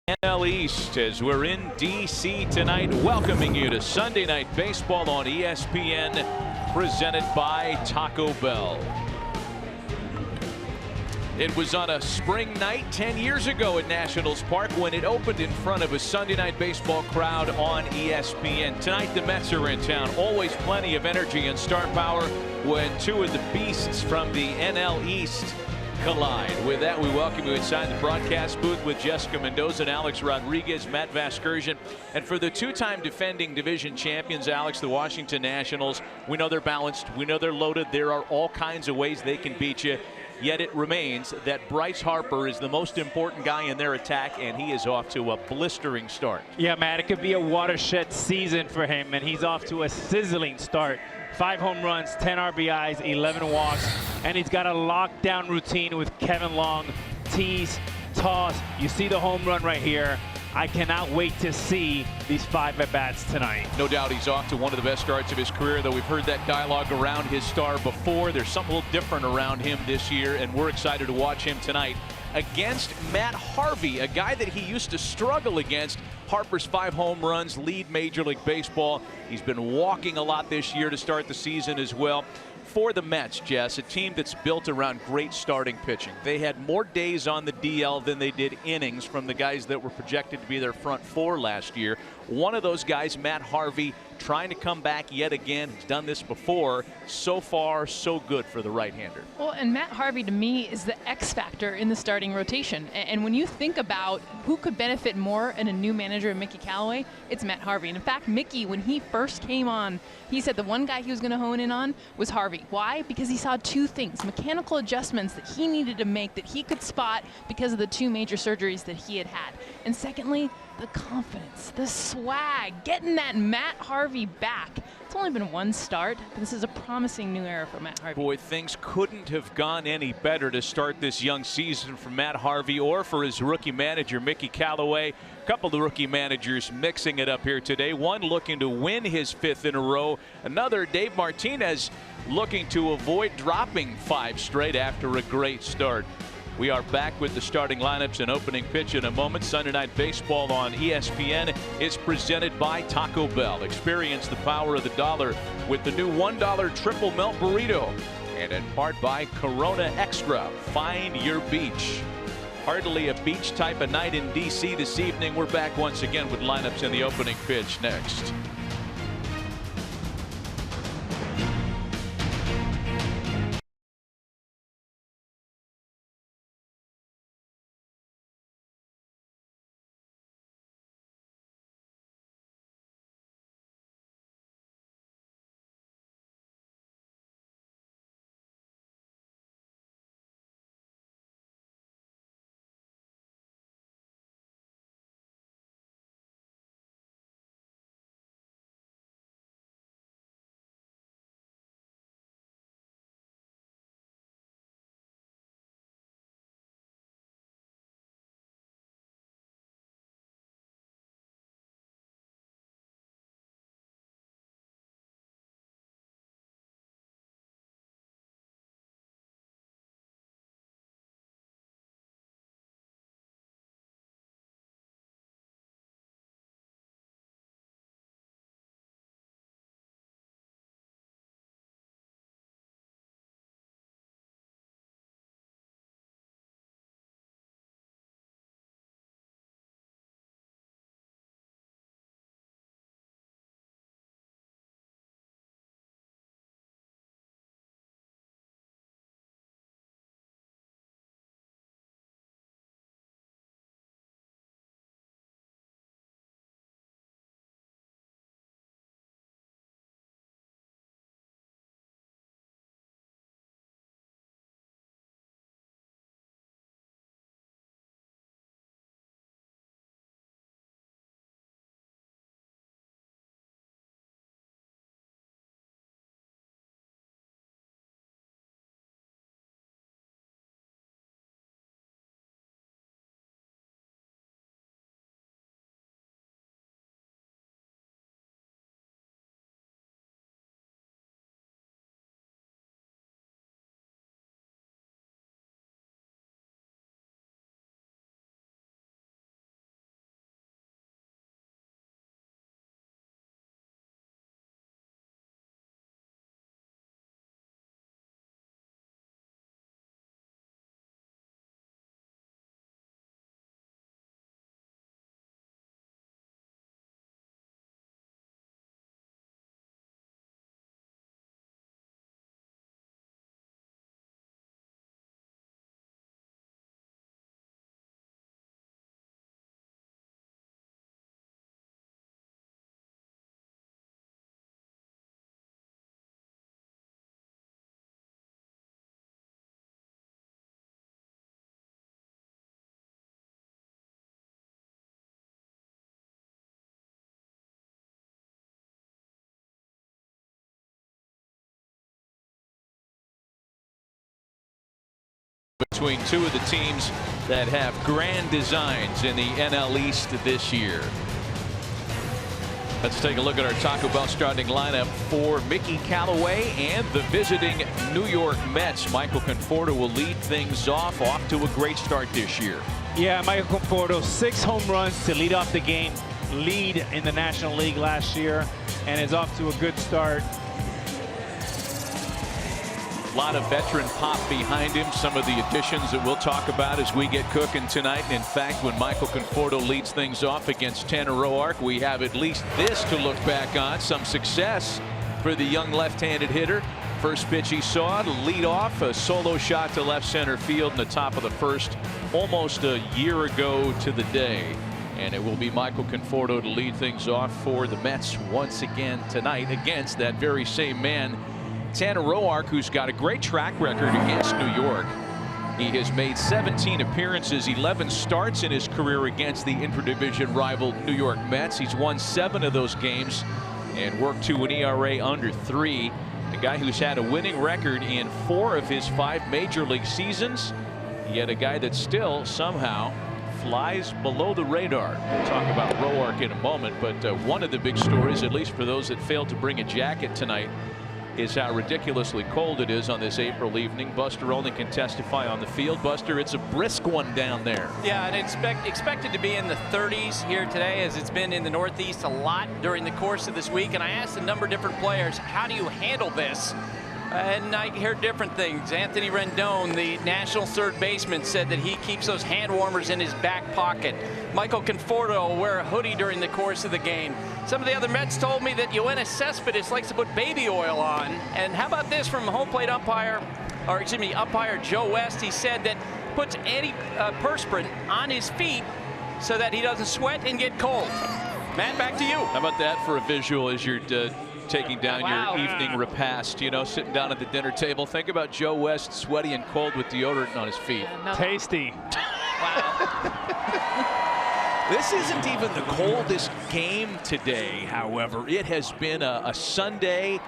NL East as we're in D.C. tonight, welcoming you to Sunday Night Baseball on ESPN, presented by Taco Bell. It was on a spring night 10 years ago at Nationals Park when it opened in front of a Sunday Night Baseball crowd on ESPN. Tonight the Mets are in town. Always plenty of energy and star power when two of the beasts from the NL East collide. With that, we welcome you inside the broadcast booth with Jessica Mendoza and Alex Rodriguez, Matt Vasgersian. And for the two-time defending division champions, Alex, the Washington Nationals, we know they're balanced. We know they're loaded. There are all kinds of ways they can beat you. Yet it remains that Bryce Harper is the most important guy in their attack, and he is off to a blistering start. Yeah, Matt, it could be a watershed season for him, and he's off to a sizzling start. 5 home runs, 10 RBIs, 11 walks, and he's got a lockdown routine with Kevin Long. Tease, toss, you see the home run right here. I cannot wait to see these 5 at-bats tonight. No doubt he's off to one of the best starts of his career, though we've heard that dialogue around his star before. There's something a little different around him this year, and we're excited to watch him tonight against Matt Harvey, a guy that he used to struggle against. Harper's 5 home runs lead Major League Baseball. He's been walking a lot this year to start the season as well. For the Mets, Jess, a team that's built around great starting pitching. They had more days on the DL than they did innings from the guys that were projected to be their front 4 last year. One of those guys, Matt Harvey, trying to come back yet again. He's done this before. So far, so good for the right-hander. Well, and Matt Harvey, to me, is the X factor in the starting rotation. And when you think about who could benefit more in a new manager in Mickey Callaway, it's Matt Harvey. And in fact, Mickey, when he first came on, he said the one guy he was going to hone in on was Harvey. Why? Because he saw 2 things, mechanical adjustments that he needed to make that he could spot because of the 2 major surgeries that he had had. And secondly, the confidence, the swag, getting that Matt Harvey back. It's only been 1 start, but this is a promising new era for Matt Harvey. Boy, things couldn't have gone any better to start this young season for Matt Harvey or for his rookie manager, Mickey Callaway. A couple of the rookie managers mixing it up here today. One looking to win his 5th in a row. Another, Dave Martinez, looking to avoid dropping 5 straight after a great start. We are back with the starting lineups and opening pitch in a moment. Sunday Night Baseball on ESPN is presented by Taco Bell. Experience the power of the dollar with the new $1 triple melt burrito. And in part by Corona Extra. Find your beach. Hardly a beach type of night in D.C. this evening. We're back once again with lineups in the opening pitch next. between two of the teams that have grand designs in the NL East this year. Let's take a look at our Taco Bell starting lineup for Mickey Callaway and the visiting New York Mets. Michael Conforto will lead things off to a great start this year. Yeah, Michael Conforto, 6 home runs to lead off the game, lead in the National League last year, and is off to a good start. A lot of veteran pop behind him. Some of the additions that we'll talk about as we get cooking tonight. And in fact, when Michael Conforto leads things off against Tanner Roark, we have at least this to look back on. Some success for the young left-handed hitter. First pitch he saw to lead off, a solo shot to left center field in the top of the first, almost a year ago to the day. And it will be Michael Conforto to lead things off for the Mets once again tonight against that very same man, Tanner Roark, who's got a great track record against New York. He has made 17 appearances, 11 starts in his career against the interdivision rival New York Mets. He's won 7 of those games and worked to an ERA under 3. A guy who's had a winning record in 4 of his 5 major league seasons. Yet a guy that still somehow flies below the radar. We'll talk about Roark in a moment, but one of the big stories, at least for those that failed to bring a jacket tonight, is how ridiculously cold it is on this April evening. Buster Olney can testify on the field. Buster, it's a brisk one down there. Yeah, and expected to be in the 30s here today, as it's been in the Northeast a lot during the course of this week. And I asked a number of different players, how do you handle this? And I hear different things. Anthony Rendon, the Nationals third baseman, said that he keeps those hand warmers in his back pocket. Michael Conforto will wear a hoodie during the course of the game. Some of the other Mets told me that Yoenis Cespedes likes to put baby oil on. And how about this from home plate umpire Joe West? He said that puts antiperspirant on his feet so that he doesn't sweat and get cold. Matt, back to you. How about that for a visual as you're taking down your evening repast, you know, sitting down at the dinner table? Think about Joe West, sweaty and cold with deodorant on his feet. Tasty. Wow. This isn't even the coldest game today, however. It has been a Sunday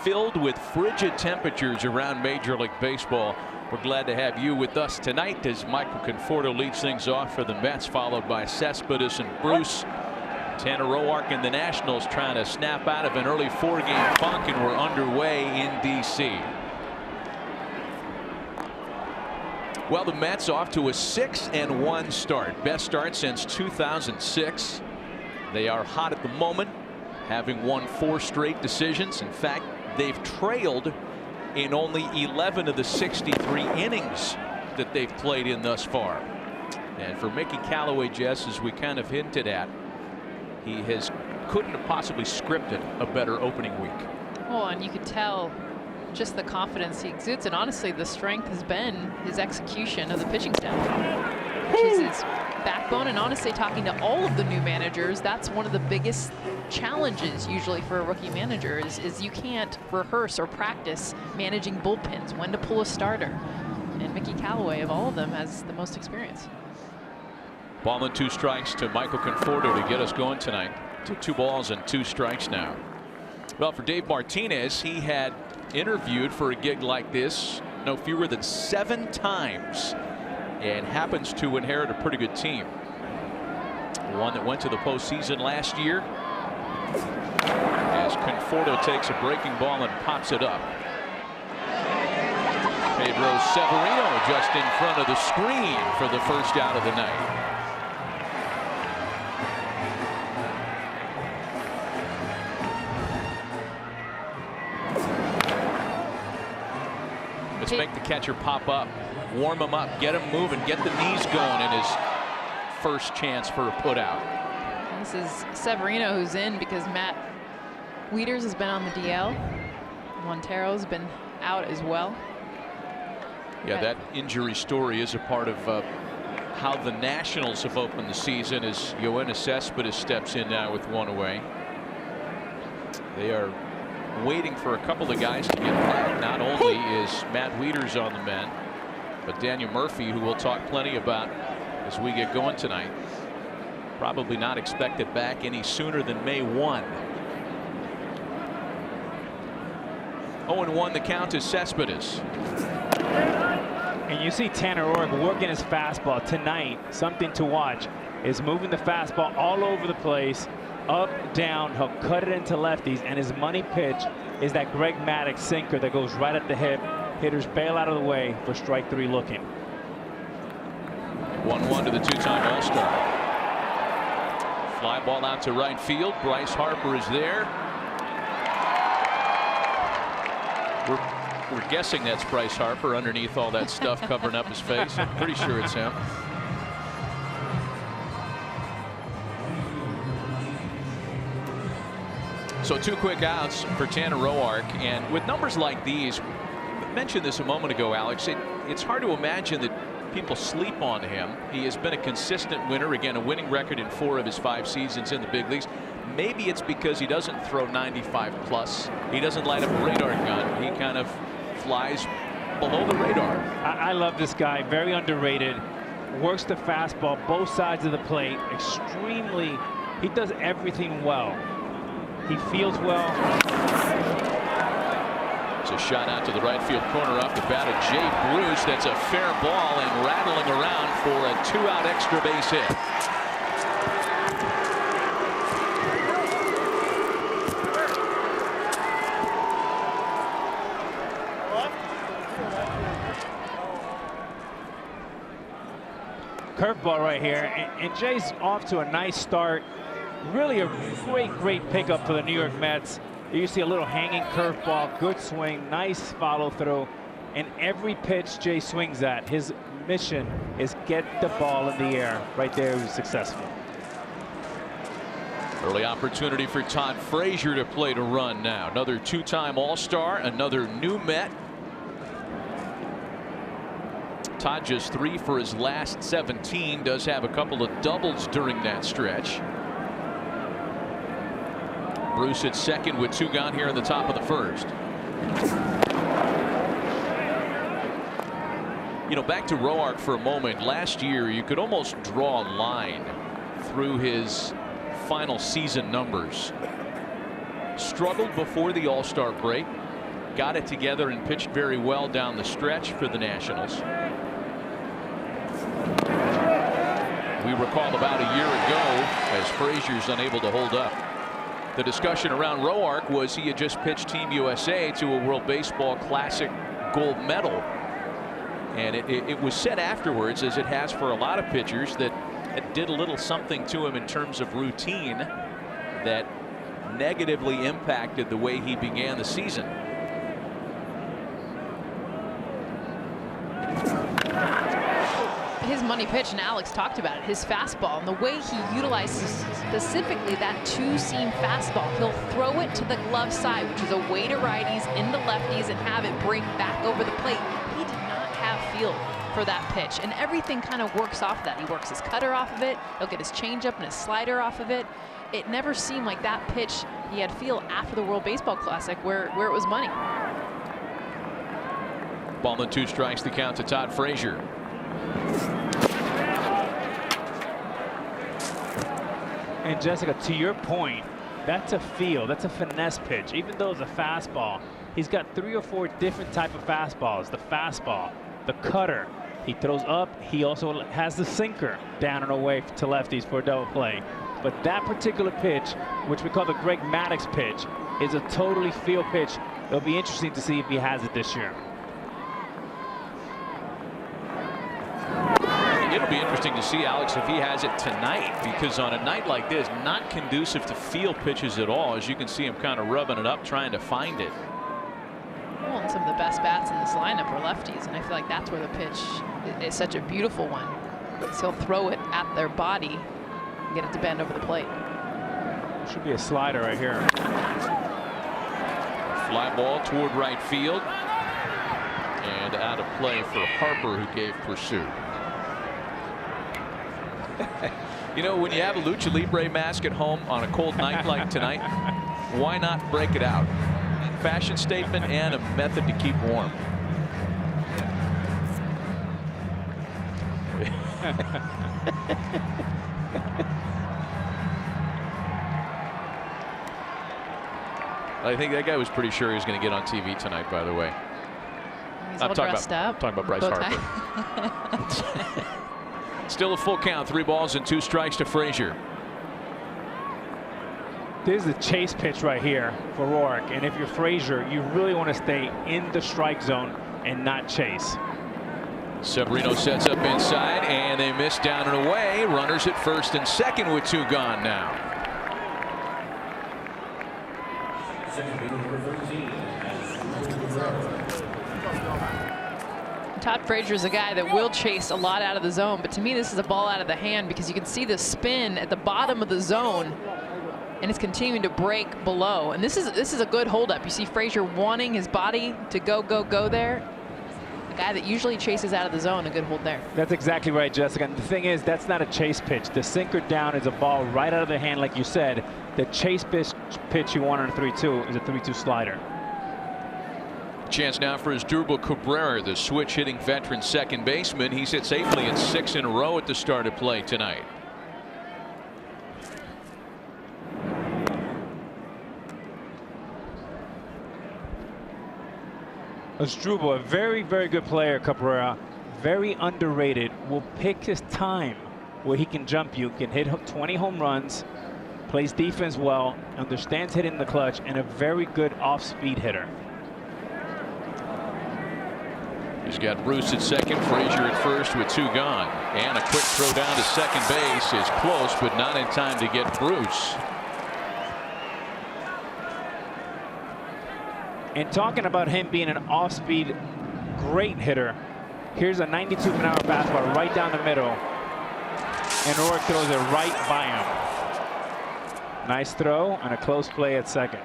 filled with frigid temperatures around Major League Baseball. We're glad to have you with us tonight as Michael Conforto leads things off for the Mets, followed by Cespedes and Bruce. Tanner Roark and the Nationals trying to snap out of an early 4-game funk, and we're underway in D.C. Well, the Mets off to a 6-1 start. Best start since 2006. They are hot at the moment, having won 4 straight decisions. In fact, they've trailed in only 11 of the 63 innings that they've played in thus far. And for Mickey Callaway, Jess, as we kind of hinted at, he couldn't have possibly scripted a better opening week. Well, and you could tell just the confidence he exudes, and honestly the strength has been his execution of the pitching staff, which is his backbone. And honestly, talking to all of the new managers, that's one of the biggest challenges usually for a rookie manager is you can't rehearse or practice managing bullpens, when to pull a starter. And Mickey Callaway, of all of them, has the most experience. Ball and 2 strikes to Michael Conforto to get us going tonight. 2 balls and 2 strikes now. Well, for Dave Martinez, he had interviewed for a gig like this no fewer than 7 times and happens to inherit a pretty good team. One that went to the postseason last year, as Conforto takes a breaking ball and pops it up. Pedro Severino just in front of the screen for the first out of the night. Let's make the catcher pop up, warm him up, get him moving, get the knees going in his first chance for a putout. This is Severino, who's in because Matt Wieters has been on the DL. Montero's been out as well. Yeah, that injury story is a part of how the Nationals have opened the season as Yoenis Cespedes steps in now with 1 away. They are waiting for a couple of guys to get back. Not only is Matt Wieters on the mend, but Daniel Murphy, who we'll talk plenty about as we get going tonight, probably not expected back any sooner than May 1. 0-1 the count is Cespedes. And you see Tanner Roark working his fastball tonight. Something to watch is moving the fastball all over the place, up, down. He'll cut it into lefties, and his money pitch is that Greg Maddux sinker that goes right at the hip. Hitters bail out of the way for strike 3 looking. 1-1 to the two-time All-Star. Fly ball out to right field. Bryce Harper is there. We're guessing that's Bryce Harper underneath all that stuff covering up his face. I'm pretty sure it's him. So 2 quick outs for Tanner Roark, and with numbers like these, I mentioned this a moment ago, Alex, it's hard to imagine that people sleep on him. He has been a consistent winner, again a winning record in 4 of his 5 seasons in the big leagues. Maybe it's because he doesn't throw 95 plus. He doesn't light up a radar gun. He kind of flies below the radar. I love this guy. Very underrated. Works the fastball both sides of the plate. Extremely. He does everything well. He feels well. It's a shot out to the right field corner off the bat of Jay Bruce. That's a fair ball and rattling around for a 2-out extra base hit. Curveball right here, and Jay's off to a nice start. Really a great pickup for the New York Mets. You see a little hanging curveball, good swing, nice follow through, and every pitch Jay swings at, his mission is get the ball in the air. Right there, he was successful. Early opportunity for Todd Frazier to play to run now. Another 2-time All-Star, another new Met. Todd just 3 for his last 17. Does have a couple of doubles during that stretch. Bruce at second with 2 gone here in the top of the first. You know, back to Roark for a moment. Last year, you could almost draw a line through his final season numbers. Struggled before the All-Star break. Got it together and pitched very well down the stretch for the Nationals. We recall about a year ago as Frazier's unable to hold up. The discussion around Roark was he had just pitched Team USA to a World Baseball Classic gold medal. And it was said afterwards, as it has for a lot of pitchers, that it did a little something to him in terms of routine that negatively impacted the way he began the season. His money pitch, and Alex talked about it, his fastball and the way he utilizes specifically that 2-seam fastball. He'll throw it to the glove side, which is away to righties, into lefties, and have it break back over the plate. He did not have feel for that pitch, and everything kind of works off of that. He works his cutter off of it. He'll get his changeup and his slider off of it. It never seemed like that pitch he had feel after the World Baseball Classic where it was money. Ball and 2 strikes, the count to Todd Frazier. And Jessica, to your point, that's a feel, that's a finesse pitch. Even though it's a fastball, he's got 3 or 4 different type of fastballs. The fastball, the cutter, he throws up. He also has the sinker down and away to lefties for a double play. But that particular pitch, which we call the Greg Maddux pitch, is a totally feel pitch. It'll be interesting to see if he has it this year. It'll be interesting to see, Alex, if he has it tonight, because on a night like this, not conducive to feel pitches at all. As you can see him kind of rubbing it up, trying to find it. Well, and some of the best bats in this lineup are lefties, and I feel like that's where the pitch is such a beautiful one. So he'll throw it at their body and get it to bend over the plate. Should be a slider right here. Fly ball toward right field. And out of play for Harper, who gave pursuit. You know, when you have a Lucha Libre mask at home on a cold night like tonight, why not break it out? Fashion statement and a method to keep warm. I think that guy was pretty sure he was going to get on TV tonight, by the way. all dressed up. Talking about Bryce Harper. Still a full count. 3 balls and 2 strikes to Frazier. This is the chase pitch right here for Roark. And if you're Frazier, you really want to stay in the strike zone and not chase. Severino sets up inside, and they miss down and away. Runners at first and second with 2 gone now. Todd Frazier is a guy that will chase a lot out of the zone, but to me this is a ball out of the hand because you can see the spin at the bottom of the zone, and it's continuing to break below. And this is a good holdup. You see Frazier wanting his body to go there. A guy that usually chases out of the zone, a good hold there. That's exactly right, Jessica. And the thing is, that's not a chase pitch. The sinker down is a ball right out of the hand, like you said. The chase pitch you want on a 3-2 is a 3-2 slider. Chance now for his Durable Cabrera, the switch hitting veteran second baseman. He's hit safely in 6 in a row at the start of play tonight. Asdrubal, a very, very good player, Cabrera. Very underrated. Will pick his time where he can jump you, can hit 20 home runs, plays defense well, understands hitting the clutch, and a very good off-speed hitter. He's got Bruce at second, Frazier at first with 2 gone. And a quick throw down to second base is close, but not in time to get Bruce. And talking about him being an off-speed great hitter, here's a 92-mile-an-hour fastball right down the middle, and Roark throws it right by him. Nice throw and a close play at second.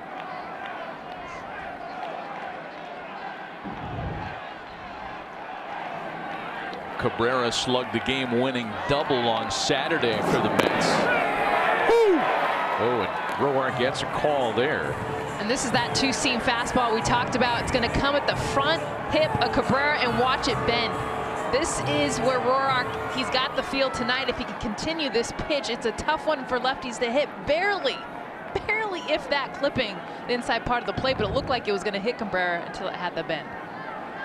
Cabrera slugged the game-winning double on Saturday for the Mets. Woo! Oh, and Roark gets a call there. And this is that 2-seam fastball we talked about. It's going to come at the front hip of Cabrera and watch it bend. This is where Roark, he's got the feel tonight. If he can continue this pitch, it's a tough one for lefties to hit. Barely, if that, clipping the inside part of the plate, but it looked like it was going to hit Cabrera until it had the bend.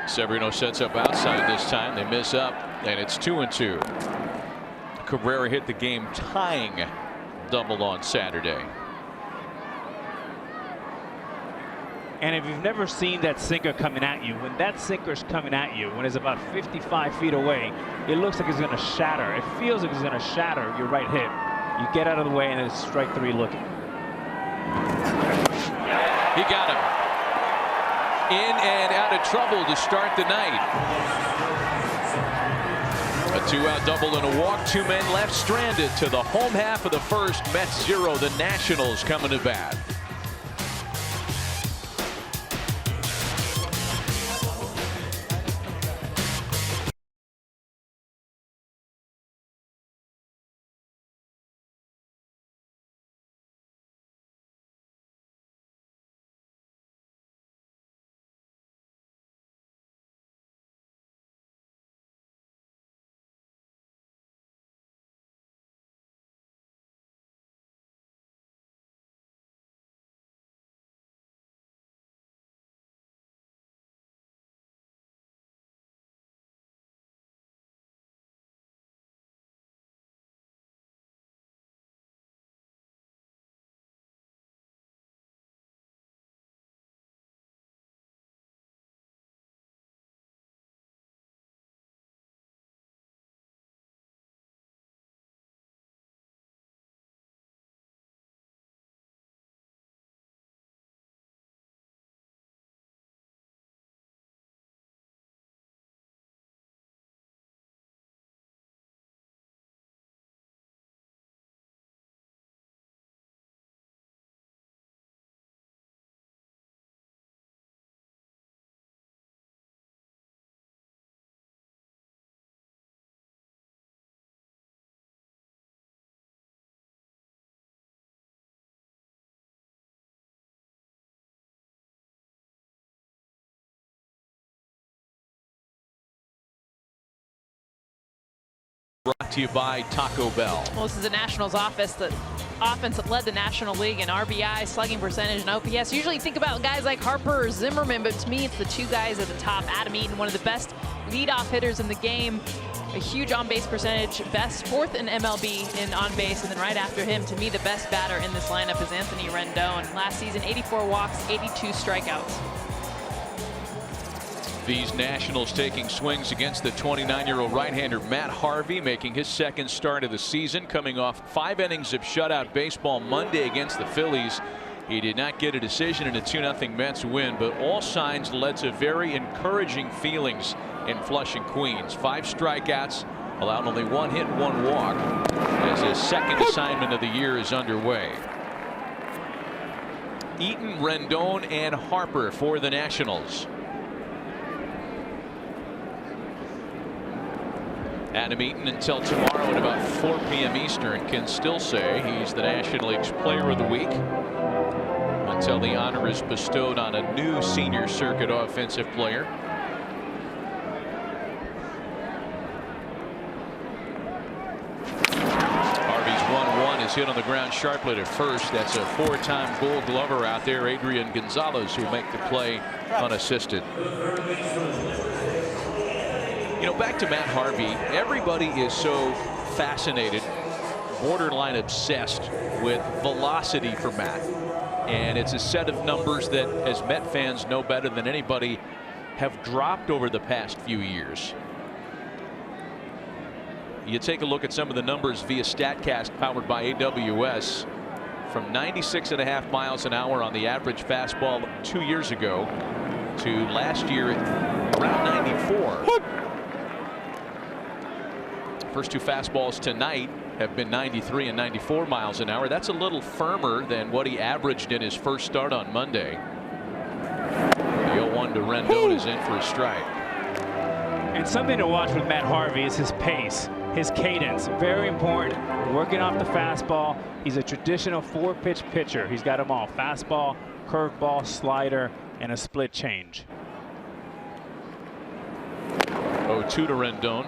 Severino sets up outside this time. They miss up, and it's 2-2. Cabrera hit the game-tying double on Saturday. And if you've never seen that sinker coming at you, when that sinker's coming at you, when it's about 55 feet away, it looks like it's going to shatter. It feels like it's going to shatter your right hip. You get out of the way, and it's strike 3 looking. He got him. In and out of trouble to start the night. A 2-out double and a walk. 2 men left stranded to the home half of the first. Mets 0. The Nationals coming to bat. Brought to you by Taco Bell. Well, this is the Nationals office that offense that led the National League in RBI, slugging percentage, and OPS. Usually you think about guys like Harper or Zimmerman, but to me it's the two guys at the top. Adam Eaton, one of the best leadoff hitters in the game. A huge on-base percentage, fourth in MLB in on-base, and then right after him, to me, the best batter in this lineup is Anthony Rendon. Last season, 84 walks, 82 strikeouts. These Nationals taking swings against the 29-year-old right-hander Matt Harvey, making his second start of the season, coming off 5 innings of shutout baseball Monday against the Phillies. He did not get a decision in a 2-0 Mets win, but all signs led to very encouraging feelings in Flushing, Queens. 5 strikeouts, allowed only 1 hit, 1 walk, as his second assignment of the year is underway. Eaton, Rendon, and Harper for the Nationals. Adam Eaton, until tomorrow at about 4 p.m. Eastern, can still say he's the National League's Player of the Week until the honor is bestowed on a new senior circuit offensive player. Harvey's 1-1 is hit on the ground sharply to first. That's a 4-time Gold Glover out there, Adrian Gonzalez, who make the play unassisted. You know, back to Matt Harvey, everybody is so fascinated, borderline obsessed with velocity for Matt. And it's a set of numbers that, as Met fans know better than anybody, have dropped over the past few years. You take a look at some of the numbers via StatCast, powered by AWS, from 96.5 miles an hour on the average fastball 2 years ago to last year at around 94. First 2 fastballs tonight have been 93 and 94 miles an hour. That's a little firmer than what he averaged in his first start on Monday. The 0-1 to Rendon is in for a strike. And something to watch with Matt Harvey is his pace, his cadence. Very important. Working off the fastball. He's a traditional 4-pitch pitcher. He's got them all: fastball, curveball, slider, and a split change. 0-2 to Rendon.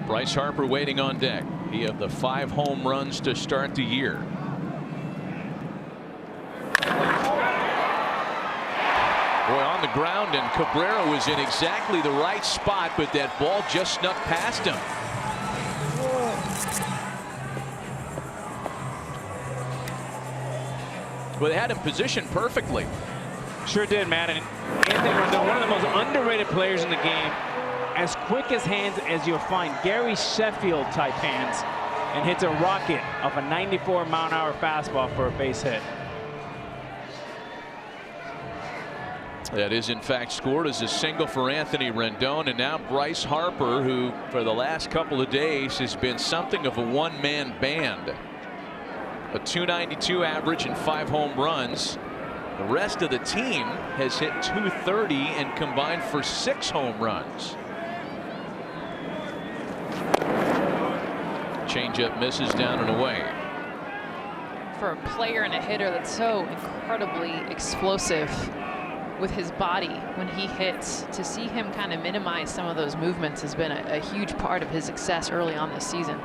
Bryce Harper waiting on deck. He had the 5 home runs to start the year. Boy, on the ground, and Cabrera was in exactly the right spot, but that ball just snuck past him. Well, they had him positioned perfectly. Sure did, Matt. And Anthony Rendon, one of the most underrated players in the game. As quick as hands as you'll find. Gary Sheffield type hands, and hits a rocket off a 94-mile-an-hour fastball for a base hit. That is in fact scored as a single for Anthony Rendon, and now Bryce Harper, who for the last couple of days has been something of a one-man band. A .292 average and 5 home runs. The rest of the team has hit .230 and combined for 6 home runs. Changeup misses down and away. For a player and a hitter that's so incredibly explosive with his body when he hits, to see him kind of minimize some of those movements has been a huge part of his success early on this season.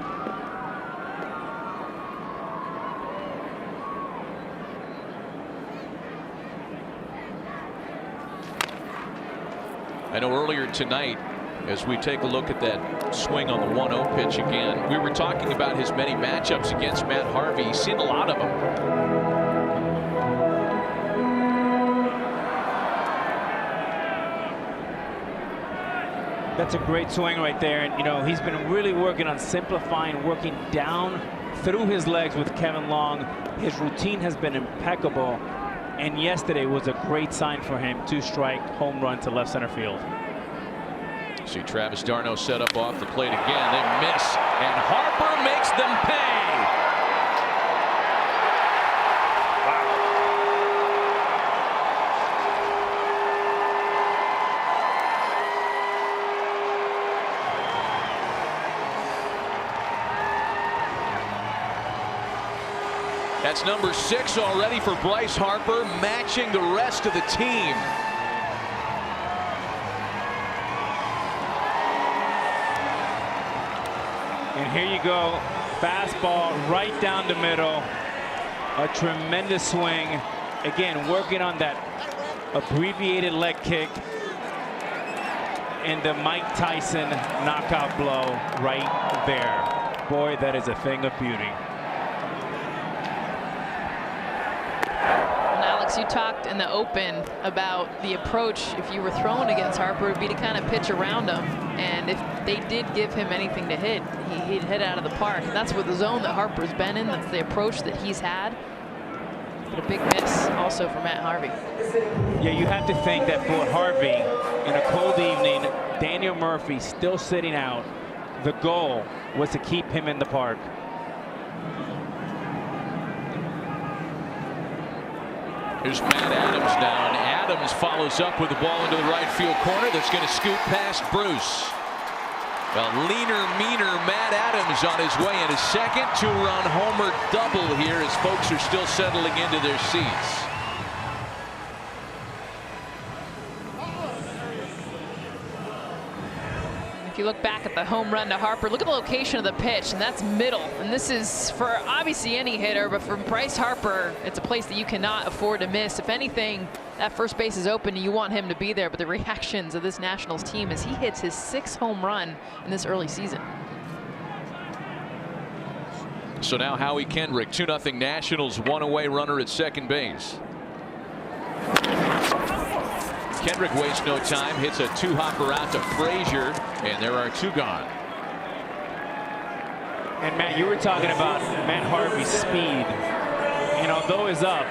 I know earlier tonight, as we take a look at that swing on the 1-0 pitch again, we were talking about his many matchups against Matt Harvey. He's seen a lot of them. That's a great swing right there. And, you know, he's been really working on simplifying, working down through his legs with Kevin Long. His routine has been impeccable. And yesterday was a great sign for him. 2-strike home run to left center field. See Travis d'Arnaud set up off the plate again. They miss, and Harper makes them pay. Wow. That's number 6 already for Bryce Harper, matching the rest of the team. And here you go. Fastball right down the middle. A tremendous swing. Again, working on that abbreviated leg kick. And the Mike Tyson knockout blow right there. Boy, that is a thing of beauty. Alex, you talked in the open about the approach, if you were throwing against Harper, would be to kind of pitch around him. And if they did give him anything to hit, he'd hit out of the park. And that's what the zone that Harper's been in. That's the approach that he's had. But a big miss also for Matt Harvey. Yeah, you have to think that for Harvey, in a cold evening, Daniel Murphy still sitting out. The goal was to keep him in the park. Here's Matt Adams down. Adams follows up with the ball into the right field corner. That's going to scoot past Bruce. A leaner, meaner Matt Adams on his way in his second two-run homer double here as folks are still settling into their seats. If you look back at the home run to Harper, look at the location of the pitch, and that's middle. And this is for obviously any hitter, but for Bryce Harper, it's a place that you cannot afford to miss. If anything, that first base is open and you want him to be there, but the reactions of this Nationals team as he hits his 6th home run in this early season. So now Howie Kendrick, 2-0 Nationals, one away runner at second base. Kendrick wastes no time, hits a two-hopper out to Frazier, and there are 2 gone. And Matt, you were talking about Matt Harvey's speed. And although he's up,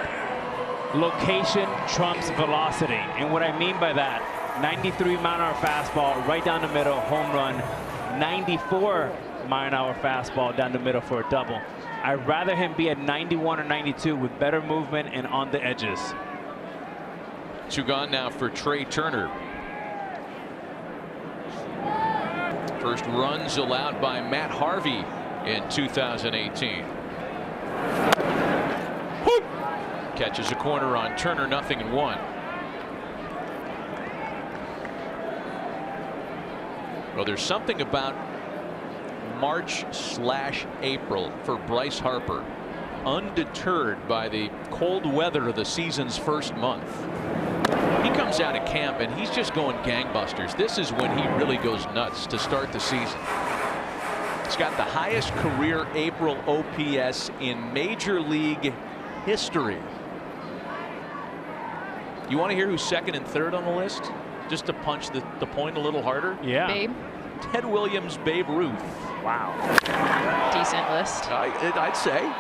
location trumps velocity. And what I mean by that, 93-mile-an-hour fastball right down the middle, home run. 94-mile-an-hour fastball down the middle for a double. I'd rather him be at 91 or 92 with better movement and on the edges. 2 gone now for Trey Turner. First runs allowed by Matt Harvey in 2018. Catches a corner on Turner, 0-1. Well, there's something about March/April for Bryce Harper. Undeterred by the cold weather of the season's first month. He comes out of camp and he's just going gangbusters. This is when he really goes nuts to start the season. He's got the highest career April OPS in Major League history. You want to hear who's second and third on the list? Just to punch the point a little harder? Yeah. Babe. Ted Williams, Babe Ruth. Wow. Decent list. I'd say.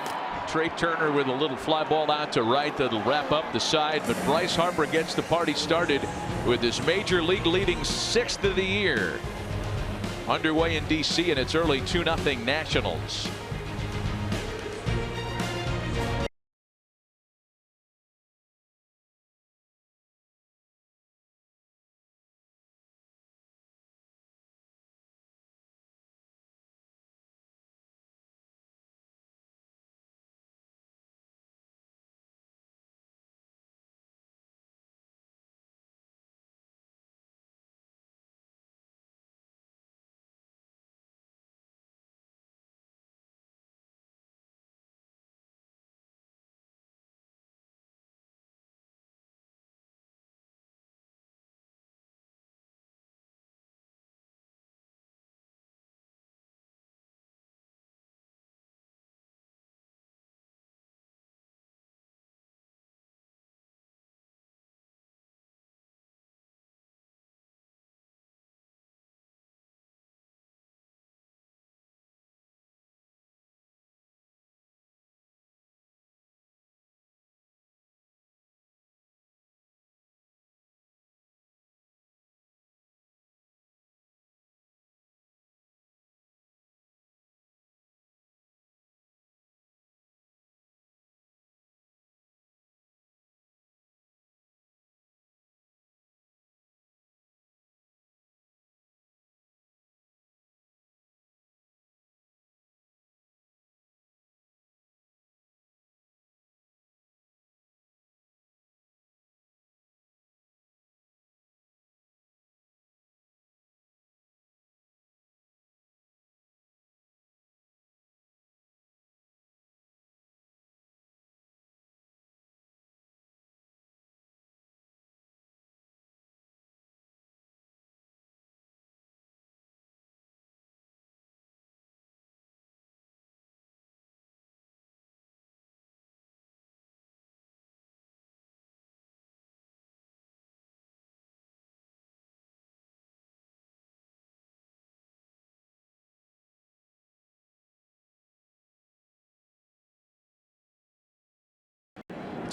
Trey Turner with a little fly ball out to right that'll wrap up the side, but Bryce Harper gets the party started with his Major League leading 6th of the year. Underway in D.C. and it's early 2-0 Nationals.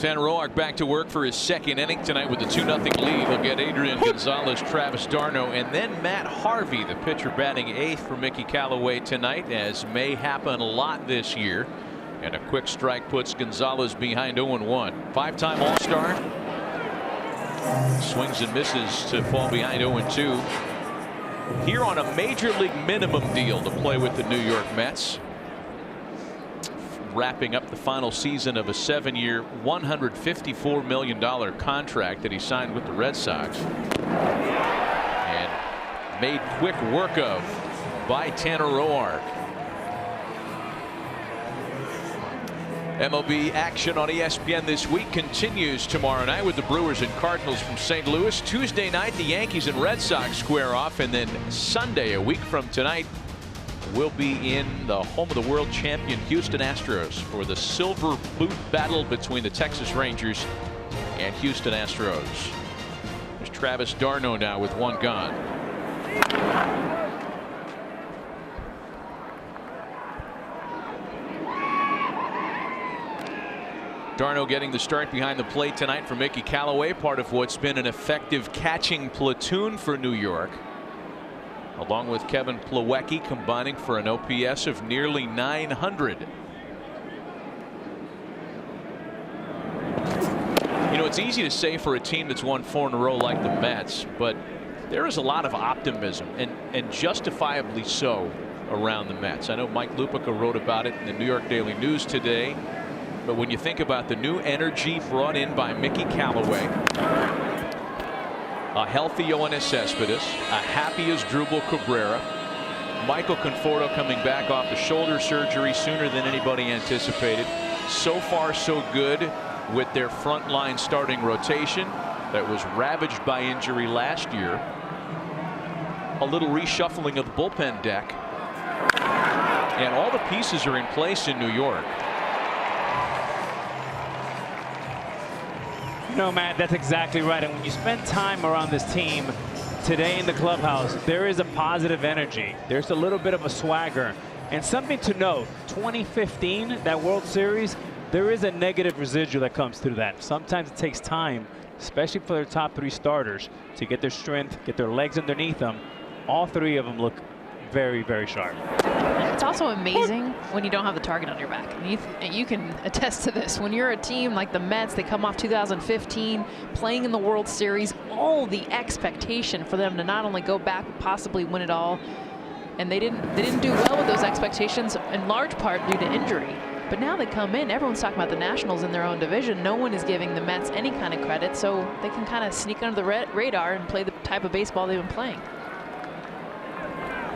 Tanner Roark back to work for his second inning tonight with a 2-0 lead. He'll get Adrian Gonzalez, Travis d'Arnaud, and then Matt Harvey, the pitcher batting eighth for Mickey Callaway tonight, as may happen a lot this year. And a quick strike puts Gonzalez behind 0-1. Five-time All-Star. Swings and misses to fall behind 0-2. Here on a major league minimum deal to play with the New York Mets. Wrapping up the final season of a 7-year, $154 million contract that he signed with the Red Sox. And made quick work of by Tanner Roark. MLB action on ESPN this week continues tomorrow night with the Brewers and Cardinals from St. Louis. Tuesday night, the Yankees and Red Sox square off, and then Sunday, a week from tonight, we'll be in the home of the world champion Houston Astros for the silver boot battle between the Texas Rangers and Houston Astros. There's Travis d'Arnaud now with one gone. d'Arnaud getting the start behind the plate tonight for Mickey Callaway, part of what's been an effective catching platoon for New York, along with Kevin Plawecki combining for an OPS of nearly 900. You know, it's easy to say for a team that's won 4 in a row like the Mets, but there is a lot of optimism, and justifiably so, around the Mets. I know Mike Lupica wrote about it in the New York Daily News today. But when you think about the new energy brought in by Mickey Callaway, a healthy Yoenis Cespedes, a happy Asdrubal Cabrera, Michael Conforto coming back off the shoulder surgery sooner than anybody anticipated. So far so good with their frontline starting rotation that was ravaged by injury last year. A little reshuffling of the bullpen deck, and all the pieces are in place in New York. No, Matt, that's exactly right. And when you spend time around this team today in the clubhouse, there is a positive energy. There's a little bit of a swagger. And something to note, 2015, that World Series, there is a negative residual that comes through that. Sometimes it takes time, especially for their top 3 starters, to get their strength, get their legs underneath them. All 3 of them look very, very sharp. It's also amazing when you don't have the target on your back. And you can attest to this. When you're a team like the Mets, they come off 2015, playing in the World Series, all the expectation for them to not only go back but possibly win it all. And they didn't do well with those expectations, in large part due to injury. But now they come in, everyone's talking about the Nationals in their own division. No one is giving the Mets any kind of credit, so they can kind of sneak under the radar and play the type of baseball they've been playing.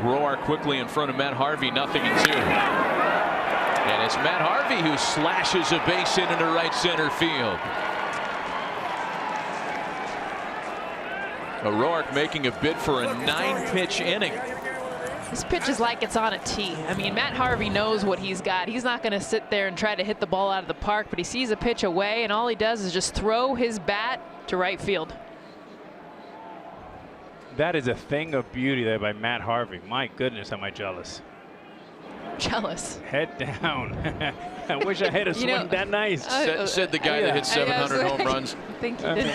Roark quickly in front of Matt Harvey, 0-2. And it's Matt Harvey who slashes a base hit into right center field. Roark making a bid for a 9-pitch inning. This pitch is like it's on a tee. I mean, Matt Harvey knows what he's got. He's not going to sit there and try to hit the ball out of the park, but he sees a pitch away, and all he does is just throw his bat to right field. That is a thing of beauty there by Matt Harvey. My goodness, am I jealous. Jealous. Head down. I wish I had a swing that nice. Said the guy that hit 700 home runs. I think he did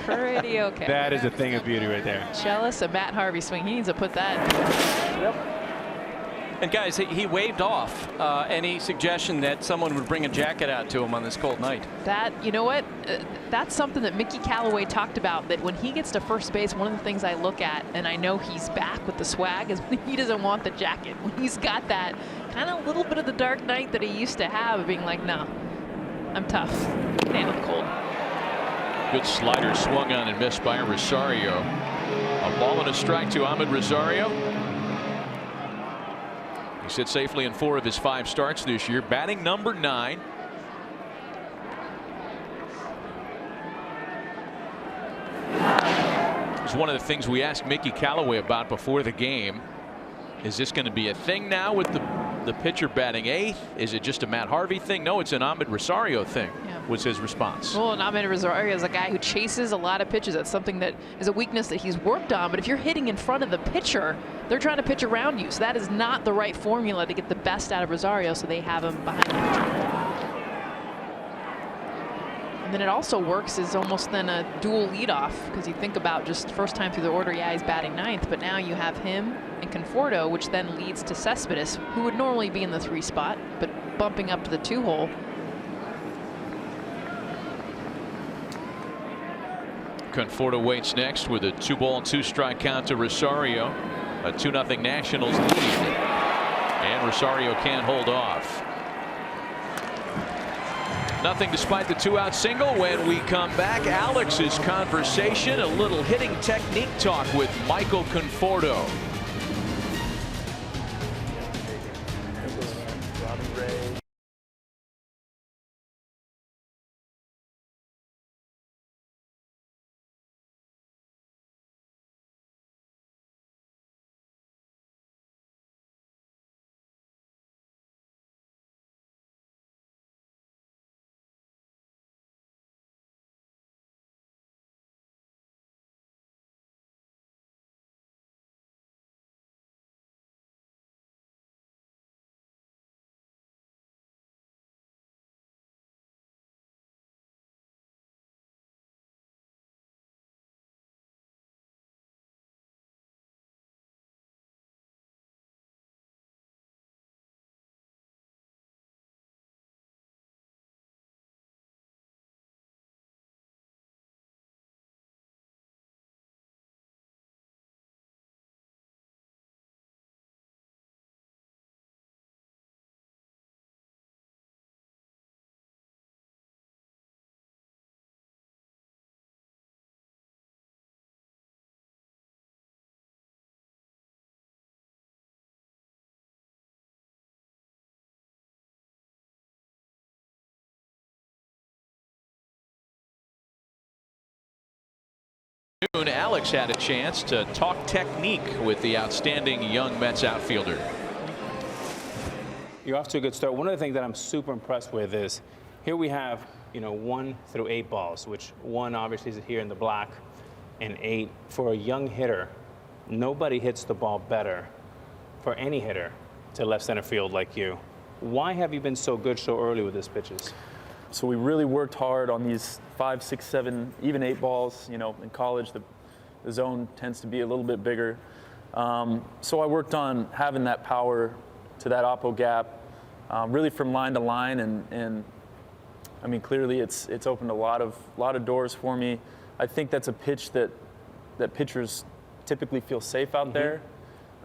pretty okay. That is a thing of beauty right there. Jealous of Matt Harvey's swing. He needs to put that. Yep. And guys, he waved off any suggestion that someone would bring a jacket out to him on this cold night. That, you know what? That's something that Mickey Callaway talked about, that when he gets to first base, one of the things I look at, and I know he's back with the swag, is when he doesn't want the jacket. When he's got that kind of little bit of the dark night that he used to have, being like, no, I'm tough. I can handle the cold. Good slider swung on and missed by Rosario. A ball and a strike to Ahmed Rosario. He sits safely in 4 of his 5 starts this year, batting number 9. It's one of the things we asked Mickey Callaway about before the game. Is this going to be a thing now with the pitcher batting 8th? Is it just a Matt Harvey thing? No, it's an Ahmed Rosario thing, was his response. Well, and Ahmed Rosario is a guy who chases a lot of pitches. That's something that is a weakness that he's worked on. But if you're hitting in front of the pitcher, they're trying to pitch around you. So that is not the right formula to get the best out of Rosario, so they have him behind the pitcher. then it also works as almost then a dual leadoff, because you think about just first time through the order, yeah, he's batting ninth, but now you have him and Conforto, which then leads to Cespedes, who would normally be in the 3 spot, but bumping up to the 2 hole. Conforto waits next with a 2-ball and 2-strike count to Rosario. A 2-0 Nationals lead. And Rosario can't hold off. Nothing despite the 2-out single. When we come back, Alex's conversation, a little hitting technique talk with Michael Conforto. Alex had a chance to talk technique with the outstanding young Mets outfielder. You're off to a good start. One of the things that I'm super impressed with is here we have, 1 through 8 balls, which 1 obviously is here in the black, and 8 for a young hitter. Nobody hits the ball better for any hitter to left center field like you. Why have you been so good so early with these pitches? So we really worked hard on these 5, 6, 7, even 8 balls. In college, the zone tends to be a little bit bigger. So I worked on having that power to that oppo gap, really from line to line, and I mean, clearly it's opened a lot of doors for me. I think that's a pitch that pitchers typically feel safe out there.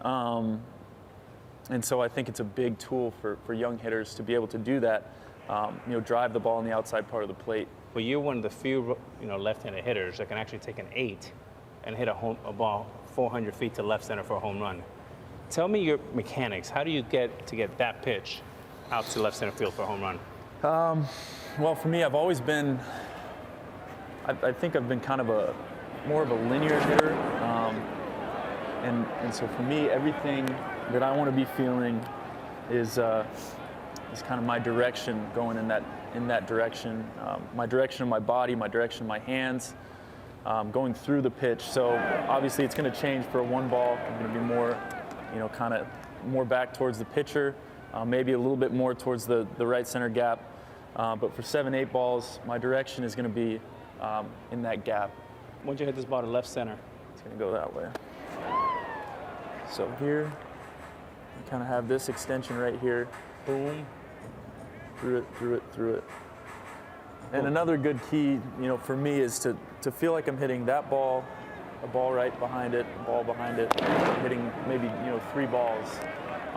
And so I think it's a big tool for young hitters to be able to do that. Drive the ball on the outside part of the plate. Well, you're one of the few, left-handed hitters that can actually take an 8 and hit a ball 400 feet to left center for a home run. Tell me your mechanics. How do you get that pitch out to left center field for a home run? Well, for me, I've always been, I think I've been kind of more of a linear hitter. And so for me, everything that I want to be feeling is kind of my direction, going in that direction. My direction of my body, my direction of my hands, going through the pitch. So obviously it's going to change for a 1 ball. I'm going to be more, kind of more back towards the pitcher, maybe a little bit more towards the right center gap. But for 7, 8 balls, my direction is going to be in that gap. Once you hit this ball to left center, it's going to go that way. So here, you kind of have this extension right here. Boom. Through it. And another good key, for me is to feel like I'm hitting that ball, a ball right behind it, a ball behind it, hitting maybe 3 balls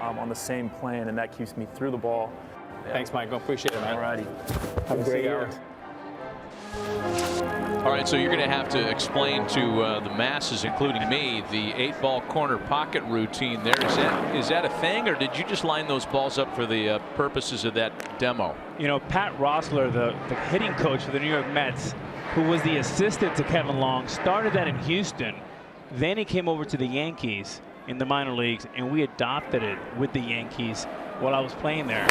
on the same plane, and that keeps me through the ball. Yeah. Thanks, Michael. Appreciate it, man. Alrighty. Have a great year. All right, so you're going to have to explain to the masses, including me, the 8-ball corner pocket routine there. Is that a thing, or did you just line those balls up for the purposes of that demo? Pat Rossler, the hitting coach for the New York Mets, who was the assistant to Kevin Long, started that in Houston. Then he came over to the Yankees in the minor leagues, and we adopted it with the Yankees while I was playing there.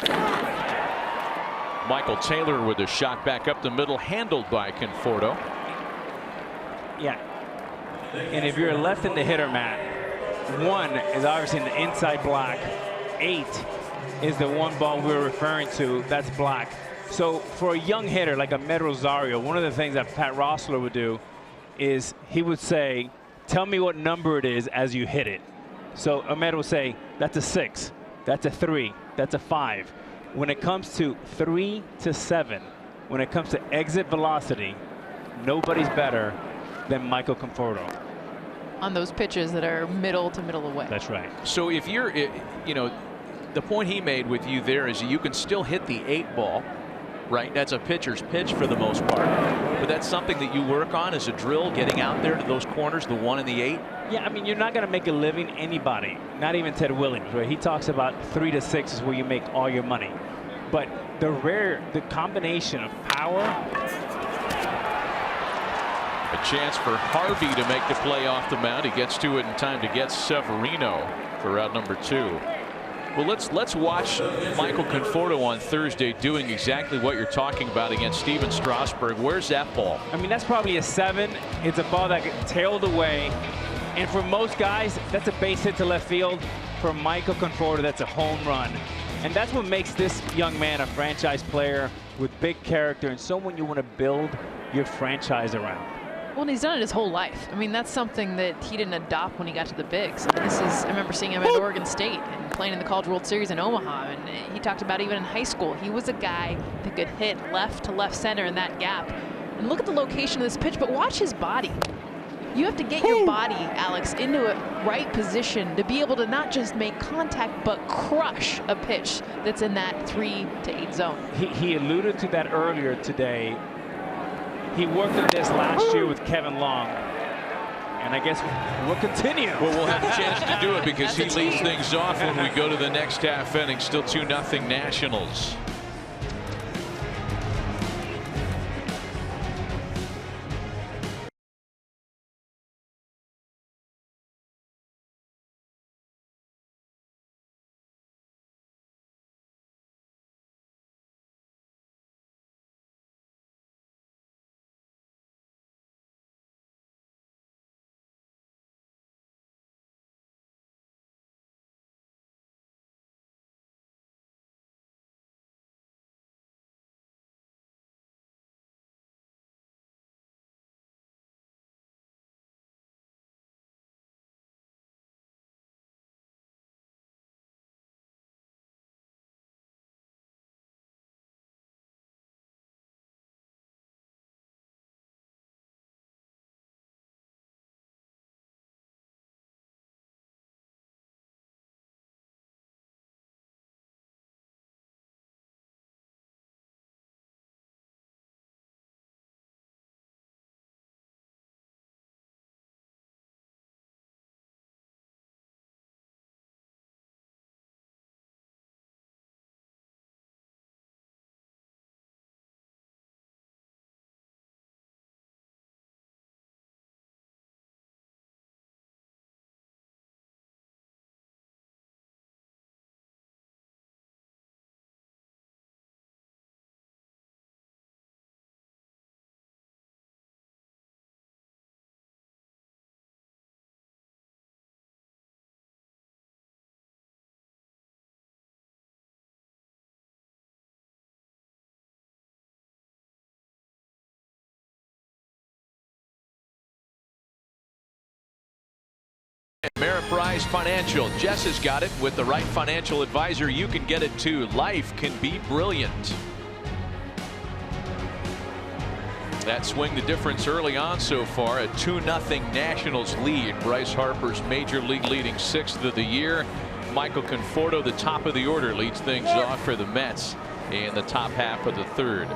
Michael Taylor with a shot back up the middle, handled by Conforto. Yeah. And if you're a left-handed hitter, Matt, 1 is obviously in the inside block. 8 is the 1 ball we're referring to. That's black. So for a young hitter like Ahmed Rosario, one of the things that Pat Rossler would do is he would say, tell me what number it is as you hit it. So Ahmed will say, that's a 6, that's a 3, that's a 5. When it comes to 3 to 7, when it comes to exit velocity, nobody's better than Michael Conforto. On those pitches that are middle to middle away. That's right. So if you're, you know, the point he made with you there is you can still hit the 8 ball, right? That's a pitcher's pitch for the most part. But that's something that you work on as a drill, getting out there to those corners, the 1 and the 8. Yeah, I mean, you're not going to make a living, anybody, not even Ted Williams, right? He talks about 3 to 6 is where you make all your money. But the combination of power. A chance for Harvey to make the play off the mound. He gets to it in time to get Severino for out number 2. Well, let's watch Michael Conforto on Thursday doing exactly what you're talking about against Steven Strasburg. Where's that ball? I mean, that's probably a 7. It's a ball that gets tailed away. And for most guys, that's a base hit to left field. For Michael Conforto, that's a home run. And that's what makes this young man a franchise player with big character and someone you want to build your franchise around. Well, and he's done it his whole life. I mean, that's something that he didn't adopt when he got to the bigs. I mean, I remember seeing him at Oregon State and playing in the College World Series in Omaha. And he talked about even in high school, he was a guy that could hit left to left center in that gap. And look at the location of this pitch, but watch his body. You have to get your body, Alex, into a right position to be able to not just make contact, but crush a pitch that's in that 3 to 8 zone. He alluded to that earlier today. He worked on this last year with Kevin Long. And I guess we'll continue. Well, we'll have a chance to do it because he leads things off when we go to the next half inning. Still 2-0 Nationals. Ameriprise Financial. Jess has got it. With the right financial advisor, you can get it too. Life can be brilliant. That swing the difference early on so far. A 2-0 Nationals lead. Bryce Harper's major league leading 6th of the year. Michael Conforto, the top of the order, leads things off for the Mets in the top half of the 3rd.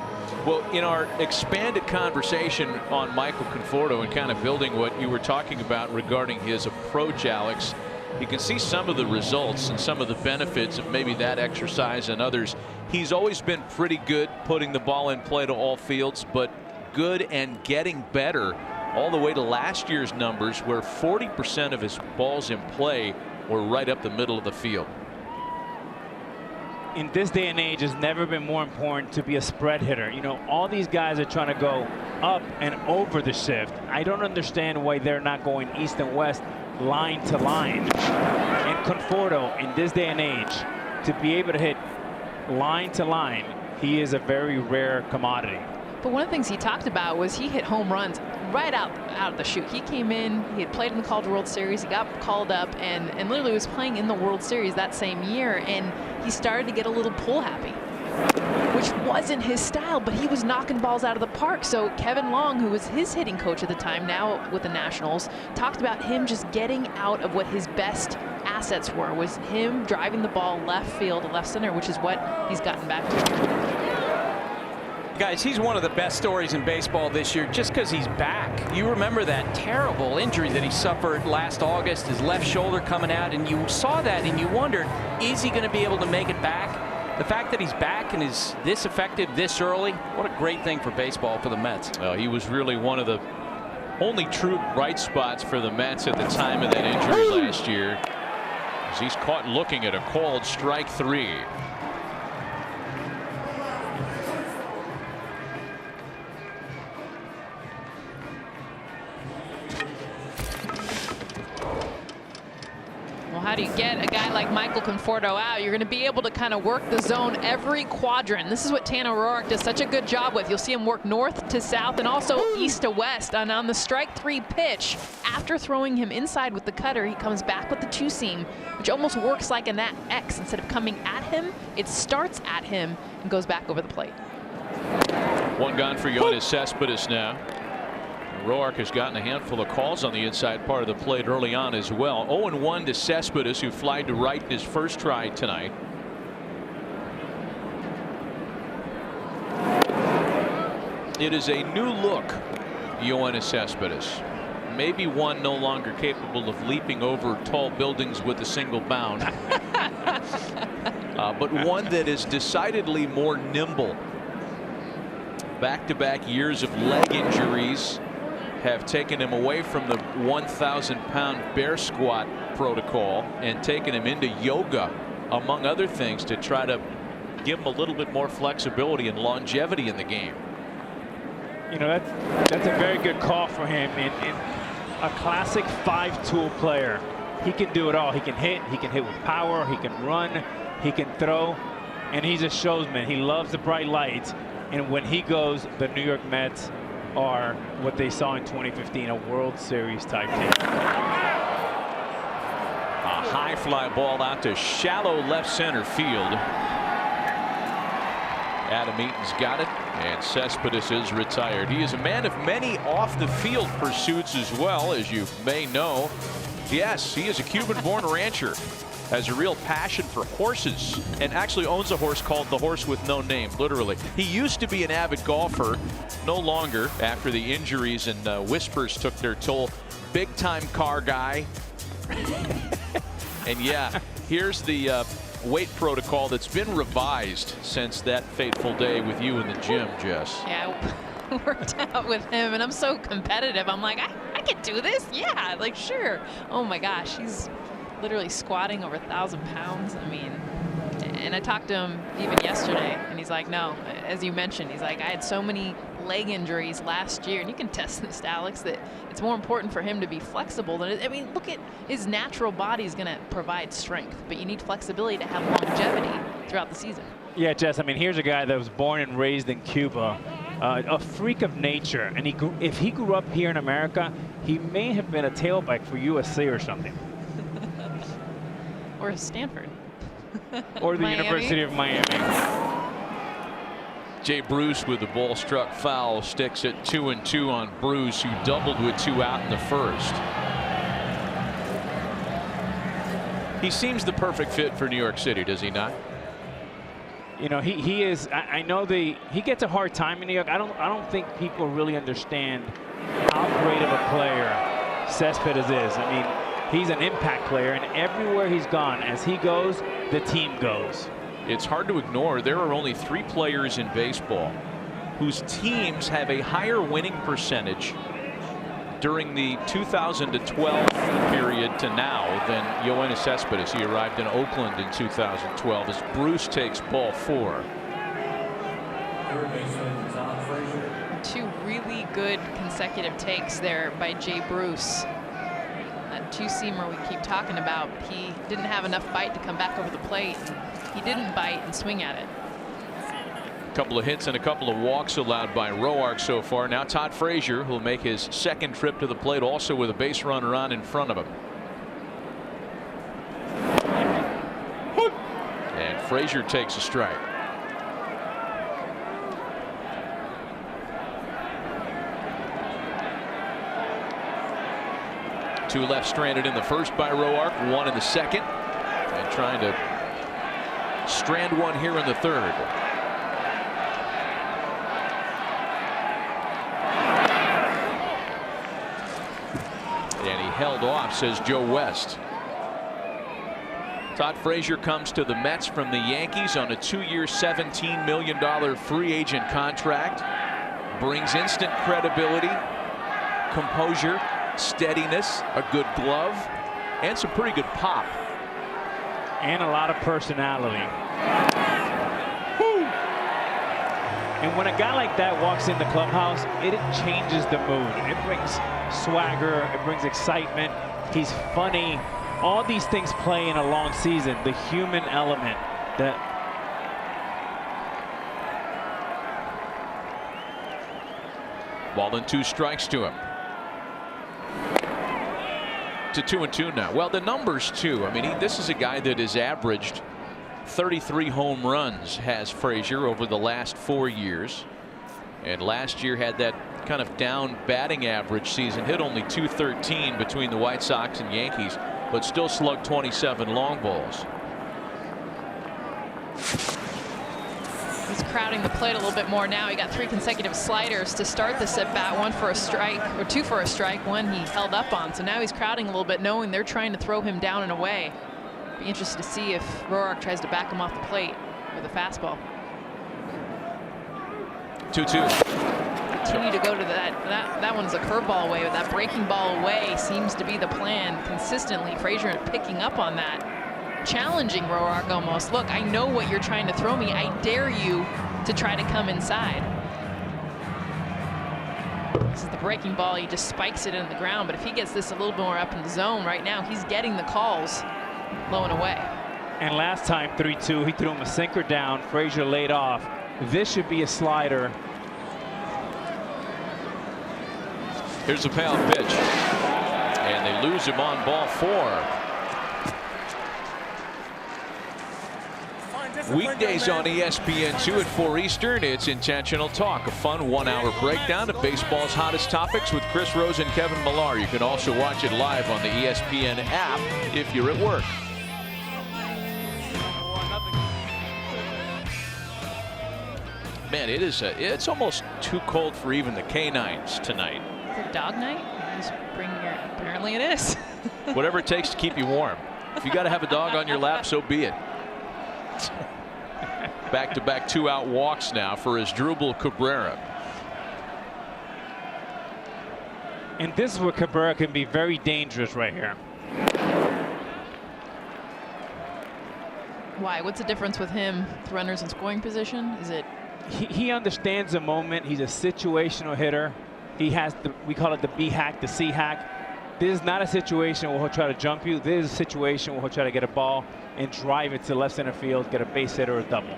Well, in our expanded conversation on Michael Conforto and kind of building what you were talking about regarding his approach, Alex, you can see some of the results and some of the benefits of maybe that exercise and others. He's always been pretty good putting the ball in play to all fields, but good and getting better all the way to last year's numbers where 40% of his balls in play were right up the middle of the field. In this day and age, it's never been more important to be a spread hitter. You know, all these guys are trying to go up and over the shift. I don't understand why they're not going east and west, line to line. And Conforto, in this day and age, to be able to hit line to line he is a very rare commodity. But one of the things he talked about was he hit home runs right out of the chute. He came in, he had played in the College World Series, he got called up, and literally was playing in the World Series that same year, and he started to get a little pull happy, which wasn't his style, but he was knocking balls out of the park. So Kevin Long, who was his hitting coach at the time, now with the Nationals, talked about him just getting out of what his best assets were, was him driving the ball left field to left center, which is what he's gotten back to. Guys, he's one of the best stories in baseball this year just because he's back. You remember that terrible injury that he suffered last August, his left shoulder coming out, and you saw that and you wondered, is he going to be able to make it back? The fact that he's back and is this effective this early, what a great thing for baseball for the Mets. Well, he was really one of the only true bright spots for the Mets at the time of that injury last year, as he's caught looking at a called strike 3. How do you get a guy like Michael Conforto out? You're going to be able to kind of work the zone every quadrant. This is what Tanner Roark does such a good job with. You'll see him work north to south and also east to west. And on the strike 3 pitch, after throwing him inside with the cutter, he comes back with the 2-seam, which almost works like an X. Instead of coming at him, it starts at him and goes back over the plate. One gone for Yoenis Cespedes now. Roark has gotten a handful of calls on the inside part of the plate early on as well. 0-1 to Cespedes, who flied to right in his first try tonight. It is a new look, Yoenis Cespedes. Maybe one no longer capable of leaping over tall buildings with a single bound. But one that is decidedly more nimble. Back-to-back years of leg injuries have taken him away from the 1,000-pound bear squat protocol and taken him into yoga, among other things, to try to give him a little bit more flexibility and longevity in the game. You know, that's a very good call for him. In a classic 5-tool player, he can do it all. He can hit with power, he can run, he can throw, and he's a showsman. He loves the bright lights, and when he goes, the New York Mets are what they saw in 2015, a World Series type team. A high fly ball out to shallow left center field. Adam Eaton's got it, and Cespedes is retired. He is a man of many off the field pursuits as well, as you may know. Yes, he is a Cuban-born rancher, has a real passion for horses, and actually owns a horse called the Horse with No Name, literally. He used to be an avid golfer, no longer after the injuries and whispers took their toll. Big-time car guy. And yeah, here's the weight protocol that's been revised since that fateful day with you in the gym, Jess. Yeah, I worked out with him, and I'm so competitive. I'm like, I can do this. Yeah, like, sure. Oh my gosh, he's literally squatting over 1,000 pounds. I mean, and I talked to him even yesterday, and he's like, no, as you mentioned, he's like, I had so many leg injuries last year, and you can test this, Alex, that it's more important for him to be flexible than I mean, look at his natural body is going to provide strength, but you need flexibility to have longevity throughout the season. Yeah, Jess, I mean, here's a guy that was born and raised in Cuba, a freak of nature, and if he grew up here in America, he may have been a tailback for USC or something. Or Stanford. Or the University of Miami. Jay Bruce with the ball struck foul, sticks at 2-2 on Bruce, who doubled with 2 out in the first. He seems the perfect fit for New York City, does he not? You know, he is. I know he gets a hard time in New York. I don't think people really understand how great of a player Cespedes is. I mean, he's an impact player, and everywhere he's gone, as he goes, the team goes. It's hard to ignore there are only 3 players in baseball whose teams have a higher winning percentage during the 2012 period to now than Yoenis Cespedes. He arrived in Oakland in 2012 as Bruce takes ball 4. 2 really good consecutive takes there by Jay Bruce. That 2-seamer we keep talking about, he didn't have enough bite to come back over the plate. He didn't bite and swing at it. Couple of hits and a couple of walks allowed by Roark so far. Now Todd Frazier, who'll make his second trip to the plate, also with a base runner on in front of him. And Frazier takes a strike. Two left stranded in the first by Roark, one in the second, and trying to strand one here in the third. And he held off, says Joe West. Todd Frazier comes to the Mets from the Yankees on a 2-year, $17 million free agent contract. Brings instant credibility, composure, steadiness, a good glove, and some pretty good pop. And a lot of personality. And when a guy like that walks in the clubhouse, it changes the mood. It brings swagger, it brings excitement. He's funny. All these things play in a long season. The human element. Ball and 2 strikes to him. To 2-2 now. Well, the numbers too. I mean, this is a guy that has averaged 33 home runs, has Frazier, over the last 4 years. And last year had that kind of down batting average season. Hit only .213 between the White Sox and Yankees, but still slugged 27 long balls. He's crowding the plate a little bit more now. He got 3 consecutive sliders to start this at bat. 1 for a strike, or 2 for a strike. 1 he held up on. So now he's crowding a little bit, knowing they're trying to throw him down and away. Be interested to see if Roark tries to back him off the plate with a fastball. 2-2. Continue to go to that one's a curveball away, but that breaking ball away seems to be the plan consistently. Frazier picking up on that. Challenging Roark almost. Look, I know what you're trying to throw me. I dare you to try to come inside. This is the breaking ball. He just spikes it in the ground. But if he gets this a little bit more up in the zone right now, he's getting the calls low and away. And last time 3-2, he threw him a sinker down. Frazier laid off. This should be a slider. Here's a foul pitch. And they lose him on ball 4. Weekdays on ESPN2 at 4 Eastern, it's Intentional Talk, a fun 1-hour breakdown of baseball's hottest topics with Chris Rose and Kevin Millar. You can also watch it live on the ESPN app if you're at work. Man, it's almost too cold for even the canines tonight. Is it dog night? Just bring your, apparently it is. Whatever it takes to keep you warm. If you got to have a dog on your lap, so be it. Back-to-back 2-out walks now for Asdrubal Cabrera. And this is where Cabrera can be very dangerous right here. Why? What's the difference with him with runners in scoring position? Is it? He understands the moment. He's a situational hitter. He has we call it the B hack, the C hack. This is not a situation where he'll try to jump you. This is a situation where he'll try to get a ball and drive it to left center field, get a base hit or a double.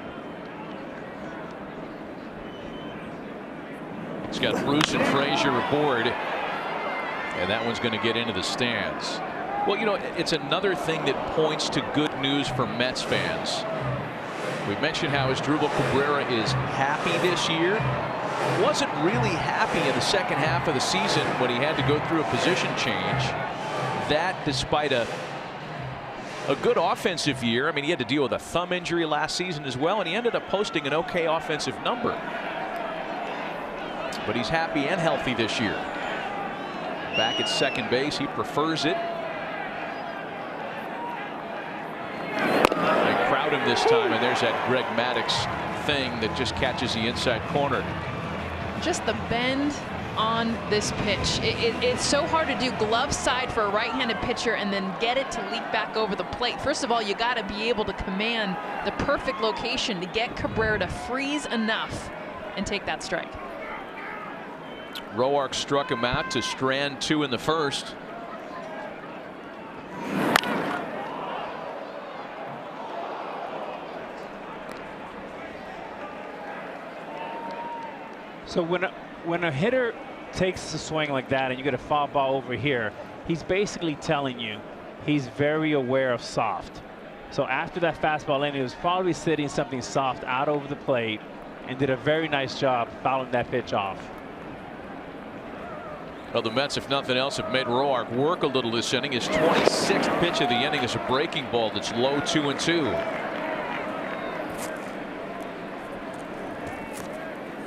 It's got Bruce and Frazier aboard, and that one's going to get into the stands. Well, you know, it's another thing that points to good news for Mets fans. We mentioned how Asdrubal Cabrera is happy this year. Wasn't really happy in the second half of the season when he had to go through a position change. That despite a good offensive year. I mean, he had to deal with a thumb injury last season as well, and he ended up posting an okay offensive number. But he's happy and healthy this year. Back at second base, he prefers it. They crowd him this time, and there's that Greg Maddux thing that just catches the inside corner. Just the bend on this pitch. It's so hard to do glove side for a right-handed pitcher and then get it to leak back over the plate. First of all, you got to be able to command the perfect location to get Cabrera to freeze enough and take that strike. Roark struck him out to strand 2 in the first. So when a hitter takes a swing like that and you get a foul ball over here, he's basically telling you he's very aware of soft. So after that fastball landing, he was probably sitting something soft out over the plate and did a very nice job fouling that pitch off. Well, the Mets, if nothing else, have made Roark work a little this inning. His 26th pitch of the inning is a breaking ball that's low 2-2.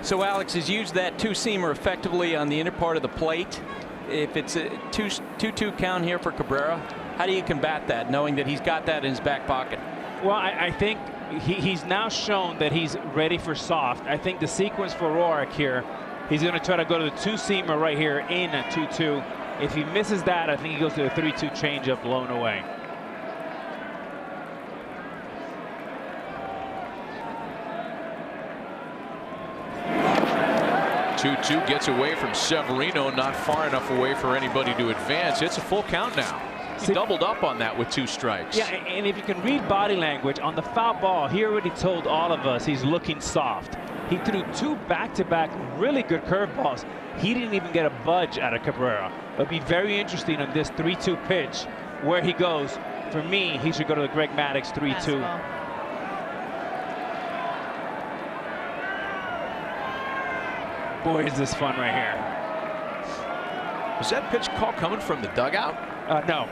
So Alex has used that two-seamer effectively on the inner part of the plate. If it's a 2-2 count here for Cabrera, how do you combat that, knowing that he's got that in his back pocket? Well, I think he's now shown that he's ready for soft. I think the sequence for Roark here, he's going to try to go to the two-seamer right here in a 2-2. If he misses that, I think he goes to the 3-2 changeup blown away. 2-2 gets away from Severino, not far enough away for anybody to advance. It's a full count now. He doubled up on that with 2 strikes. Yeah, and if you can read body language on the foul ball, he already told all of us he's looking soft. He threw 2 back-to-back really good curveballs. He didn't even get a budge out of Cabrera. It'll be very interesting on this 3-2 pitch where he goes. For me, he should go to the Greg Maddux 3-2. Boy, is this fun right here. Was that pitch call coming from the dugout? No.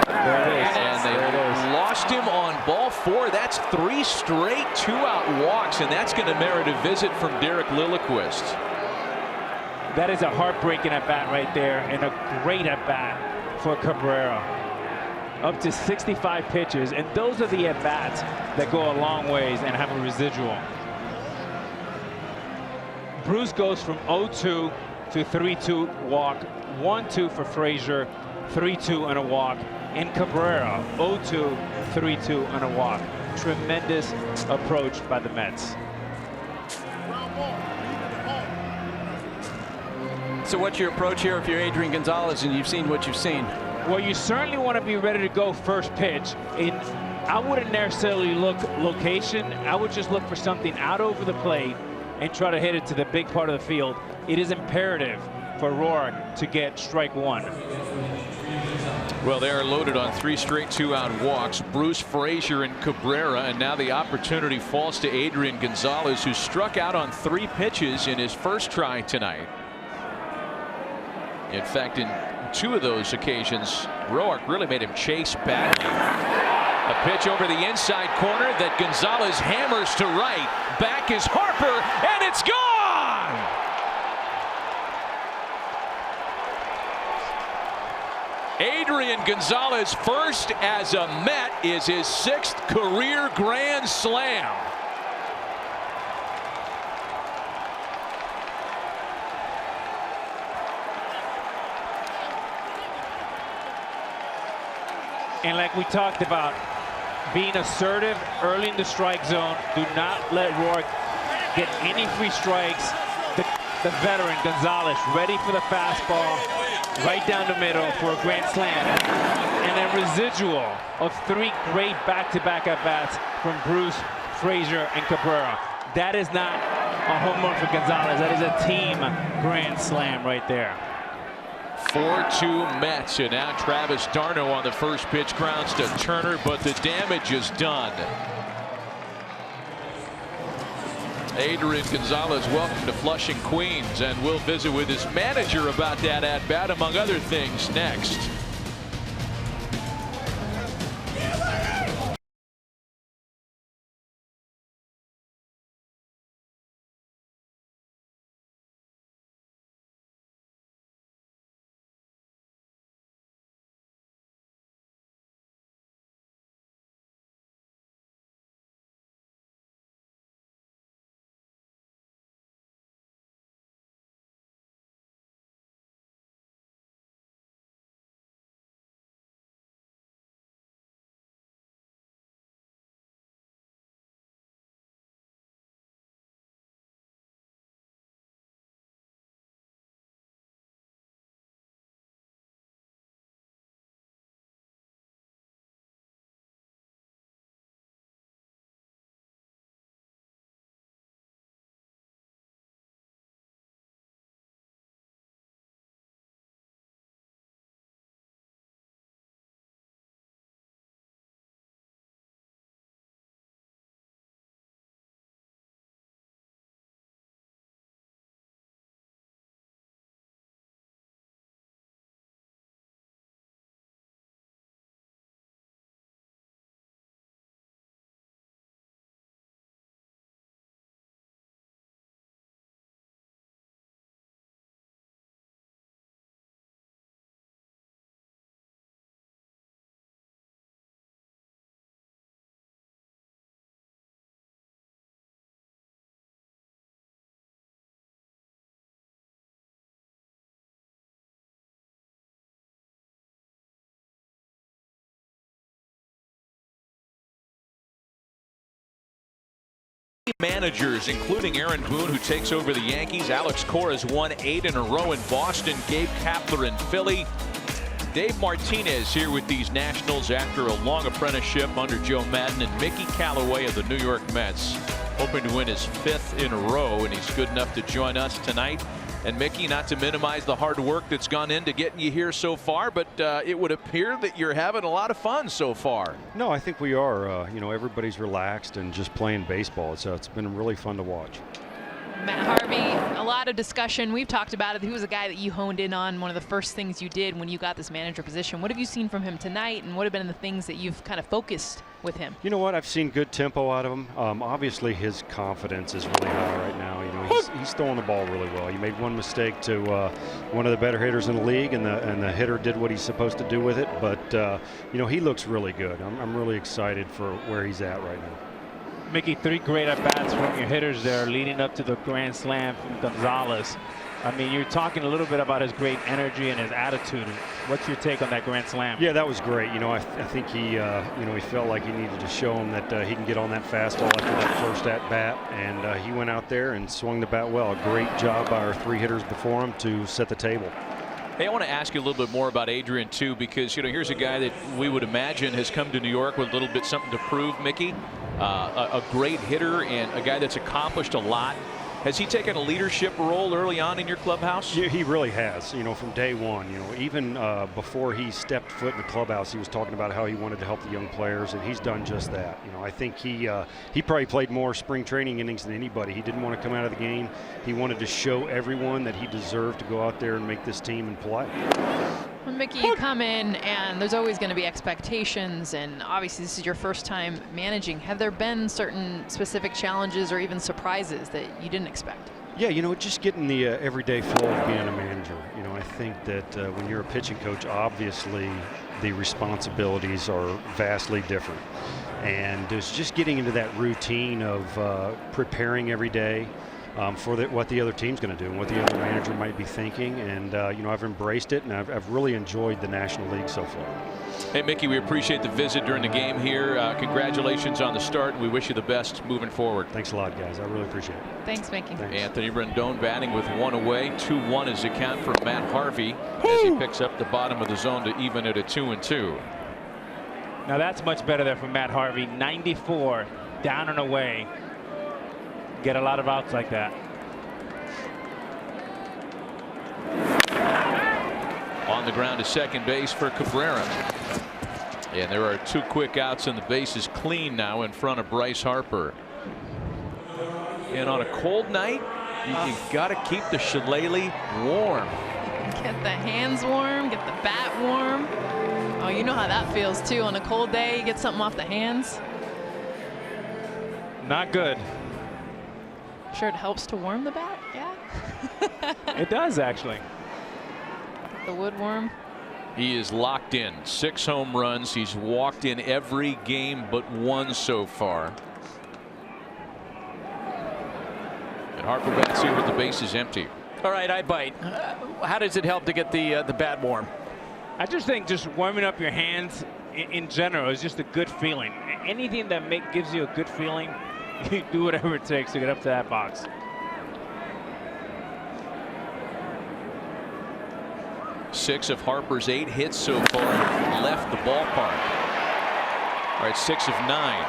There it is. And they lost him on ball 4. That's 3 straight 2-out walks, and that's going to merit a visit from Derek Lilliquist. That is a heartbreaking at-bat right there, and a great at-bat for Cabrera. Up to 65 pitches, and those are the at-bats that go a long ways and have a residual. Bruce goes from 0-2 to 3-2 walk, 1-2 for Frazier, 3-2 and a walk, and Cabrera 0-2, 3-2 and a walk. Tremendous approach by the Mets. So what's your approach here if you're Adrian Gonzalez and you've seen what you've seen? Well, you certainly want to be ready to go first pitch. I wouldn't necessarily look location. I would just look for something out over the plate and try to hit it to the big part of the field. It is imperative for Roark to get strike 1. Well, they are loaded on 3 straight 2-out walks. Bruce, Frazier, and Cabrera, and now the opportunity falls to Adrian Gonzalez, who struck out on 3 pitches in his first try tonight. In fact, in 2 of those occasions, Roark really made him chase badly. A pitch over the inside corner that Gonzalez hammers to right. Back is Harper, and it's gone! Adrian Gonzalez, first as a Met, is his 6th career grand slam. And like we talked about, being assertive early in the strike zone. Do not let Roark get any free strikes. The veteran Gonzalez ready for the fastball right down the middle for a grand slam. And a residual of 3 great back-to-back at-bats from Bruce, Frazier, and Cabrera. That is not a home run for Gonzalez. That is a team grand slam right there. 4-2 Mets, and now Travis d'Arnaud on the first pitch grounds to Turner, but the damage is done. Adrian Gonzalez, welcome to Flushing, Queens, and we'll visit with his manager about that at-bat, among other things, next. managers, including Aaron Boone, who takes over the Yankees. Alex Cora's won 8 in a row in Boston. Gabe Kapler in Philly. Dave Martinez here with these Nationals after a long apprenticeship under Joe Madden, and Mickey Callaway of the New York Mets, hoping to win his 5th in a row, and he's good enough to join us tonight. And Mickey, not to minimize the hard work that's gone into getting you here so far, but it would appear that you're having a lot of fun so far. No, I think we are. You know, everybody's relaxed and just playing baseball, so it's been really fun to watch. Matt Harvey, a lot of discussion. We've talked about it. He was a guy that you honed in on, one of the first things you did when you got this manager position. What have you seen from him tonight, and what have been the things that you've kind of focused with him? You know what? I've seen good tempo out of him. Obviously, his confidence is really high right now. You know, he's throwing the ball really well. He made one mistake to one of the better hitters in the league, and the hitter did what he's supposed to do with it. But you know, he looks really good. I'm really excited for where he's at right now. Mickey, 3 great at-bats from your hitters there leading up to the grand slam from Gonzalez. I mean, you're talking a little bit about his great energy and his attitude. What's your take on that grand slam? Yeah, that was great. You know, I think he, you know, he felt like he needed to show him that he can get on that fastball after that first at-bat, and he went out there and swung the bat well. A great job by our 3 hitters before him to set the table. Hey, I want to ask you a little bit more about Adrian, too, because, you know, here's a guy that we would imagine has come to New York with a little bit something to prove, Mickey. A great hitter and a guy that's accomplished a lot. Has he taken a leadership role early on in your clubhouse? Yeah, he really has. You know, from day one. You know, even before he stepped foot in the clubhouse, he was talking about how he wanted to help the young players, and he's done just that. You know, I think he probably played more spring training innings than anybody. He didn't want to come out of the game. He wanted to show everyone that he deserved to go out there and make this team and play. Well, Mickey, you come in and there's always going to be expectations, and obviously this is your first time managing. Have there been certain specific challenges or even surprises that you didn't expect? Yeah, you know, just getting the everyday flow of being a manager. You know, I think that when you're a pitching coach, obviously the responsibilities are vastly different. And it's just getting into that routine of preparing every day for what the other team's going to do and what the other manager might be thinking. And, you know, I've embraced it, and I've really enjoyed the National League so far. Hey, Mickey, we appreciate the visit during the game here. Congratulations on the start, and we wish you the best moving forward. Thanks a lot, guys. I really appreciate it. Thanks, Mickey. Thanks. Anthony Rendon batting with 1 away. 2-1 is the count for Matt Harvey as he picks up the bottom of the zone to even it at 2-2. Now that's much better there from Matt Harvey. 94 down and away. Get a lot of outs like that. On the ground to second base for Cabrera. And there are 2 quick outs, and the base is clean now in front of Bryce Harper. And on a cold night, you got to keep the shillelagh warm. Get the hands warm, get the bat warm. Oh, you know how that feels too. On a cold day, you get something off the hands. Not good. Sure, it helps to warm the bat. Yeah. It does, actually. The wood warm. He is locked in. 6 home runs. He's walked in every game but 1 so far. And Harper bats here with the bases empty. All right, I bite. How does it help to get the bat warm? I just think just warming up your hands in general is just a good feeling. Anything that gives you a good feeling, you do whatever it takes to get up to that box. Six of Harper's 8 hits so far have left the ballpark. All right, 6 of 9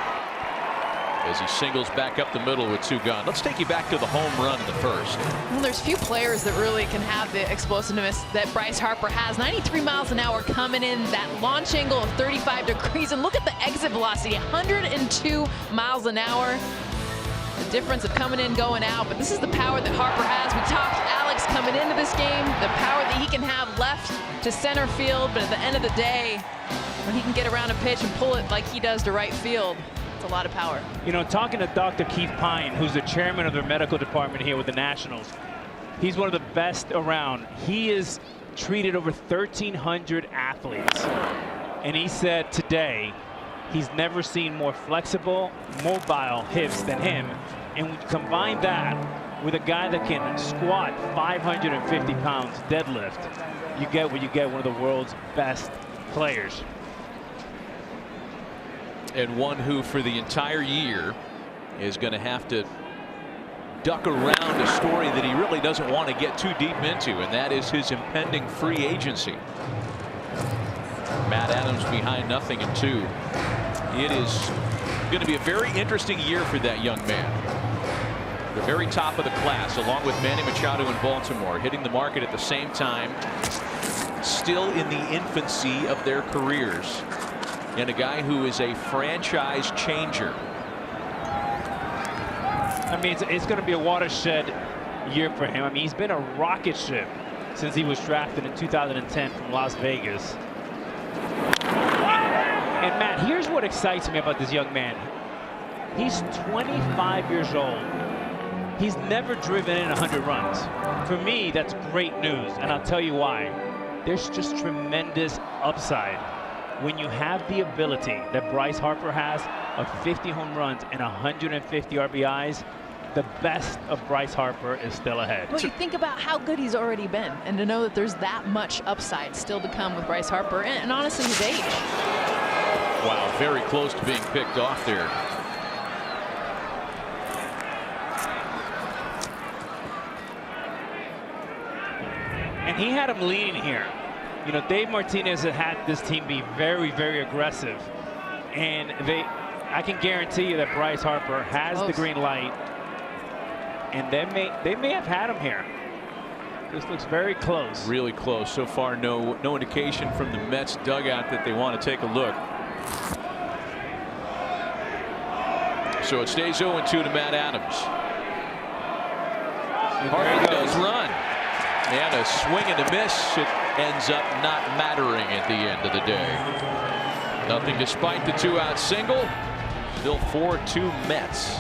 as he singles back up the middle with 2 gone. Let's take you back to the home run in the first. Well, there's few players that really can have the explosiveness that Bryce Harper has. 93 miles an hour coming in, that launch angle of 35 degrees, and look at the exit velocity, 102 miles an hour. The difference of coming in, going out, but this is the power that Harper has. We talked Alex coming into this game, the power that he can have left to center field, but at the end of the day, when he can get around a pitch and pull it like he does to right field, it's a lot of power. You know, talking to Dr. Keith Pine, who's the chairman of their medical department here with the Nationals, he's one of the best around. He has treated over 1,300 athletes, and he said today he's never seen more flexible, mobile hips than him. And when you combine that with a guy that can squat 550 pounds deadlift, you get what you get, one of the world's best players. And one who for the entire year is going to have to duck around a story that he really doesn't want to get too deep into, and that is his impending free agency. Matt Adams behind 0-2. It is going to be a very interesting year for that young man. The very top of the class, along with Manny Machado in Baltimore, hitting the market at the same time, still in the infancy of their careers, and a guy who is a franchise changer. I mean, it's going to be a watershed year for him. I mean, he's been a rocket ship since he was drafted in 2010 from Las Vegas. And Matt, here's what excites me about this young man. He's 25 years old. He's never driven in 100 runs. For me, that's great news, and I'll tell you why. There's just tremendous upside when you have the ability that Bryce Harper has of 50 home runs and 150 RBIs. The best of Bryce Harper is still ahead. Well, you think about how good he's already been, and to know that there's that much upside still to come with Bryce Harper, and honestly his age. Wow, very close to being picked off there. And he had him leaning here. You know, Dave Martinez had this team be very, very aggressive, and I can guarantee you that Bryce Harper has the green light, and they may have had him here. This looks very close. Really close so far. No indication from the Mets dugout that they want to take a look. So it stays 0-2 to Matt Adams. Harvey does run, and a swing and a miss. It ends up not mattering at the end of the day. Nothing despite the 2-out single. Still 4-2 Mets.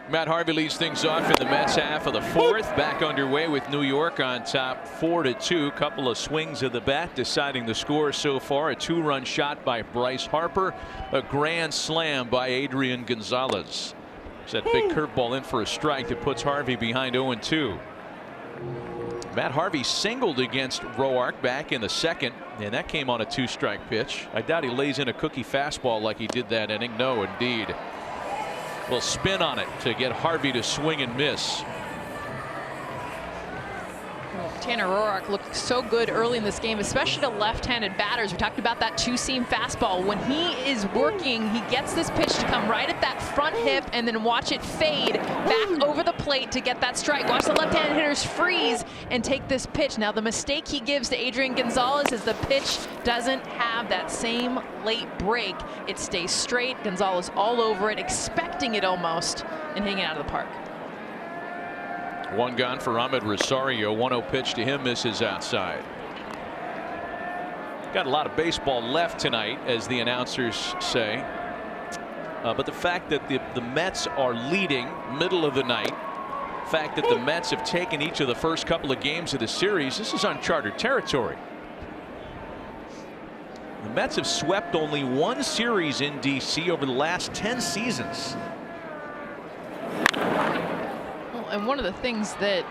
Matt Harvey leads things off in the Mets half of the fourth. Back underway with New York on top 4-2. Couple of swings of the bat deciding the score so far. A 2-run shot by Bryce Harper. A grand slam by Adrian Gonzalez. It's that big curveball in for a strike that puts Harvey behind 0-2. Matt Harvey singled against Roark back in the second, and that came on a 2-strike pitch. I doubt he lays in a cookie fastball like he did that inning. No, indeed. Will spin on it to get Harvey to swing and miss. Tanner Roark looked so good early in this game, especially to left-handed batters. We talked about that two-seam fastball. When he is working, he gets this pitch to come right at that front hip and then watch it fade back over the plate to get that strike. Watch the left-handed hitters freeze and take this pitch. Now, the mistake he gives to Adrian Gonzalez is the pitch doesn't have that same late break. It stays straight. Gonzalez all over it, expecting it almost, and hitting it out of the park. One gone for Ahmed Rosario. 1-0 pitch to him, misses outside. Got a lot of baseball left tonight, as the announcers say. But the fact that the Mets are leading middle of the night, the fact that the Mets have taken each of the first couple of games of the series, this is uncharted territory. The Mets have swept only one series in D.C. over the last 10 seasons. And one of the things that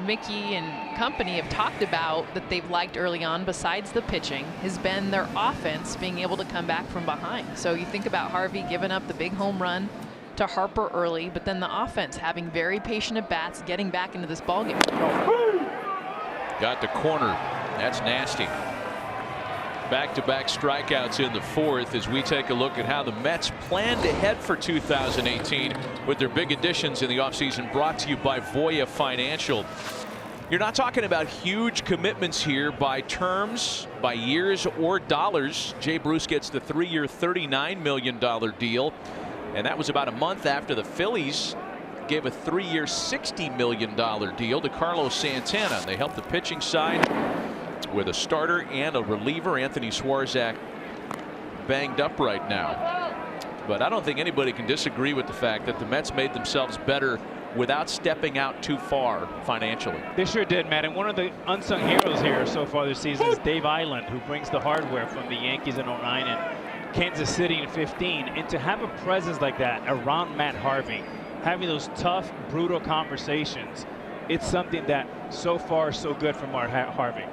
Mickey and company have talked about that they've liked early on, besides the pitching, has been their offense being able to come back from behind. So you think about Harvey giving up the big home run to Harper early, but then the offense having very patient at bats, getting back into this ballgame. Got the corner. That's nasty. Back-to-back strikeouts in the fourth as we take a look at how the Mets plan to head for 2018 with their big additions in the offseason, brought to you by Voya Financial. You're not talking about huge commitments here by terms, by years, or dollars. Jay Bruce gets the 3-year $39 million deal, and that was about a month after the Phillies gave a 3-year $60 million deal to Giancarlo Stanton. They helped the pitching side with a starter and a reliever. Anthony Swarzak banged up right now, but I don't think anybody can disagree with the fact that the Mets made themselves better without stepping out too far financially. They sure did, Matt. And one of the unsung heroes here so far this season is Dave Island, who brings the hardware from the Yankees in '09 and Kansas City in '15. And to have a presence like that around Matt Harvey, having those tough, brutal conversations, it's something that so far so good from our Harvey.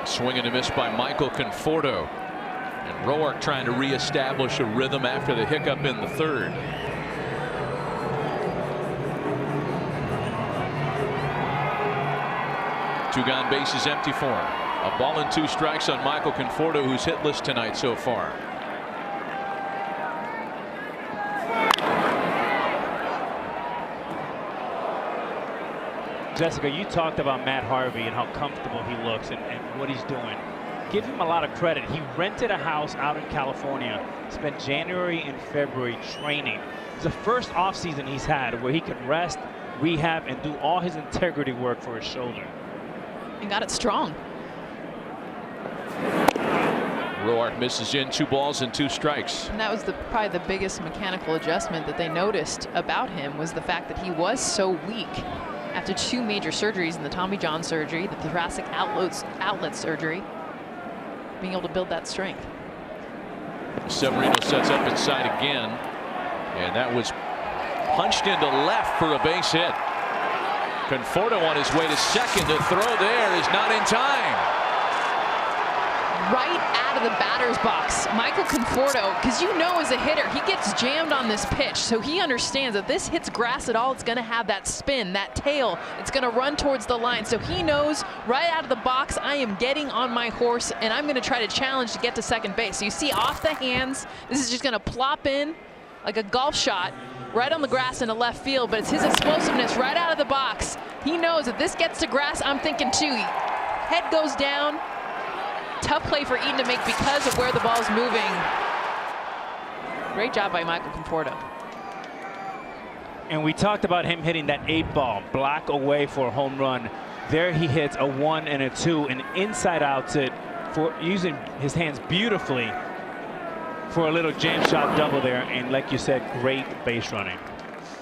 Swing and a miss by Michael Conforto, and Roark trying to reestablish a rhythm after the hiccup in the third. Two gone, bases empty for him. A ball and 2 strikes on Michael Conforto, who's hitless tonight so far. Jessica, you talked about Matt Harvey and how comfortable he looks and what he's doing. Give him a lot of credit. He rented a house out in California, spent January and February training. It's the first offseason he's had where he can rest, rehab, and do all his integrity work for his shoulder. And got it strong. Roark misses in, 2 balls and 2 strikes. And that was probably the biggest mechanical adjustment that they noticed about him, was the fact that he was so weak after 2 major surgeries, in the Tommy John surgery, the thoracic outlet surgery, being able to build that strength. Severino sets up inside again, and that was punched into left for a base hit. Conforto on his way to second. The throw there is not in time. Right out of the batter's box, Michael Conforto, because you know as a hitter, he gets jammed on this pitch, so he understands that this hits grass at all, it's going to have that spin, that tail, it's going to run towards the line. So he knows right out of the box, I am getting on my horse, and I'm going to try to challenge to get to second base. So you see off the hands, this is just going to plop in like a golf shot right on the grass into left field, but it's his explosiveness right out of the box. He knows if this gets to grass, I'm thinking too. Head goes down. Tough play for Eaton to make because of where the ball's moving. Great job by Michael Conforto. And we talked about him hitting that 8-ball, block away for a home run. There he hits a 1 and a 2, and inside outs it for using his hands beautifully for a little jam shot double there. And like you said, great base running.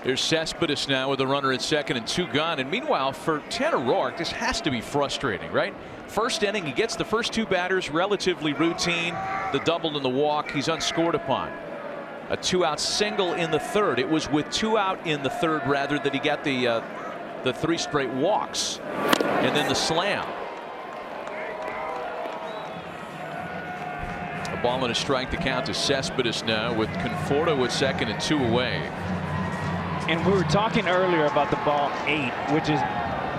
There's Cespedes now with a runner at second and 2 gone. And meanwhile, for Tanner Roark, this has to be frustrating, right? First inning, he gets the first 2 batters relatively routine. The double and the walk, he's unscored upon. A 2-out single in the third. It was with 2 out in the third rather that he got the 3 straight walks and then the slam. A ball and a strike to count to Cespedes now with Conforto at second and 2 away. And we were talking earlier about the ball 8, which is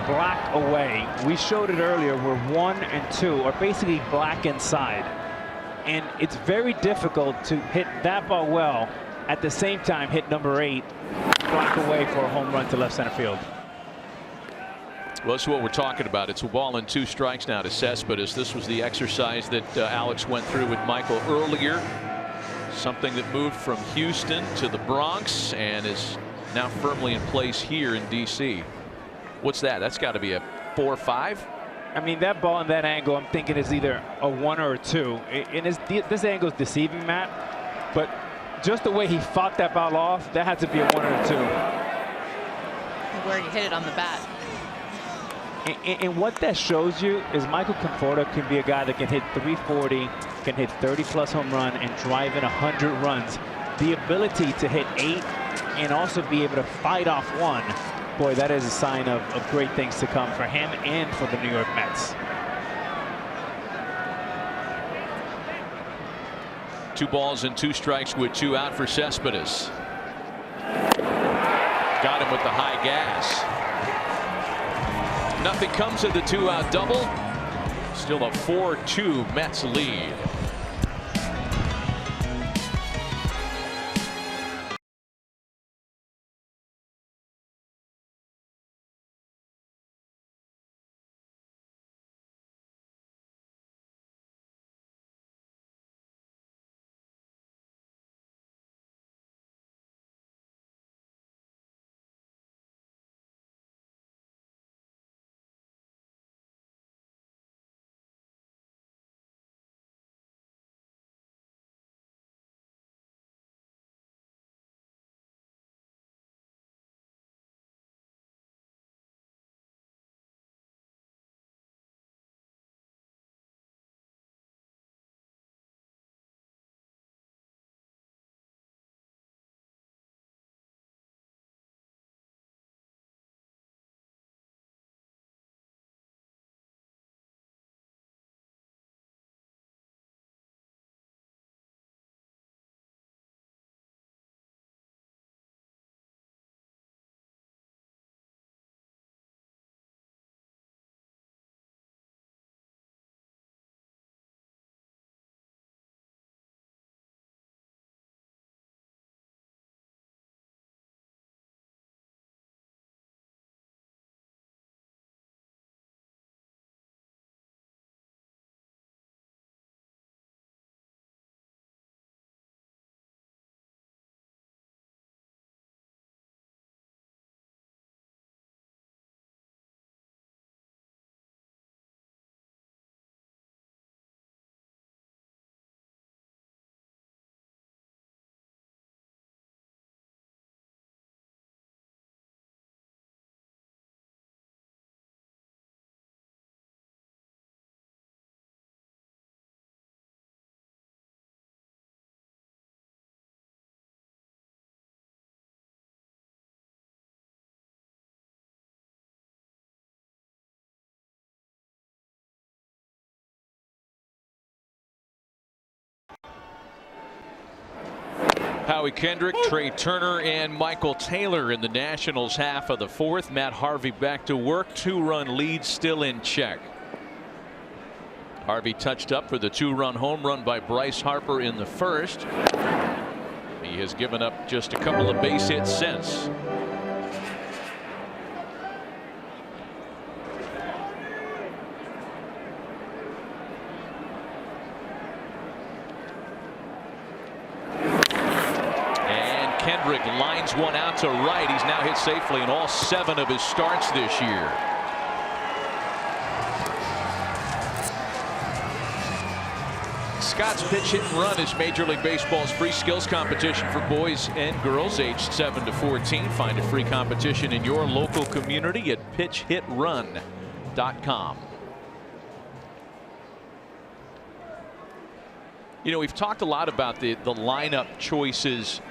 black away. We showed it earlier where 1 and 2 are basically black inside. And it's very difficult to hit that ball well, at the same time hit number 8 black away for a home run to left center field. Well, that's what we're talking about. It's a ball and 2 strikes now to Cespedes. This was the exercise that Alex went through with Michael earlier. Something that moved from Houston to the Bronx and is now firmly in place here in D.C. What's that? That's got to be a 4-5. I mean, that ball in that angle, I'm thinking is either a 1 or a 2. And this angle is deceiving, Matt. But just the way he fought that ball off, that had to be a 1 or a 2. Where he hit it on the bat. And what that shows you is Michael Conforto can be a guy that can hit 340, can hit 30-plus home run, and drive in 100 runs. The ability to hit 8 and also be able to fight off 1, boy, that is a sign of great things to come for him and for the New York Mets. 2 balls and 2 strikes with 2 out for Cespedes. Got him with the high gas. Nothing comes of the 2-out double. Still a 4-2 Mets lead. Howie Kendrick, Trey Turner, and Michael Taylor in the Nationals half of the 4th. Matt Harvey back to work. 2-run lead still in check. Harvey touched up for the 2-run home run by Bryce Harper in the 1st. He has given up just a couple of base hits since. Kendrick lines one out to right. He's now hit safely in all 7 of his starts this year. Scott's Pitch Hit and Run is Major League Baseball's free skills competition for boys and girls aged 7 to 14. Find a free competition in your local community at pitchhitrun.com. You know, we've talked a lot about the lineup choices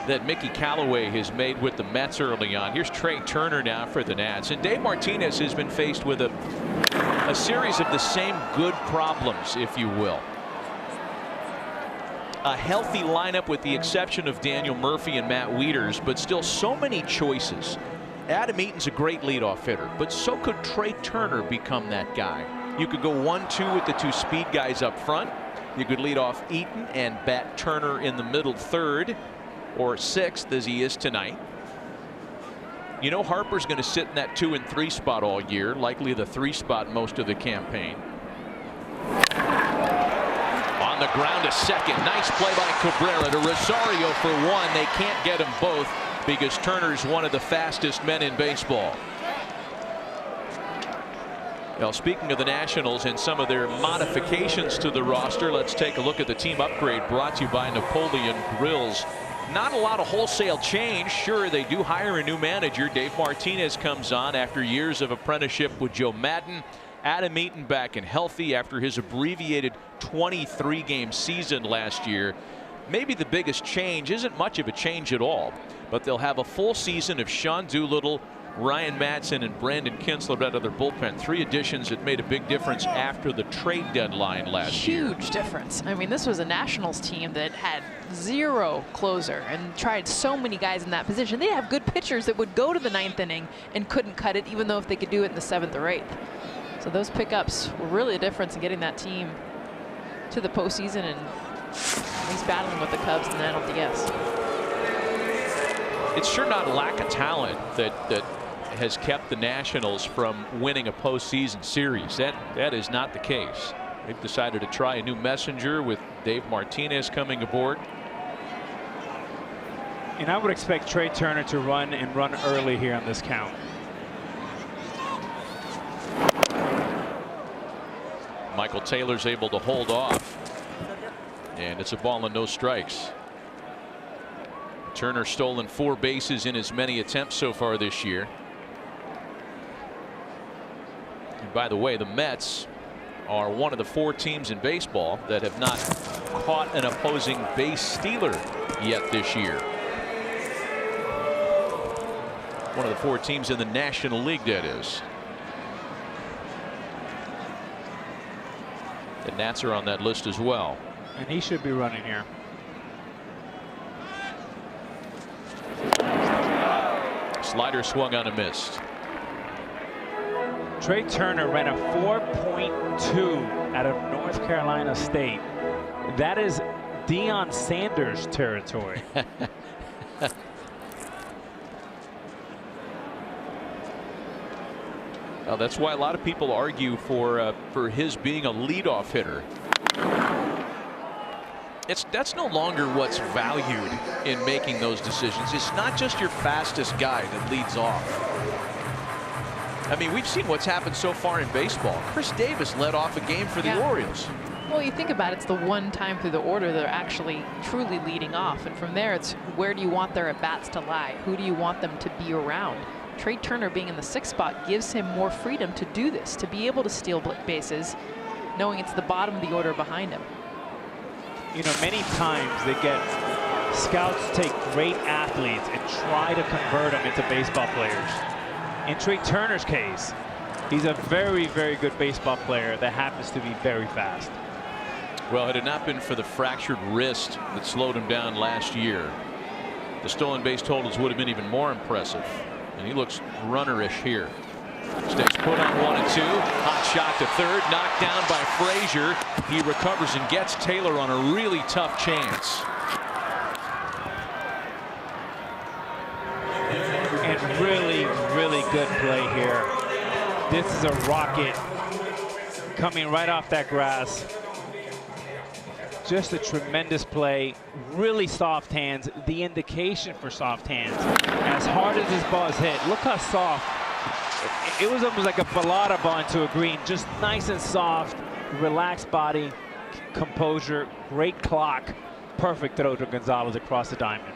that Mickey Callaway has made with the Mets early on. Here's Trey Turner now for the Nats. And Dave Martinez has been faced with a series of the same good problems, if you will. A healthy lineup with the exception of Daniel Murphy and Matt Wieters, but still so many choices. Adam Eaton's a great leadoff hitter, but so could Trey Turner become that guy. You could go 1-2 with the 2 speed guys up front. You could lead off Eaton and bat Turner in the middle third or 6th as he is tonight. You know Harper's going to sit in that 2 and 3 spot all year, likely the 3 spot most of the campaign. On the ground to second. Nice play by Cabrera to Rosario for 1. They can't get them both because Turner's one of the fastest men in baseball. Well, speaking of the Nationals and some of their modifications to the roster, let's take a look at the team upgrade brought to you by Napoleon Grills. Not a lot of wholesale change. Sure, they do hire a new manager. Dave Martinez comes on after years of apprenticeship with Joe Madden. Adam Eaton back and healthy after his abbreviated 23-game season last year. Maybe the biggest change isn't much of a change at all, but they'll have a full season of Sean Doolittle, Ryan Madsen, and Brandon Kinsler out of their bullpen. 3 additions that made a big difference after the trade deadline last year. Huge difference. I mean, this was a Nationals team that had 0 closer and tried so many guys in that position. They have good pitchers that would go to the 9th inning and couldn't cut it, even though if they could do it in the 7th or 8th. So those pickups were really a difference in getting that team to the postseason and at least battling with the Cubs in the NLDS. It's sure not a lack of talent that has kept the Nationals from winning a postseason series. That is not the case. They've decided to try a new messenger with Dave Martinez coming aboard. And I would expect Trey Turner to run early here on this count. Michael Taylor's able to hold off, and it's a ball and no strikes. Turner stolen 4 bases in as many attempts so far this year. And by the way, the Mets are one of the 4 teams in baseball that have not caught an opposing base stealer yet this year. One of the 4 teams in the National League, that is. The Nats are on that list as well. And he should be running here. Slider swung on and missed. Trey Turner ran a 4.2 out of North Carolina State. That is Deion Sanders territory. Well, that's why a lot of people argue for his being a leadoff hitter. That's no longer what's valued in making those decisions. It's not just your fastest guy that leads off. I mean, we've seen what's happened so far in baseball. Chris Davis led off a game for the Orioles. Well, you think about it, it's the one time through the order they're actually truly leading off. And from there, it's where do you want their at-bats to lie? Who do you want them to be around? Trey Turner being in the 6th spot gives him more freedom to do this, to be able to steal bases, knowing it's the bottom of the order behind him. You know, many times scouts take great athletes and try to convert them into baseball players. In Trey Turner's case, he's a very, very good baseball player that happens to be very fast. Well, had it not been for the fractured wrist that slowed him down last year, the stolen base totals would have been even more impressive. And he looks runnerish here. Stays put on 1 and 2. Hot shot to third. Knocked down by Frazier. He recovers and gets Taylor on a really tough chance. And really, really good play here. This is a rocket coming right off that grass. Just a tremendous play. Really soft hands. The indication for soft hands. As hard as this ball is hit, look how soft. It was almost like a balata ball into a green. Just nice and soft. Relaxed body. Composure. Great clock. Perfect throw to Gonzalez across the diamond.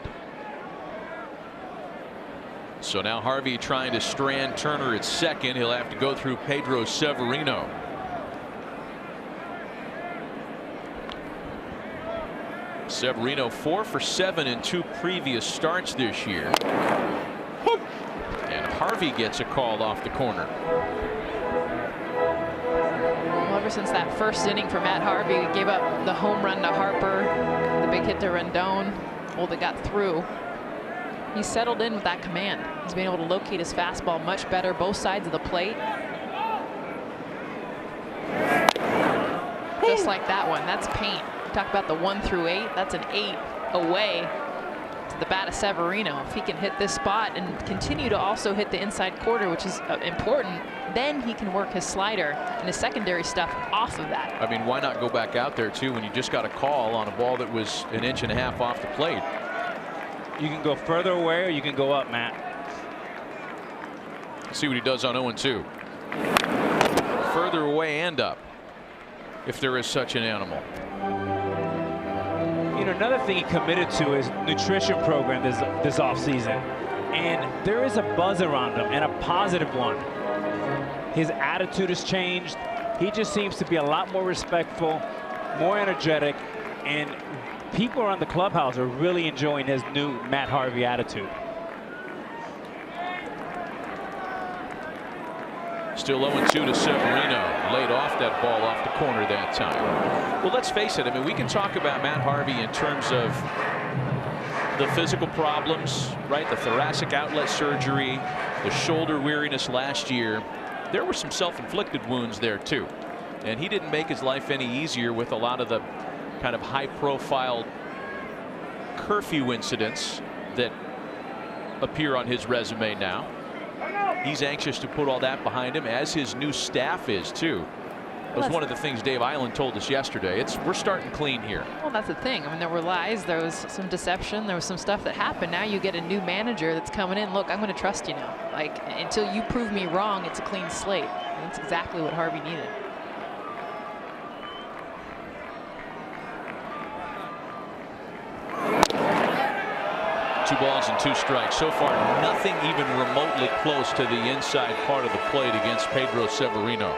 So now Harvey trying to strand Turner at second. He'll have to go through Pedro Severino. Severino 4 for 7 in 2 previous starts this year. And Harvey gets a call off the corner. Well, ever since that first inning for Matt Harvey, we gave up the home run to Harper, the big hit to Rendon. Well, they got through. He's settled in with that command. He's been able to locate his fastball much better, both sides of the plate. Just like that one, that's paint. Talk about the 1 through 8, that's an 8 away to the bat of Severino. If he can hit this spot and continue to also hit the inside quarter, which is important, then he can work his slider and his secondary stuff off of that. I mean, why not go back out there too when you just got a call on a ball that was 1.5 inches off the plate? You can go further away or you can go up, Matt. See what he does on 0-2. Further away and up, if there is such an animal. You know, another thing he committed to is nutrition program this offseason. And there is a buzz around him, and a positive one. His attitude has changed. He just seems to be a lot more respectful, more energetic, and people around the clubhouse are really enjoying his new Matt Harvey attitude. Still 0-2 to Severino. Laid off that ball off the corner that time. Well, let's face it. I mean, we can talk about Matt Harvey in terms of the physical problems, right? The thoracic outlet surgery, the shoulder weariness last year. There were some self-inflicted wounds there, too. And he didn't make his life any easier with a lot of the kind of high-profile curfew incidents that appear on his resume now. He's anxious to put all that behind him, as his new staff is too. That was one of the things Dave Eiland told us yesterday. We're starting clean here. Well, that's the thing. I mean, there were lies, there was some deception, there was some stuff that happened. Now you get a new manager that's coming in. Look, I'm going to trust you now. Like, until you prove me wrong, it's a clean slate. And that's exactly what Harvey needed. Two balls and 2 strikes. So far, nothing even remotely close to the inside part of the plate against Pedro Severino.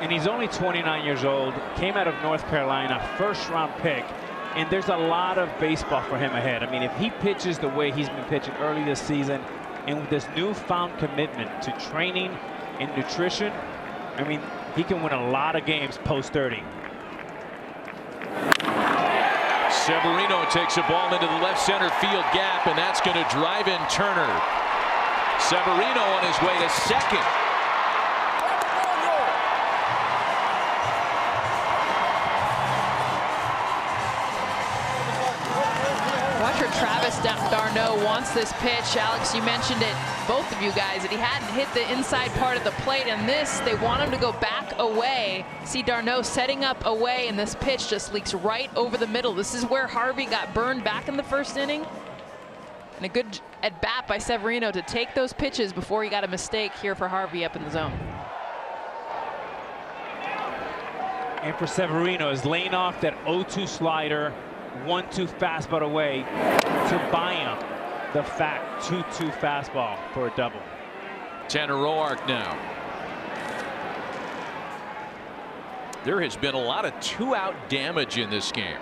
And he's only 29 years old, came out of North Carolina, first-round pick, and there's a lot of baseball for him ahead. I mean, if he pitches the way he's been pitching early this season, and with this newfound commitment to training and nutrition, I mean, he can win a lot of games post-30. Severino takes a ball into the left center field gap, and that's going to drive in Turner. Severino on his way to second. Watcher Travis d'Arnaud wants this pitch. Alex, you mentioned it, both of you guys, that he hadn't hit the inside part of the plate, and this, they want him to go back away. See d'Arnaud setting up away, and this pitch just leaks right over the middle. This is where Harvey got burned back in the first inning. And a good at bat by Severino to take those pitches before he got a mistake here for Harvey up in the zone. And for Severino, is laying off that 0-2 slider, 1-2 fastball away to buy him the fact 2-2 fastball for a double. Tanner Roark now. There has been a lot of 2-out damage in this game.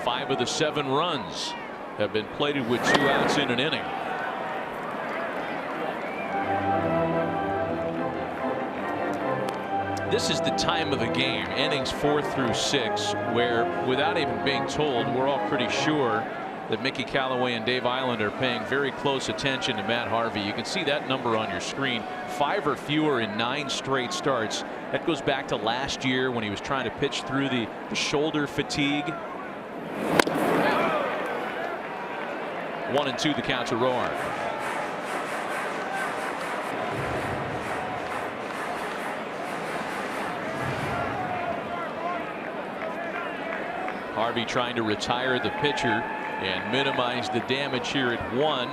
Five of the 7 runs have been plated with 2 outs in an inning. This is the time of the game, innings 4 through 6, where without even being told, we're all pretty sure that Mickey Callaway and Dave Eiland are paying very close attention to Matt Harvey. You can see that number on your screen, 5 or fewer in 9 straight starts. That goes back to last year when he was trying to pitch through the shoulder fatigue. 1-2 the count to Roark. Harvey trying to retire the pitcher and minimize the damage here at 1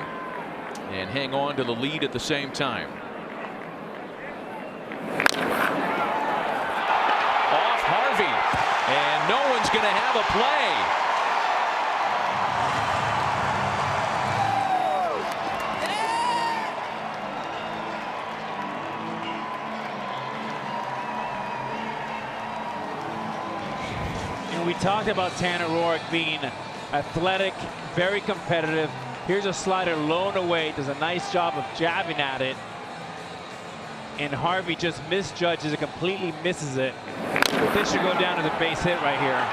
and hang on to the lead at the same time. Off Harvey, and no one's going to have a play. We talked about Tanner Roark being athletic, very competitive. Here's a slider low and away, does a nice job of jabbing at it. and Harvey just misjudges it, completely misses it. But this should go down as a base hit right here.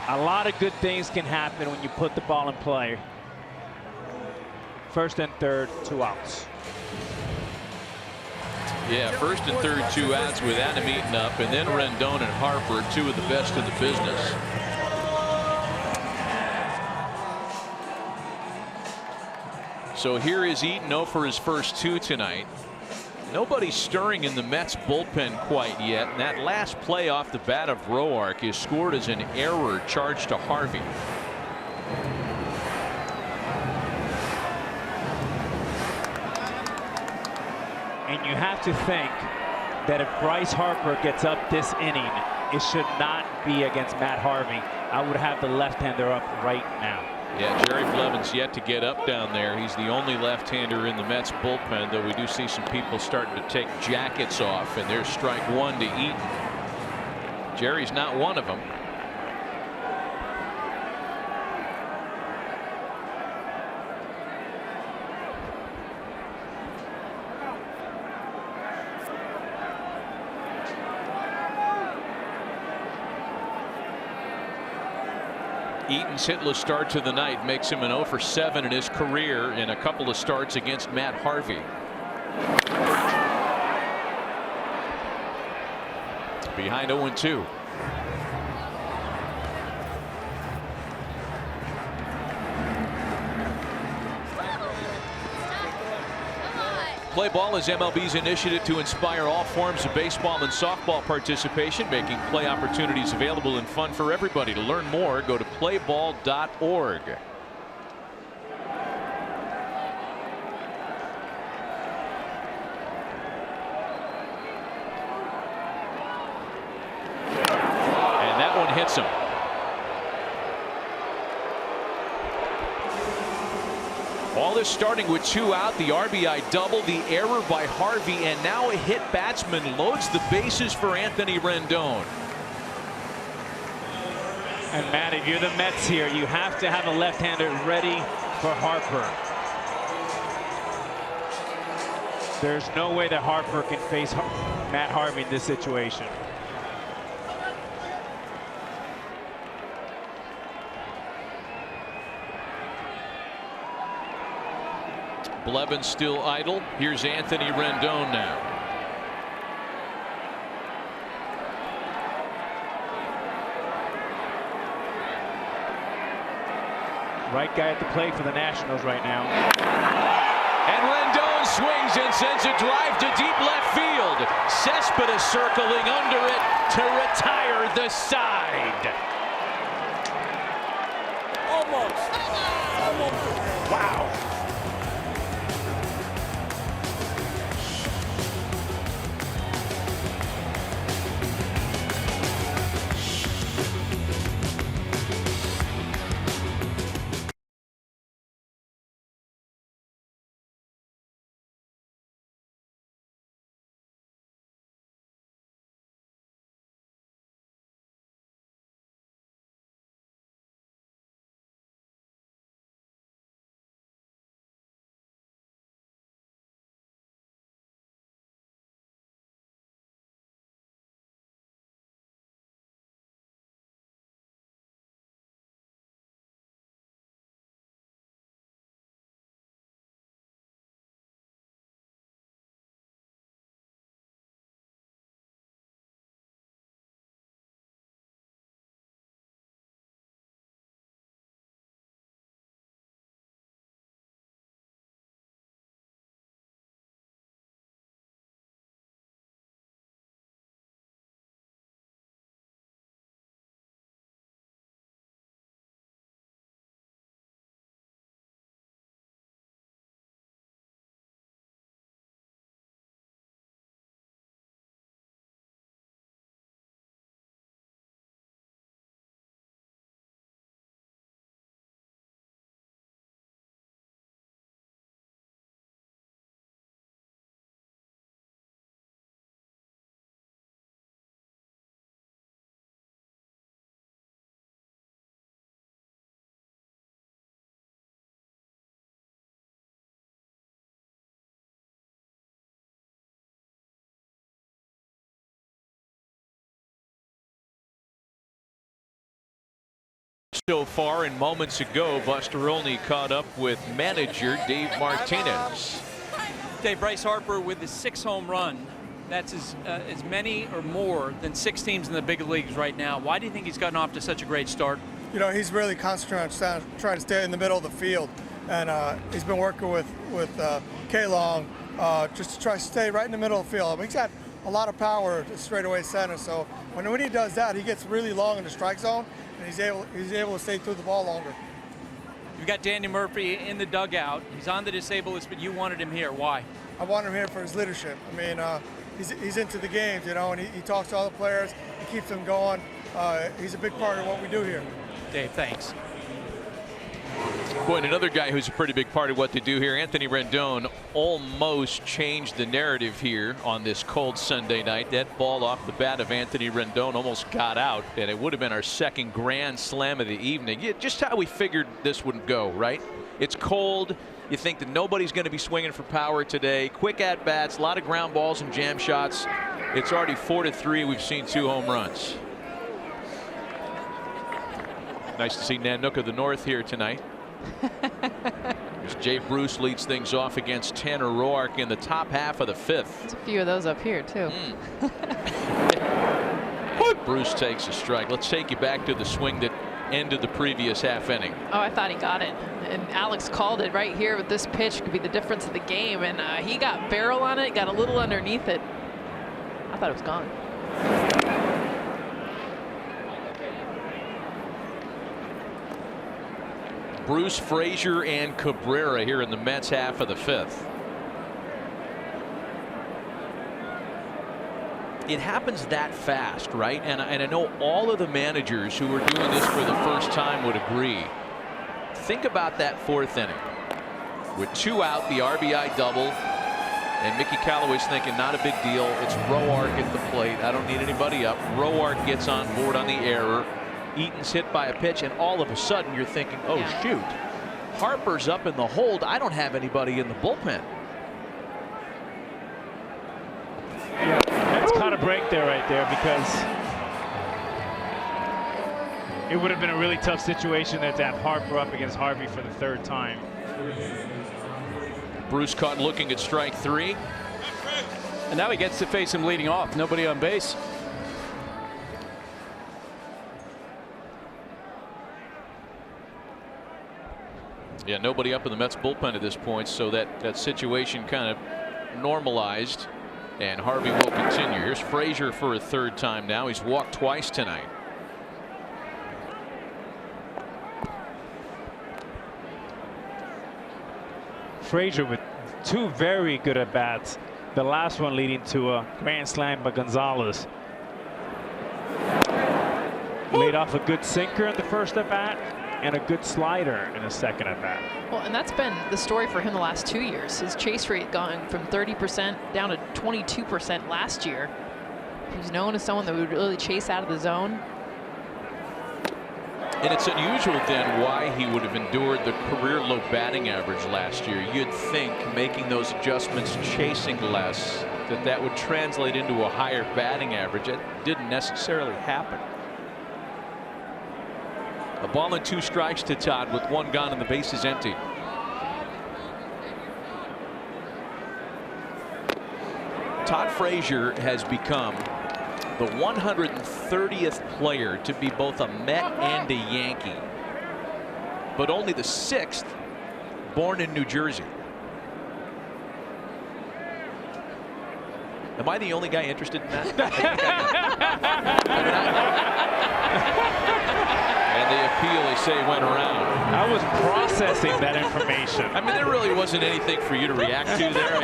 A lot of good things can happen when you put the ball in play. First and third, 2 outs. Yeah, first and third, 2 outs with Adam Eaton up, and then Rendon and Harper, 2 of the best in the business. So here is Eaton 0 for his first 2 tonight. Nobody stirring in the Mets bullpen quite yet, and that last play off the bat of Roark is scored as an error charged to Harvey. And you have to think that if Bryce Harper gets up this inning, it should not be against Matt Harvey. I would have the left-hander up right now. Yeah, Jerry Blevins yet to get up down there. He's the only left-hander in the Mets bullpen, though we do see some people starting to take jackets off, and there's strike 1 to Eaton. Jerry's not one of them. Eaton's hitless start to the night makes him an 0 for 7 in his career in a couple of starts against Matt Harvey. Behind 0-2. Play ball is MLB's initiative to inspire all forms of baseball and softball participation, making play opportunities available and fun for everybody. To learn more, go to playball.org. And that one hits him. All this starting with 2 out, the RBI double, the error by Harvey, and now a hit batsman loads the bases for Anthony Rendon. And Matt, if you're the Mets here, you have to have a left-hander ready for Harper. There's no way that Harper can face Matt Harvey in this situation. Blevins still idle. Here's Anthony Rendon now. Right guy at the plate for the Nationals right now. And Rendon swings and sends a drive to deep left field. Cespedes circling under it to retire the side. Almost. Wow. So far, and moments ago, Buster Olney caught up with manager Dave Martinez. Dave, Bryce Harper with his 6th home run. That's as many or more than 6 teams in the big leagues right now. Why do you think he's gotten off to such a great start? You know, he's really concentrating on trying to stay in the middle of the field, and he's been working with K-Long just to try to stay right in the middle of the field. I mean, he's got a lot of power to straightaway center, so when he does that, he gets really long in the strike zone, and he's able to stay through the ball longer. You've got Daniel Murphy in the dugout. He's on the disabled list, but you wanted him here. Why? I want him here for his leadership. I mean, he's into the games, you know, and he talks to all the players. He keeps them going. He's a big part of what we do here. Dave, thanks. Boy, and another guy who's a pretty big part of what they do here, Anthony Rendon, almost changed the narrative here on this cold Sunday night. That ball off the bat of Anthony Rendon almost got out, and it would have been our 2nd grand slam of the evening. Yeah, just how we figured this wouldn't go, right? It's cold. You think that nobody's going to be swinging for power today. Quick at-bats, a lot of ground balls and jam shots. It's already 4-3. We've seen 2 home runs. Nice to see Nanook of the North here tonight. As Jay Bruce leads things off against Tanner Roark in the top half of the 5th. There's a few of those up here, too. Bruce takes a strike. Let's take you back to the swing that ended the previous half inning. Oh, I thought he got it. And Alex called it right here with this pitch. Could be the difference of the game. And he got barrel on it, got a little underneath it. I thought it was gone. Bruce, Frazier, and Cabrera here in the Mets half of the 5th. It happens that fast, right? And I know all of the managers who are doing this for the first time would agree. Think about that 4th inning. With 2 out, the RBI double. And Mickey Callaway's thinking, not a big deal. It's Roark at the plate. I don't need anybody up. Roark gets on board on the error. Eaton's hit by a pitch, and all of a sudden you're thinking, oh, shoot. Harper's up in the hold. I don't have anybody in the bullpen. Yeah, that's caught a break there right there, because it would have been a really tough situation there to have Harper up against Harvey for the 3rd time. Bruce caught looking at strike 3. And now he gets to face him leading off. Nobody on base. Yeah, nobody up in the Mets bullpen at this point, so that situation kind of normalized, and Harvey will continue. Here's Frazier for a 3rd time now. He's walked twice tonight. Frazier with 2 very good at bats. The last one leading to a grand slam by Gonzalez. Laid off a good sinker in the first at bat and a good slider in the 2nd at bat. Well, and that's been the story for him the last 2 years. His chase rate going from 30% down to 22% last year. He's known as someone that would really chase out of the zone. And it's unusual then why he would have endured the career low batting average last year. You'd think making those adjustments, chasing less, that would translate into a higher batting average. It didn't necessarily happen. A ball and 2 strikes to Todd with 1 gone and the base is empty. Todd Frazier has become the 130th player to be both a Met and a Yankee, but only the 6th born in New Jersey. Am I the only guy interested in that? And the appeal, they say, went around. I was processing that information. I mean, there really wasn't anything for you to react to there.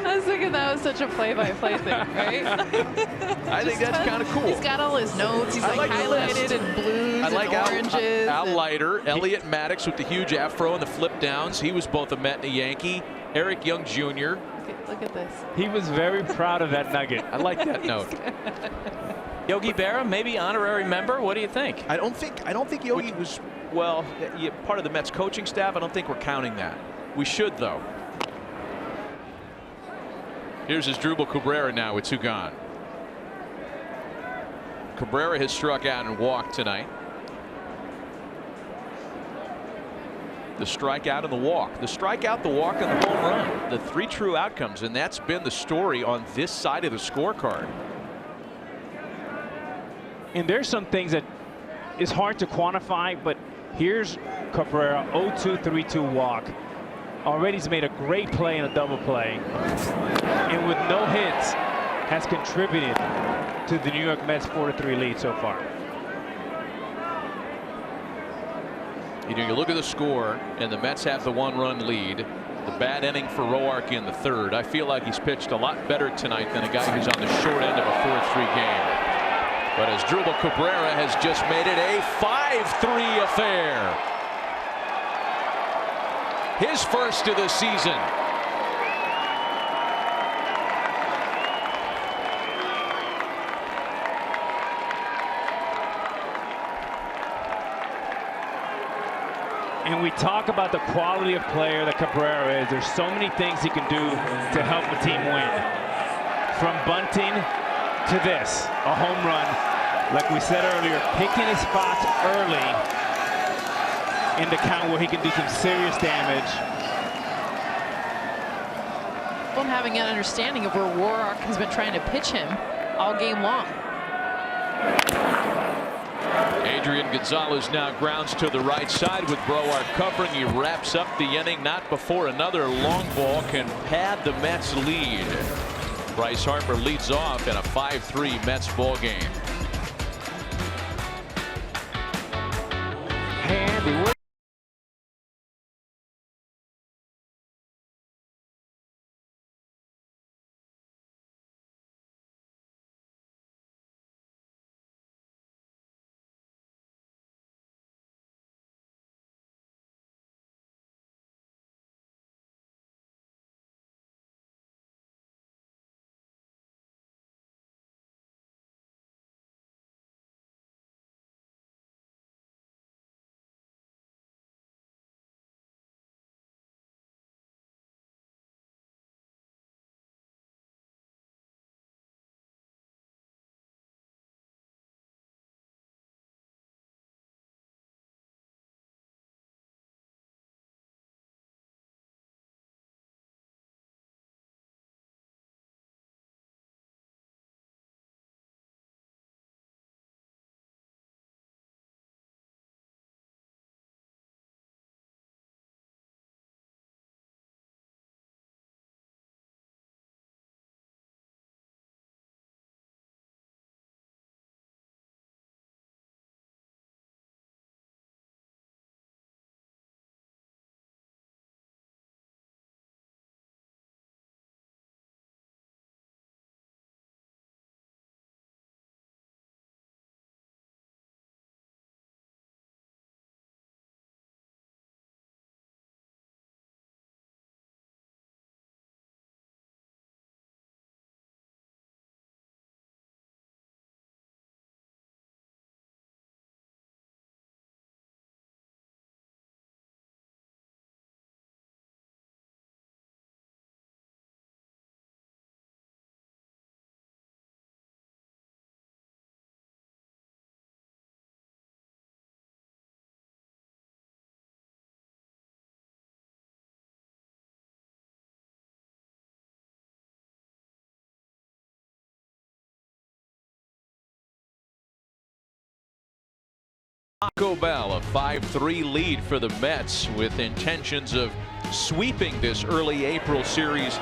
I was thinking that was such a play-by-play thing, right? I think that's kind of cool. He's got all his notes. He's like highlighted in blues and oranges. Al Leiter, Elliot Maddox with the huge afro and the flip downs. He was both a Met and a Yankee. Eric Young Jr. Look at this. He was very proud of that nugget. I like that note. Yogi Berra, maybe honorary member. What do you think? I don't think Yogi was, well, part of the Mets coaching staff. I don't think we're counting that. We should, though. Here's Asdrubal Cabrera now with 2 gone. Cabrera has struck out and walked tonight. The strikeout and the walk. The strikeout, the walk, and the home run. The 3 true outcomes, and that's been the story on this side of the scorecard. And there's some things that is hard to quantify, but here's Cabrera, 0-2-3-2 walk. Already he's made a great play in a double play. And with no hits, has contributed to the New York Mets 4-3 lead so far. You know, you look at the score, and the Mets have the 1-run lead. The bad inning for Roark in the 3rd. I feel like he's pitched a lot better tonight than a guy who's on the short end of a 4-3 game. But as Asdrubal Cabrera has just made it a 5-3 affair. His first of the season. And we talk about the quality of player that Cabrera is. There's so many things he can do to help a team win. From bunting to this, a home run. Like we said earlier, picking his spots early in the count where he can do some serious damage. Well, having an understanding of where Roark has been trying to pitch him all game long. Adrian Gonzalez now grounds to the right side with Roark covering. He wraps up the inning, not before another long ball can pad the Mets lead. Bryce Harper leads off in a 5-3 Mets ball game. Handy. Taco Bell, a 5-3 lead for the Mets with intentions of sweeping this early April series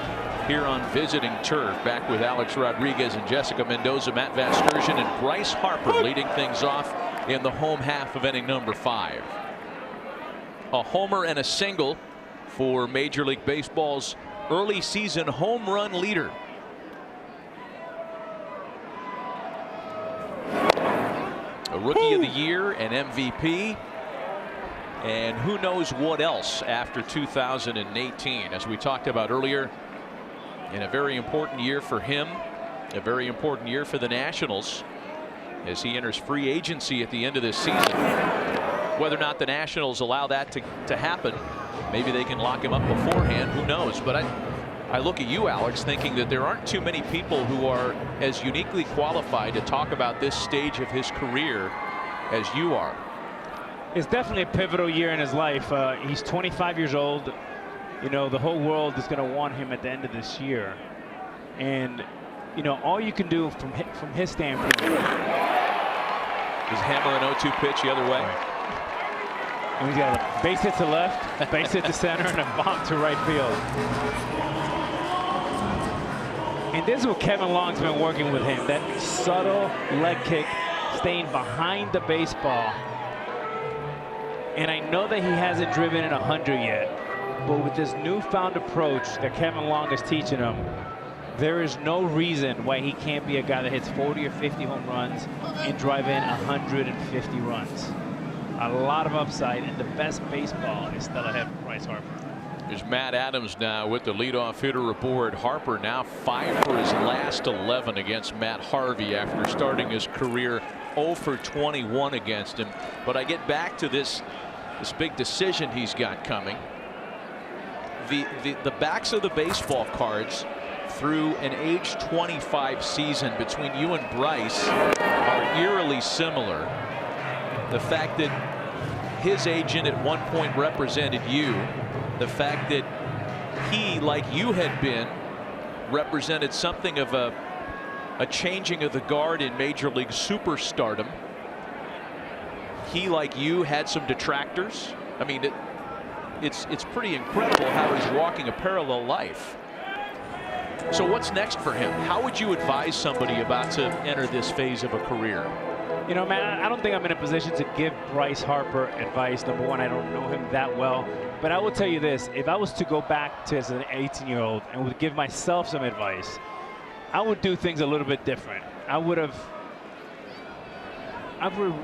here on visiting turf. Back with Alex Rodriguez and Jessica Mendoza, Matt Vasgersian and Bryce Harper leading things off in the home half of inning number 5. A homer and a single for Major League Baseball's early season home run leader. A Rookie of the Year, an MVP, and who knows what else after 2018. As we talked about earlier, in a very important year for him, a very important year for the Nationals as he enters free agency at the end of this season. Whether or not the Nationals allow that to happen, maybe they can lock him up beforehand, who knows. But I look at you, Alex, thinking that there aren't too many people who are as uniquely qualified to talk about this stage of his career as you are. It's definitely a pivotal year in his life. He's 25 years old. You know, the whole world is going to want him at the end of this year. And, you know, all you can do from his standpoint is hammer an 0-2 pitch the other way. And he's got a base hit to left, base hit to center, and a bomb to right field. And this is what Kevin Long's been working with him. That subtle leg kick, staying behind the baseball. And I know that he hasn't driven in 100 yet, but with this newfound approach that Kevin Long is teaching him, there is no reason why he can't be a guy that hits 40 or 50 home runs and drive in 150 runs. A lot of upside, and the best baseball is still ahead for Bryce Harper. There's Matt Adams now with the leadoff hitter aboard. Harper now 5 for his last 11 against Matt Harvey after starting his career 0 for 21 against him. But I get back to this big decision he's got coming. The backs of the baseball cards through an age 25 season between you and Bryce are eerily similar. The fact that his agent at one point represented you, the fact that he, like you had been, represented something of a changing of the guard in Major League superstardom. He, like you, had some detractors. I mean, it's pretty incredible how he's walking a parallel life. So what's next for him? How would you advise somebody about to enter this phase of a career? You know, man, I don't think I'm in a position to give Bryce Harper advice. Number one, I don't know him that well. But I will tell you this, if I was to go back to as an 18-year-old and would give myself some advice, I would do things a little bit different. I've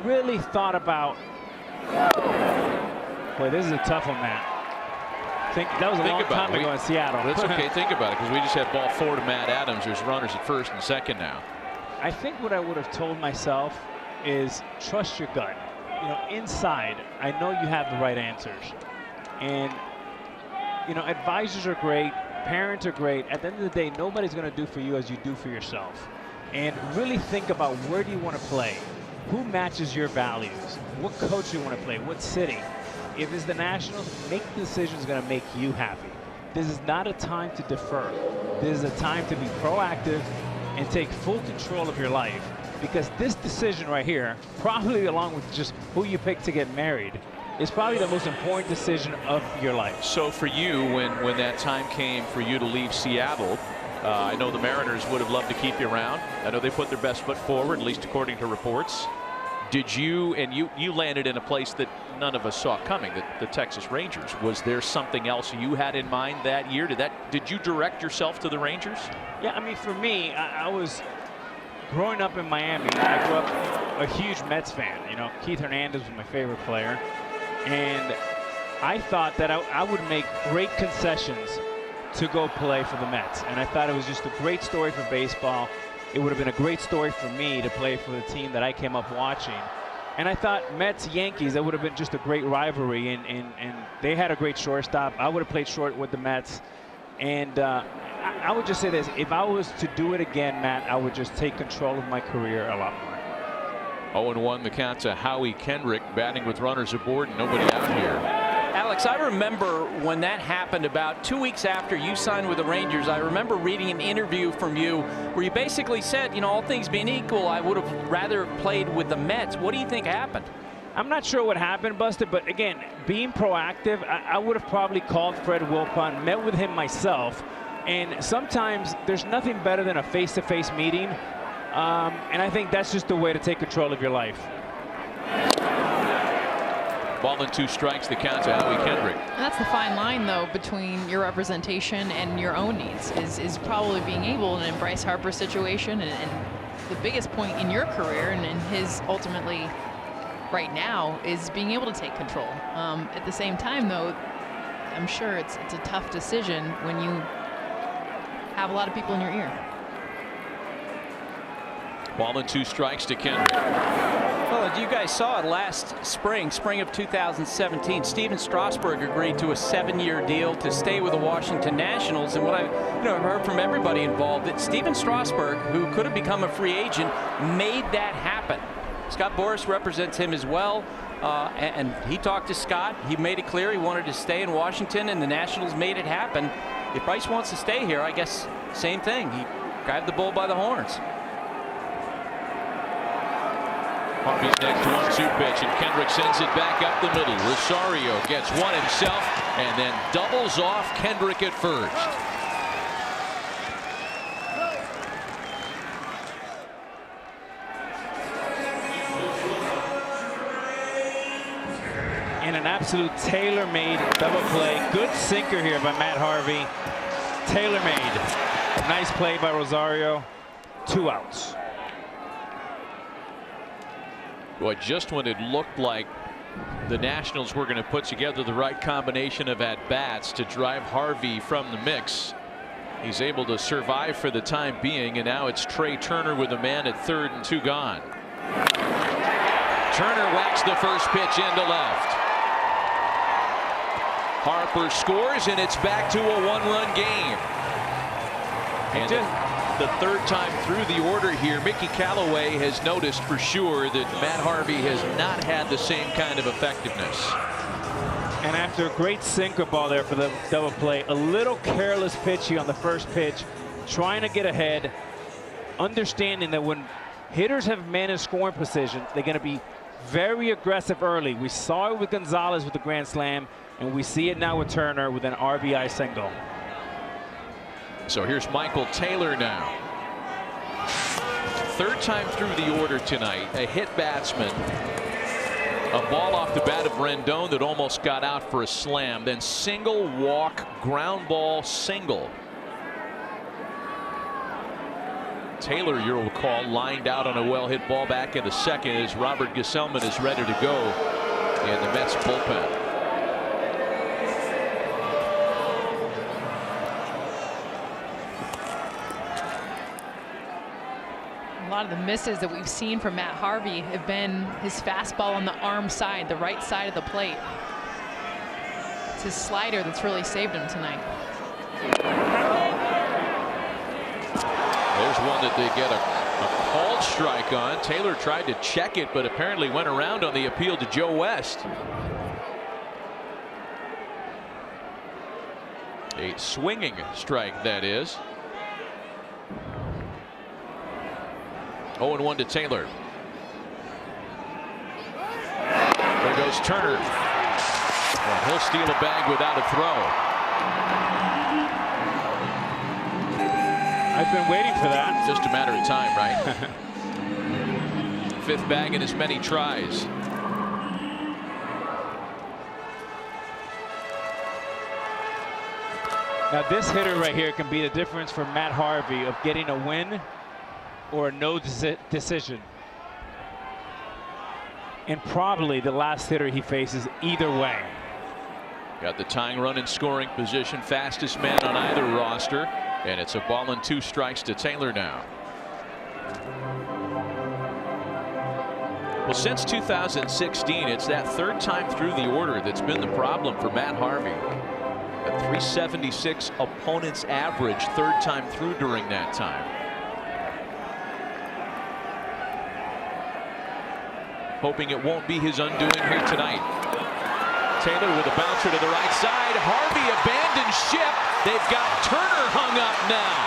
really thought about, boy, this is a tough one, man. That was a long time ago in Seattle. That's okay, think about it, because we just had ball 4 to Matt Adams. There's runners at first and second now. I think what I would have told myself is trust your gut. You know, inside, I know you have the right answers. And, you know, advisors are great, parents are great. At the end of the day, nobody's going to do for you as you do for yourself. And really think about, where do you want to play? Who matches your values? What coach do you want to play? What city? If it's the Nationals, make the decisions going to make you happy. This is not a time to defer. This is a time to be proactive and take full control of your life. Because this decision right here, probably along with just who you pick to get married, is probably the most important decision of your life. So for you, when that time came for you to leave Seattle, I know the Mariners would have loved to keep you around. I know they put their best foot forward, at least according to reports. Did you, and you landed in a place that none of us saw coming, the Texas Rangers. Was there something else you had in mind that year? Did you direct yourself to the Rangers? Yeah, I mean, for me, I was growing up in Miami. I grew up a huge Mets fan. You know, Keith Hernandez was my favorite player. And I thought that I would make great concessions to go play for the Mets. And I thought it was just a great story for baseball. It would have been a great story for me to play for the team that I came up watching. And I thought Mets-Yankees, that would have been just a great rivalry. And they had a great shortstop. I would have played short with the Mets. And I would just say this, if I was to do it again, Matt, I would just take control of my career a lot more. 0-1 the count to Howie Kendrick, batting with runners aboard and nobody out here. Alex, I remember when that happened about 2 weeks after you signed with the Rangers. I remember reading an interview from you where you basically said, you know, all things being equal, I would have rather played with the Mets. What do you think happened? I'm not sure what happened, Buster, but again, being proactive, I would have probably called Fred Wilpon, met with him myself, and sometimes there's nothing better than a face-to-face meeting, and I think that's just the way to take control of your life. Ball and 2 strikes, the count to Howie Kendrick. And that's the fine line, though, between your representation and your own needs, is probably being able, in Bryce Harper's situation, and the biggest point in your career and in his ultimately right now, is being able to take control. At the same time, though, I'm sure it's a tough decision when you have a lot of people in your ear. Ball and 2 strikes to Kendrick. Well, you guys saw it last spring of 2017. Steven Strasburg agreed to a 7-year deal to stay with the Washington Nationals. And what I've heard from everybody involved, that Steven Strasburg, who could have become a free agent, made that happen. Scott Boras represents him as well. and he talked to Scott. He made it clear he wanted to stay in Washington, and the Nationals made it happen. If Bryce wants to stay here, I guess same thing. He grabbed the bull by the horns. Harvey's next 1-2 pitch, and Kendrick sends it back up the middle. Rosario gets one himself and then doubles off Kendrick at first. And an absolute tailor-made double play. Good sinker here by Matt Harvey. Tailor-made. Nice play by Rosario. 2 outs. Boy, just when it looked like the Nationals were going to put together the right combination of at-bats to drive Harvey from the mix, he's able to survive for the time being, and now it's Trey Turner with a man at third and 2 gone. Turner whacks the first pitch into left. Harper scores, and it's back to a 1-run game. And the third time through the order here, Mickey Callaway has noticed for sure that Matt Harvey has not had the same kind of effectiveness. And after a great sinker ball there for the double play, a little careless pitchy on the first pitch, trying to get ahead, understanding that when hitters have men in scoring position, they're going to be very aggressive early. We saw it with Gonzalez with the grand slam, and we see it now with Turner with an RBI single. So here's Michael Taylor now. Third time through the order tonight. A hit batsman. A ball off the bat of Rendon that almost got out for a slam. Then single, walk, ground ball, single. Taylor, you'll recall, lined out on a well-hit ball back in the second as Robert Gaselman is ready to go in the Mets bullpen. A lot of the misses that we've seen from Matt Harvey have been his fastball on the arm side, the right side of the plate. It's his slider that's really saved him tonight. There's one that they get a called strike on. Taylor tried to check it, but apparently went around on the appeal to Joe West. A swinging strike, that is. 0-1 to Taylor. There goes Turner. Well, he'll steal a bag without a throw. I've been waiting for that. Just a matter of time, right? 5th bag in as many tries. Now this hitter right here can be the difference for Matt Harvey of getting a win or a no decision. And probably the last hitter he faces either way. Got the tying run in scoring position, fastest man on either roster, and it's a ball and 2 strikes to Taylor now. Well, since 2016, it's that 3rd time through the order that's been the problem for Matt Harvey. A 376 opponent's average 3rd time through during that time. Hoping it won't be his undoing here tonight. Taylor with a bouncer to the right side. Harvey abandons ship. They've got Turner hung up now.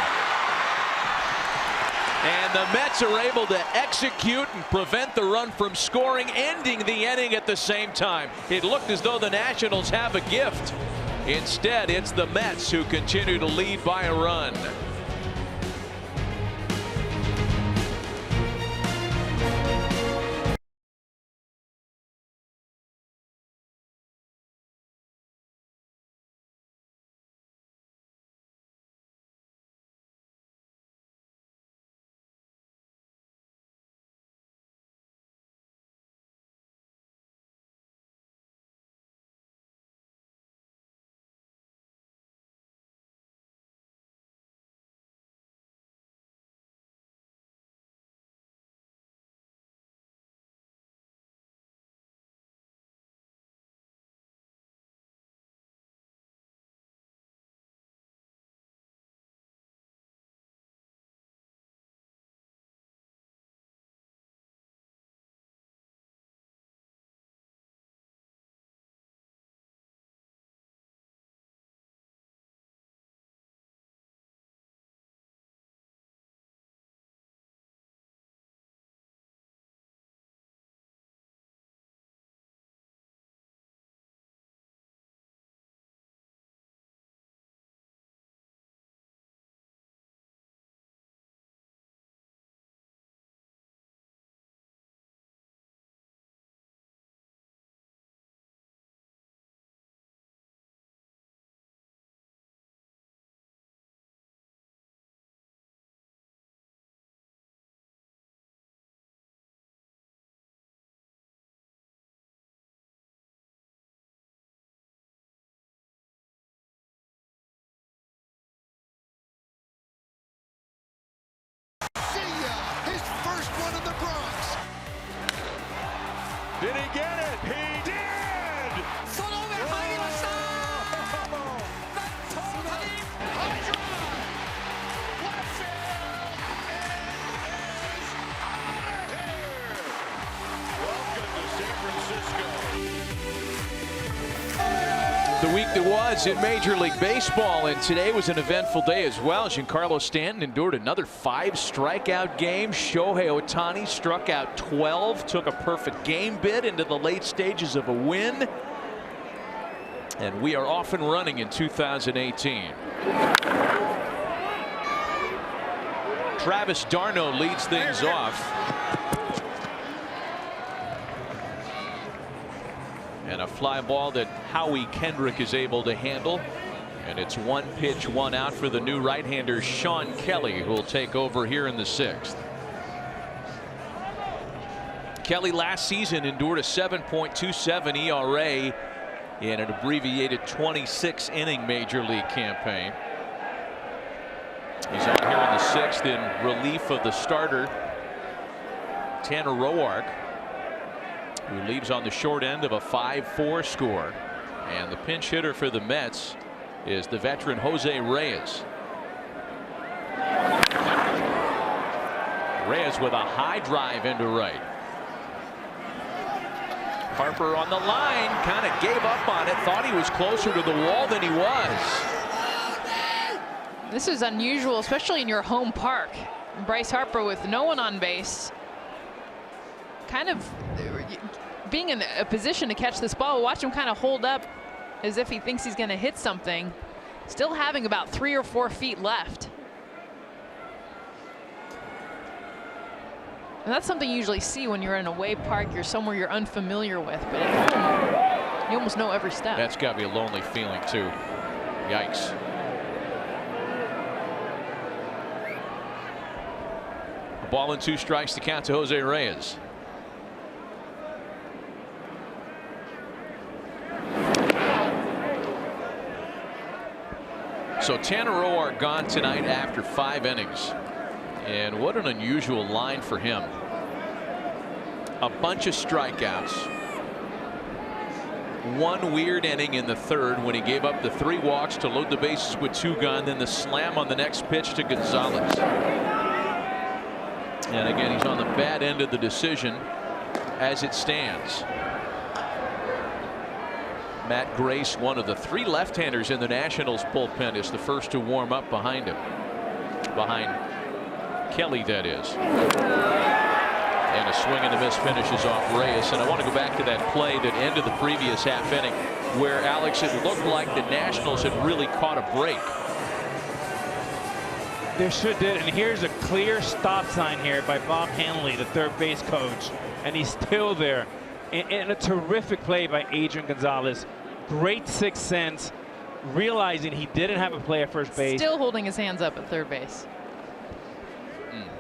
And the Mets are able to execute and prevent the run from scoring, ending the inning at the same time. It looked as though the Nationals have a gift. Instead, it's the Mets who continue to lead by a run. See ya! His first one in the Bronx. Did he get it? He did! The week that was in Major League Baseball, and today was an eventful day as well. Giancarlo Stanton endured another 5 strikeout game. Shohei Ohtani struck out 12, took a perfect game bid into the late stages of a win. And we are off and running in 2018. Travis d'Arnaud leads things off. And a fly ball that Howie Kendrick is able to handle. And it's 1 pitch, 1 out for the new right-hander Sean Kelly, who will take over here in the 6th. Kelly last season endured a 7.27 ERA in an abbreviated 26-inning Major League campaign. He's on here in the 6th in relief of the starter Tanner Roark, who leaves on the short end of a 5-4 score. And the pinch hitter for the Mets is the veteran Jose Reyes. Reyes with a high drive into right. Harper on the line, kind of gave up on it, thought he was closer to the wall than he was. This is unusual, especially in your home park. Bryce Harper with no one on base, kind of being in a position to catch this ball. Watch him kind of hold up as if he thinks he's going to hit something, still having about 3 or 4 feet left. And that's something you usually see when you're in a away park, you're somewhere you're unfamiliar with, but at home, you almost know every step. That's got to be a lonely feeling too. Yikes. A ball and 2 strikes to count to Jose Reyes. So Tanner Roark gone tonight after 5 innings. And what an unusual line for him. A bunch of strikeouts. 1 weird inning in the 3rd when he gave up the 3 walks to load the bases with 2 gone, then the slam on the next pitch to Gonzalez. And again, he's on the bad end of the decision as it stands. Matt Grace, one of the 3 left-handers in the Nationals bullpen, is the first to warm up behind him. Behind Kelly, that is. And a swing and a miss finishes off Reyes. And I want to go back to that play that ended the previous half inning, where, Alex, it looked like the Nationals had really caught a break. They sure did. And here's a clear stop sign here by Bob Hanley, the third base coach. And he's still there. And a terrific play by Adrian Gonzalez. Great sixth sense, realizing he didn't have a play at first base. Still holding his hands up at third base.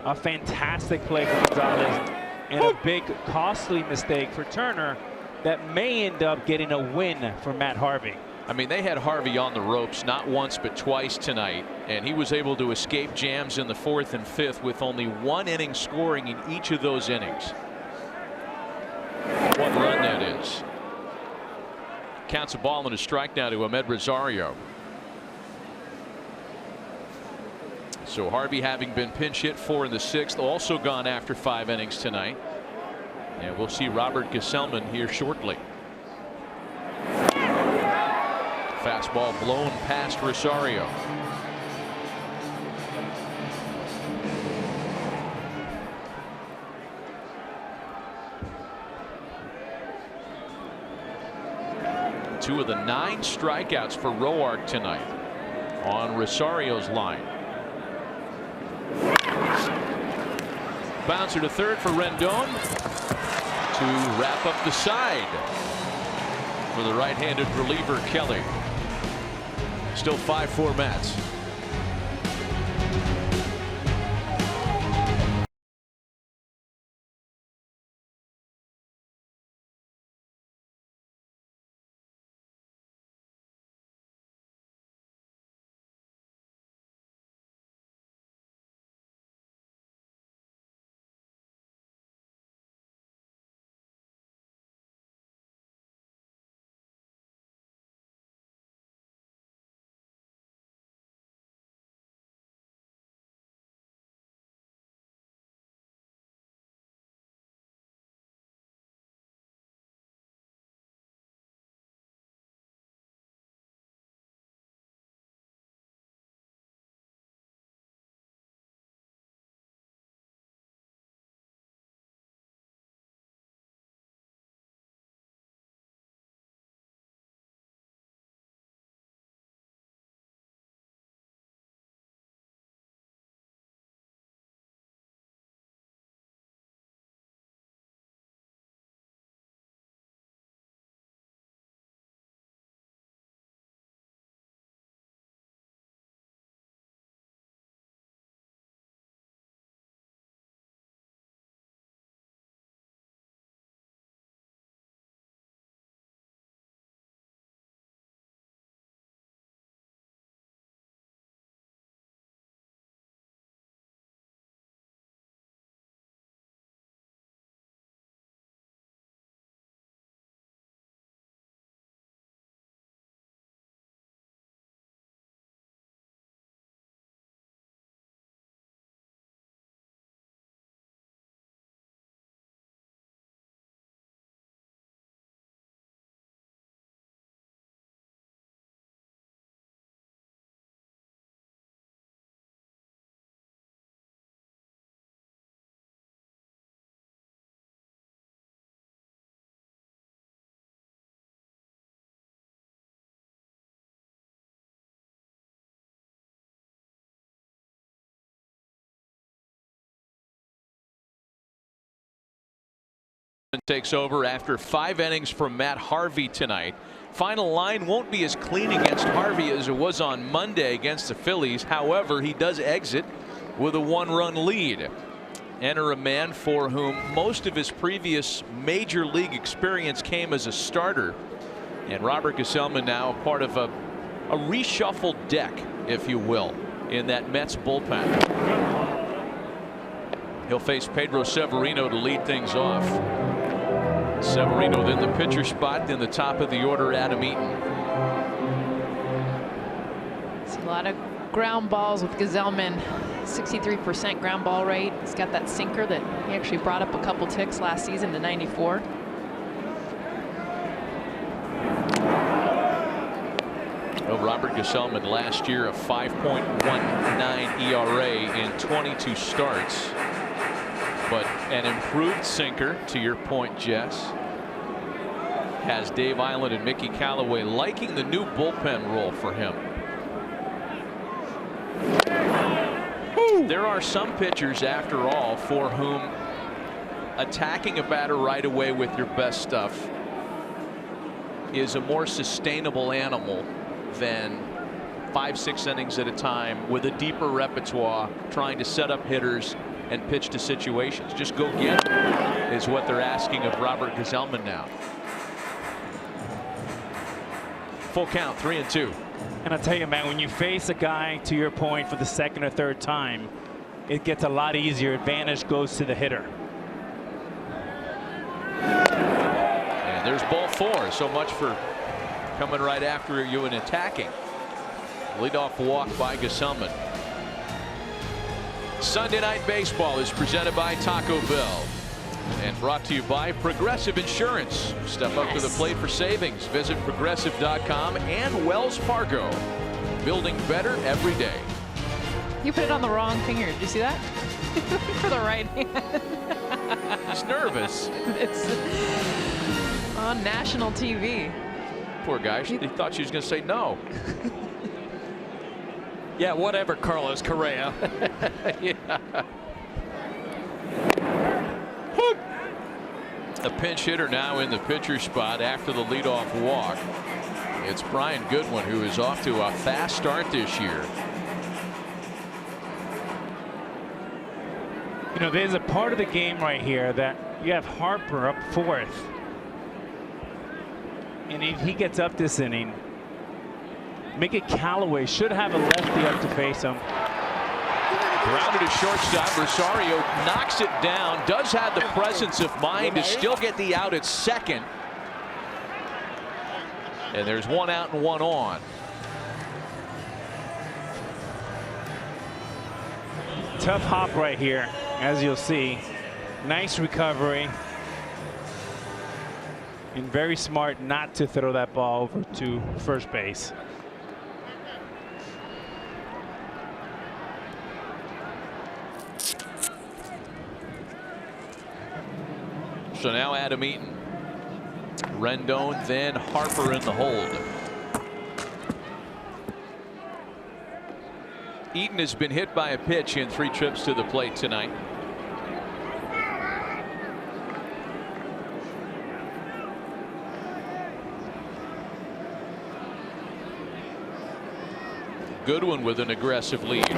A fantastic play for Gonzalez, and a big costly mistake for Turner that may end up getting a win for Matt Harvey. I mean, they had Harvey on the ropes not once but twice tonight, and he was able to escape jams in the 4th and 5th with only 1 inning scoring in each of those innings. What run that is. Counts a ball and a strike now to Ahmed Rosario. So Harvey, having been pinch hit 4 in the 6th, also gone after 5 innings tonight. And we'll see Robert Gaselman here shortly. Fastball blown past Rosario. Two of the 9 strikeouts for Roark tonight on Rosario's line. Bouncer to third for Rendon to wrap up the side for the right-handed reliever Kelly. Still 5-4 Mets. Takes over after 5 innings from Matt Harvey tonight. Final line won't be as clean against Harvey as it was on Monday against the Phillies. However, he does exit with a 1-run lead. Enter a man for whom most of his previous major league experience came as a starter. And Robert Gaselman now part of a reshuffled deck, if you will, in that Mets bullpen. He'll face Pedro Severino to lead things off. Severino then the pitcher spot, then the top of the order, Adam Eaton. See a lot of ground balls with Gaselman. 63% ground ball rate. He's got that sinker that he actually brought up a couple ticks last season to 94. Well, Robert Gaselman last year a 5.19 ERA in 22 starts. But an improved sinker, to your point, Jess, has Dave Island and Mickey Callaway liking the new bullpen role for him. There are some pitchers, after all, for whom attacking a batter right away with your best stuff is a more sustainable animal than 5-6 innings at a time with a deeper repertoire, trying to set up hitters and pitch to situations. Just go get it is what they're asking of Robert Gaselman now. Full count, 3-2. And I'll tell you, man, when you face a guy, to your point, for the second or third time, it gets a lot easier. Advantage goes to the hitter. And there's ball 4. So much for coming right after you and attacking. Leadoff walk by Gaselman. Sunday Night Baseball is presented by Taco Bell and brought to you by Progressive Insurance. Step up to the plate for savings. Visit progressive.com and Wells Fargo. Building better every day. You put it on the wrong finger. Did you see that? For the right hand. He's nervous. It's on national TV. Poor guy. He thought she was going to say no. Yeah, whatever, Carlos Correa. Yeah. A pinch hitter now in the pitcher spot after the leadoff walk. It's Brian Goodwin, who is off to a fast start this year. You know, there's a part of the game right here that you have Harper up 4th. And if he gets up this inning, Mickey Callaway should have a lefty up to face him. Grounded to shortstop. Rosario knocks it down. Does have the presence of mind to still get the out at second. And there's 1 out and 1 on. Tough hop right here, as you'll see. Nice recovery. And very smart not to throw that ball over to first base. So now Adam Eaton. Rendon, then Harper in the hold. Eaton has been hit by a pitch in 3 trips to the plate tonight. Goodwin with an aggressive lead.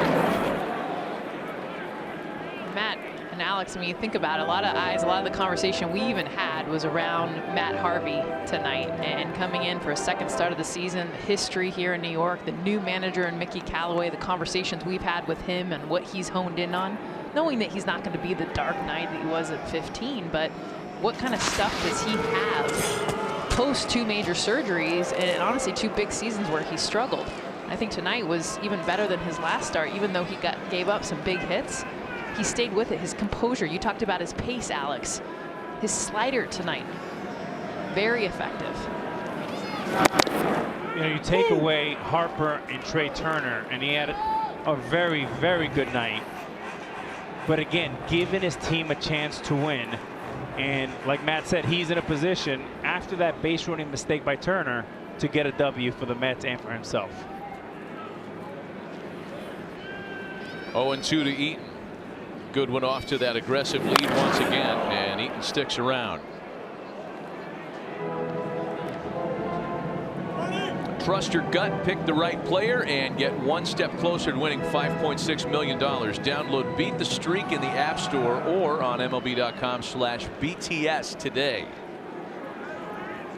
Matt and Alex, I mean, think about it, a lot of eyes, a lot of the conversation we even had was around Matt Harvey tonight, and coming in for a second start of the season, the history here in New York, the new manager in Mickey Callaway, the conversations we've had with him and what he's honed in on, knowing that he's not going to be the Dark Knight that he was at 15, but what kind of stuff does he have post 2 major surgeries and honestly 2 big seasons where he struggled? I think tonight was even better than his last start, even though he gave up some big hits. He stayed with it. His composure. You talked about his pace, Alex. His slider tonight, very effective. You know, you take away Harper and Trey Turner, and he had a very, very good night. But again, giving his team a chance to win. And like Matt said, he's in a position after that base running mistake by Turner to get a W for the Mets and for himself. 0-2 to Eaton. Goodwin off to that aggressive lead once again, and Eaton sticks around. Trust your gut, pick the right player, and get one step closer to winning $5.6 million. Download Beat the Streak in the App Store or on MLB.com/BTS today.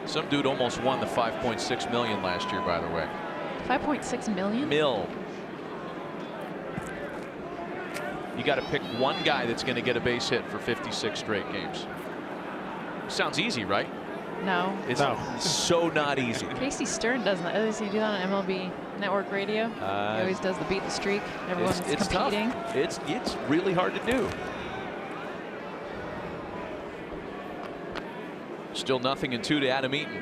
Some dude almost won the $5.6 million last year, by the way. 5.6 million? Mill. You got to pick one guy that's going to get a base hit for 56 straight games. Sounds easy, right? No. It's so not easy. Casey Stern doesn't. Does he do that on MLB Network Radio? He always does the Beat the Streak. Everyone's competing. Tough. It's really hard to do. Still 0-2 to Adam Eaton.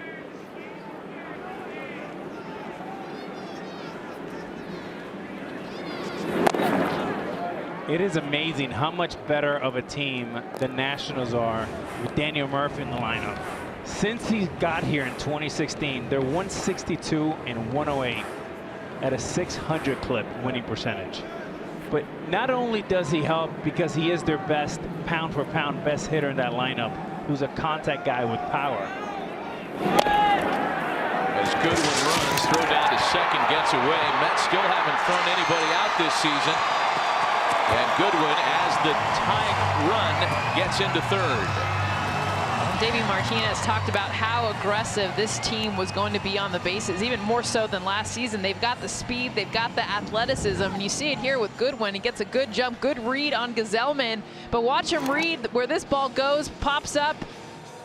It is amazing how much better of a team the Nationals are with Daniel Murphy in the lineup. Since he got here in 2016, they're 162 and 108 at a 600 clip winning percentage. But not only does he help because he is their best pound for pound best hitter in that lineup, who's a contact guy with power. As Goodwin runs, throw down to second, gets away. Mets still haven't thrown anybody out this season. And Goodwin, as the tying run, gets into third. Davey Martinez talked about how aggressive this team was going to be on the bases, even more so than last season. They've got the speed, they've got the athleticism, and you see it here with Goodwin. He gets a good jump, good read on Gaselman, but watch him read where this ball goes, pops up,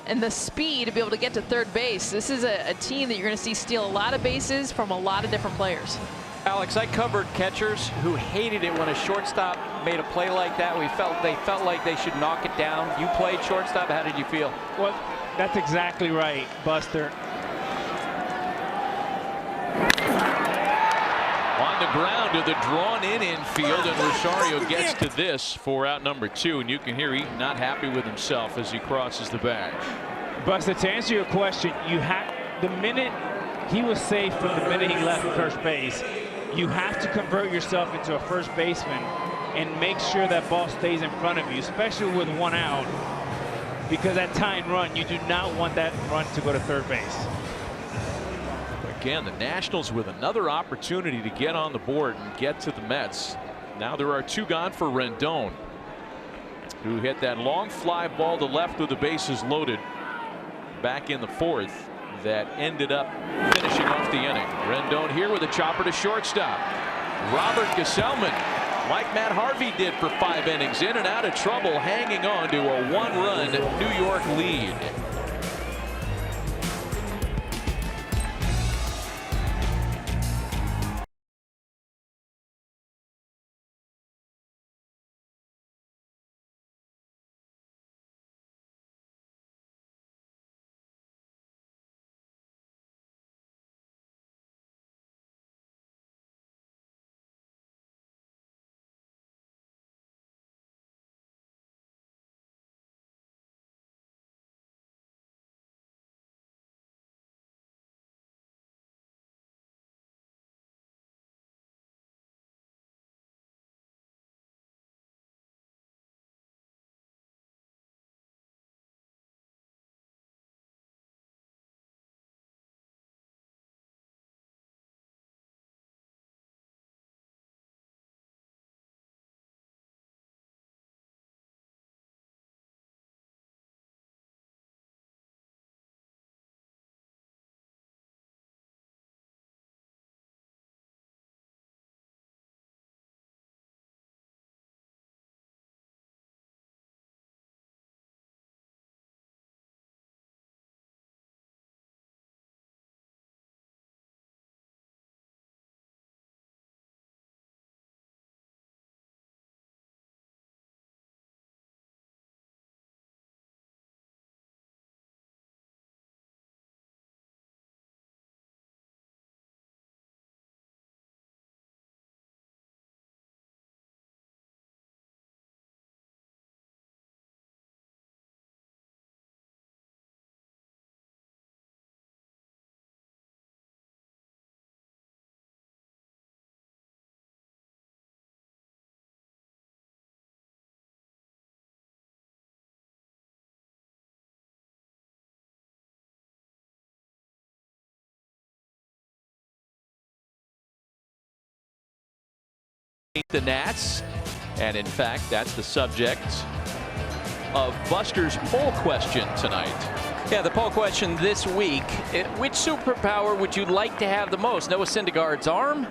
and the speed to be able to get to third base. This is a team that you're going to see steal a lot of bases from a lot of different players. Alex, I covered catchers who hated it when a shortstop made a play like that. They felt like they should knock it down. You played shortstop. How did you feel? Well, that's exactly right, Buster. On the ground to the drawn-in infield, and Rosario gets to this for out number 2, and you can hear Eaton not happy with himself as he crosses the bag. Buster, to answer your question, the minute he was safe from the minute he left first base, you have to convert yourself into a first baseman and make sure that ball stays in front of you, especially with one out, because that tying run, you do not want that run to go to third base. Again, the Nationals with another opportunity to get on the board and get to the Mets. Now there are 2 gone for Rendon, who hit that long fly ball to left with the bases loaded back in the 4th. That ended up finishing off the inning. Rendon here with a chopper to shortstop. Robert Gaselman, like Matt Harvey did for 5 innings, in and out of trouble, hanging on to a 1-run New York lead. the Nats. And in fact, that's the subject of Buster's poll question tonight. Yeah, the poll question this week, which superpower would you like to have the most? Noah Syndergaard's arm,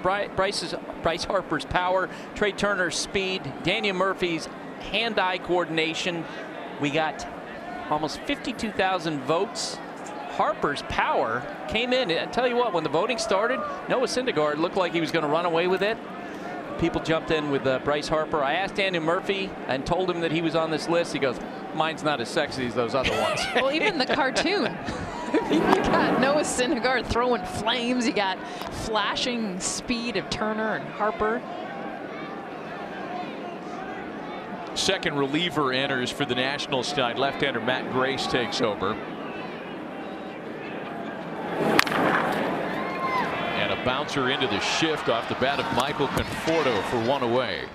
Bryce Harper's power, Trey Turner's speed, Daniel Murphy's hand-eye coordination. We got almost 52,000 votes. Harper's power came in. I tell you what, when the voting started, Noah Syndergaard looked like he was going to run away with it. People jumped in with Bryce Harper. I asked Daniel Murphy and told him that he was on this list. He goes, mine's not as sexy as those other ones. Well, even the cartoon. You got Noah Syndergaard throwing flames. You got flashing speed of Turner and Harper. Second reliever enters for the Nationals tonight. Left-hander Matt Grace takes over. And a bouncer into the shift off the bat of Michael Conforto for one away.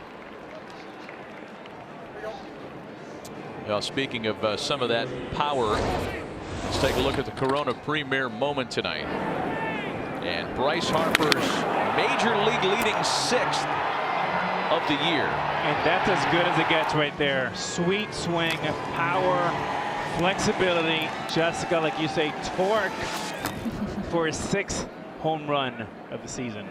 Now, speaking of some of that power, let's take a look at the Corona Premier moment tonight. And Bryce Harper's major league leading 6th of the year. And that's as good as it gets right there. Sweet swing, power, flexibility. Jessica, like you say, torque for his 6th home run of the season.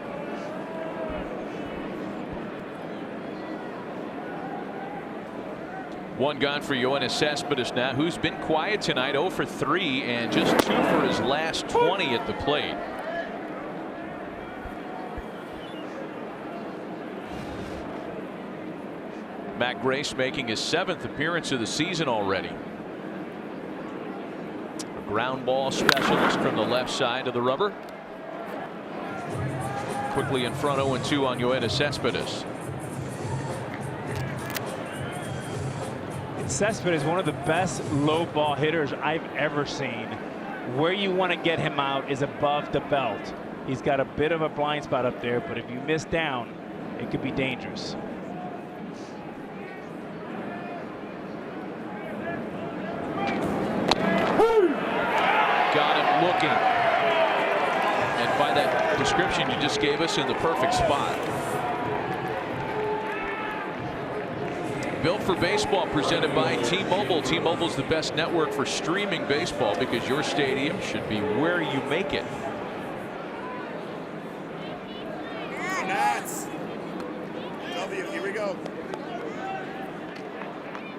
One gone for Yoenis Cespedes now, who's been quiet tonight, 0 for 3 and just 2 for his last 20 at the plate. Matt Grace making his 7th appearance of the season already. A ground ball specialist from the left side of the rubber. Quickly in front, 0-2 on Yoenis Cespedes. Cespedes is one of the best low ball hitters I've ever seen. Where you want to get him out is above the belt. He's got a bit of a blind spot up there, but if you miss down, it could be dangerous. Got him looking. And by that description you just gave us, in the perfect spot. Built for Baseball presented by T-Mobile. T-Mobile's the best network for streaming baseball because your stadium should be where you make it. Nats. W, here we go.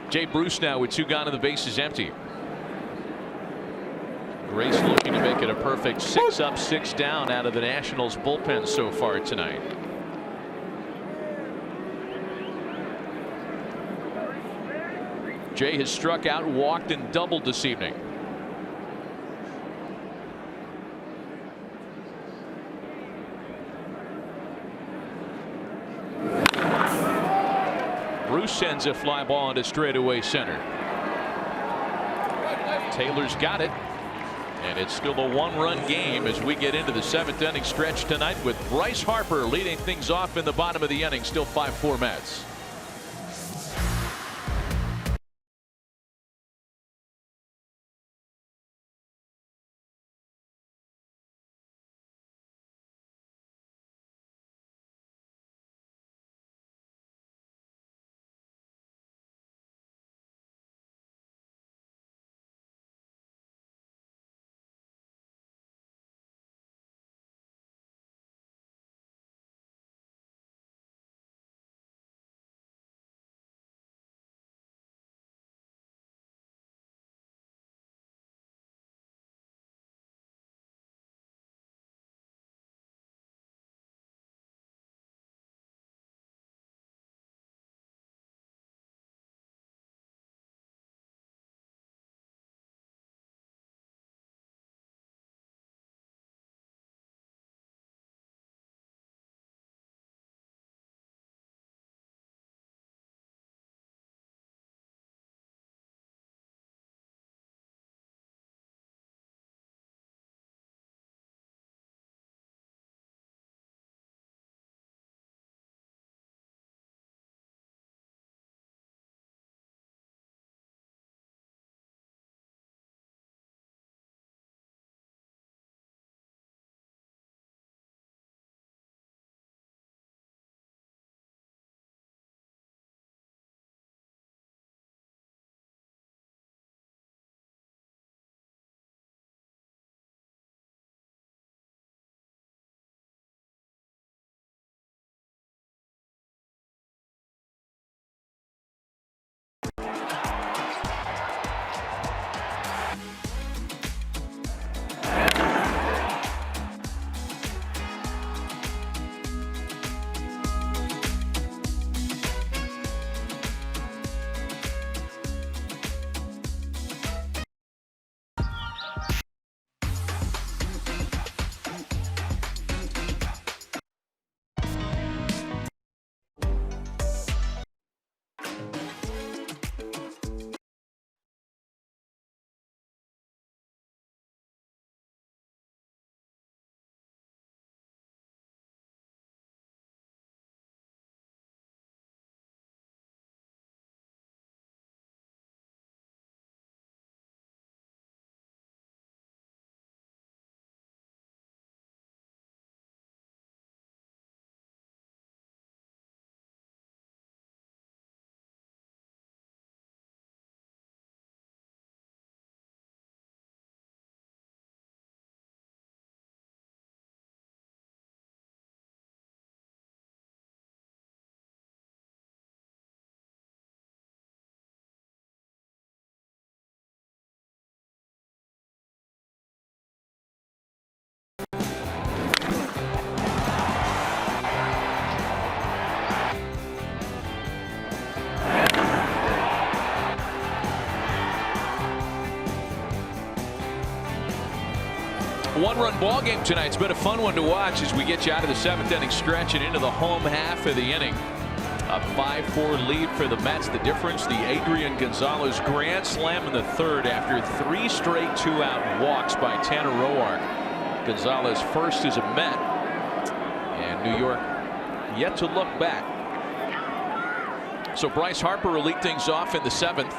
Jay Bruce now with 2 gone and the base is empty. Grace looking to make it a perfect 6 up, 6 down out of the Nationals bullpen so far tonight. Jay has struck out, walked, and doubled this evening. Bruce sends a fly ball into straightaway center. Taylor's got it. And it's still a 1-run game as we get into the 7th inning stretch tonight with Bryce Harper leading things off in the bottom of the inning. Still 5-4 Mets. One-run ball game tonight. It's been a fun one to watch as we get you out of the 7th inning stretch and into the home half of the inning. A 5-4 lead for the Mets. The difference, the Adrian Gonzalez grand slam in the 3rd after 3 straight 2-out walks by Tanner Roark. Gonzalez first as a Met, and New York yet to look back. So Bryce Harper will lead things off in the 7th.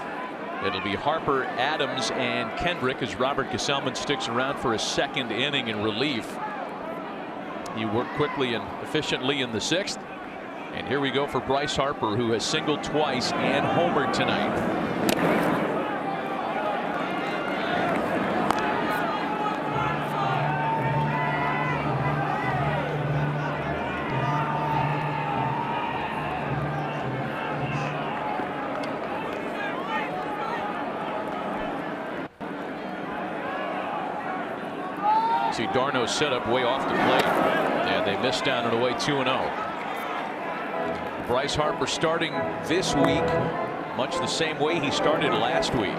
It'll be Harper, Adams, and Kendrick as Robert Gaselman sticks around for a 2nd inning in relief. He worked quickly and efficiently in the 6th. And here we go for Bryce Harper, who has singled twice and homered tonight. See Darno's set up way off the plate, and they missed down and away 2-0. Bryce Harper starting this week much the same way he started last week.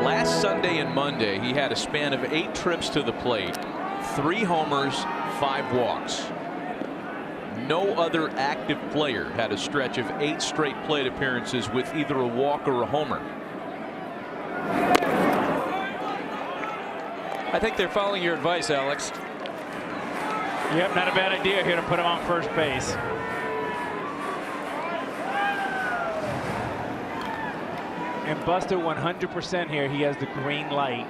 Last Sunday and Monday he had a span of 8 trips to the plate, 3 homers, 5 walks. No other active player had a stretch of 8 straight plate appearances with either a walk or a homer. I think they're following your advice, Alex. Yep, not a bad idea here to put him on first base. And Buster 100% here. He has the green light.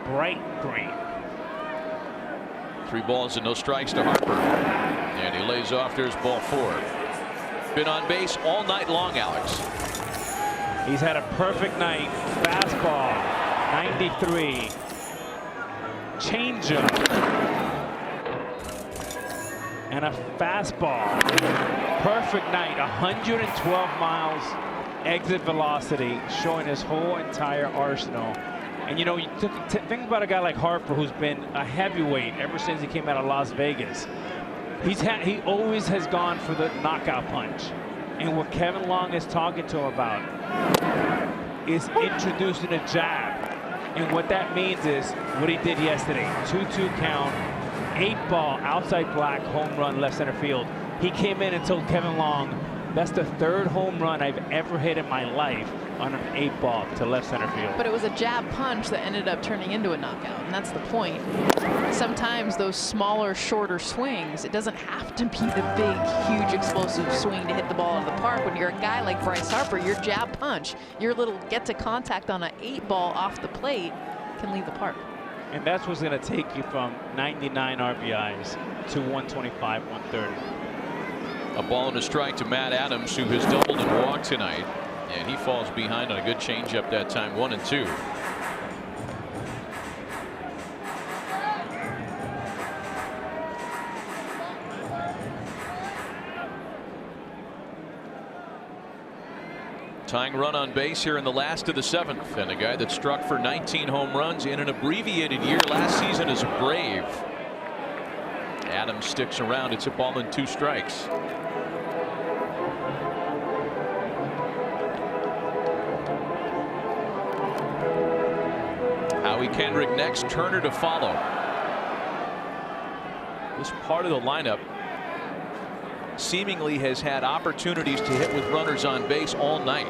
Bright green. 3 balls and no strikes to Harper. And he lays off. There's ball 4. Been on base all night long, Alex. He's had a perfect night. Fastball, 93. Changeup. And a fastball. Perfect night. 112 miles exit velocity, showing his whole entire arsenal. And you know, you think about a guy like Harper, who's been a heavyweight ever since he came out of Las Vegas. He always has gone for the knockout punch. And what Kevin Long is talking to him about is introducing a jab. And what that means is what he did yesterday. 2-2 count, 8-ball outside black, home run left center field. He came in and told Kevin Long, that's the 3rd home run I've ever hit in my life on an 8-ball to left center field. But it was a jab punch that ended up turning into a knockout, and that's the point. Sometimes those smaller, shorter swings, it doesn't have to be the big, huge, explosive swing to hit the ball out of the park. When you're a guy like Bryce Harper, your jab punch, your little get to contact on an 8-ball off the plate can leave the park. And that's what's going to take you from 99 RBIs to 125, 130. A ball and a strike to Matt Adams, who has doubled and walked tonight. And he falls behind on a good changeup that time, 1-2. Tying run on base here in the last of the 7th, and a guy that struck for 19 home runs in an abbreviated year last season as a Brave. Adams sticks around. It's a ball and 2 strikes. Howie Kendrick next, Turner to follow. This part of the lineup seemingly has had opportunities to hit with runners on base all night.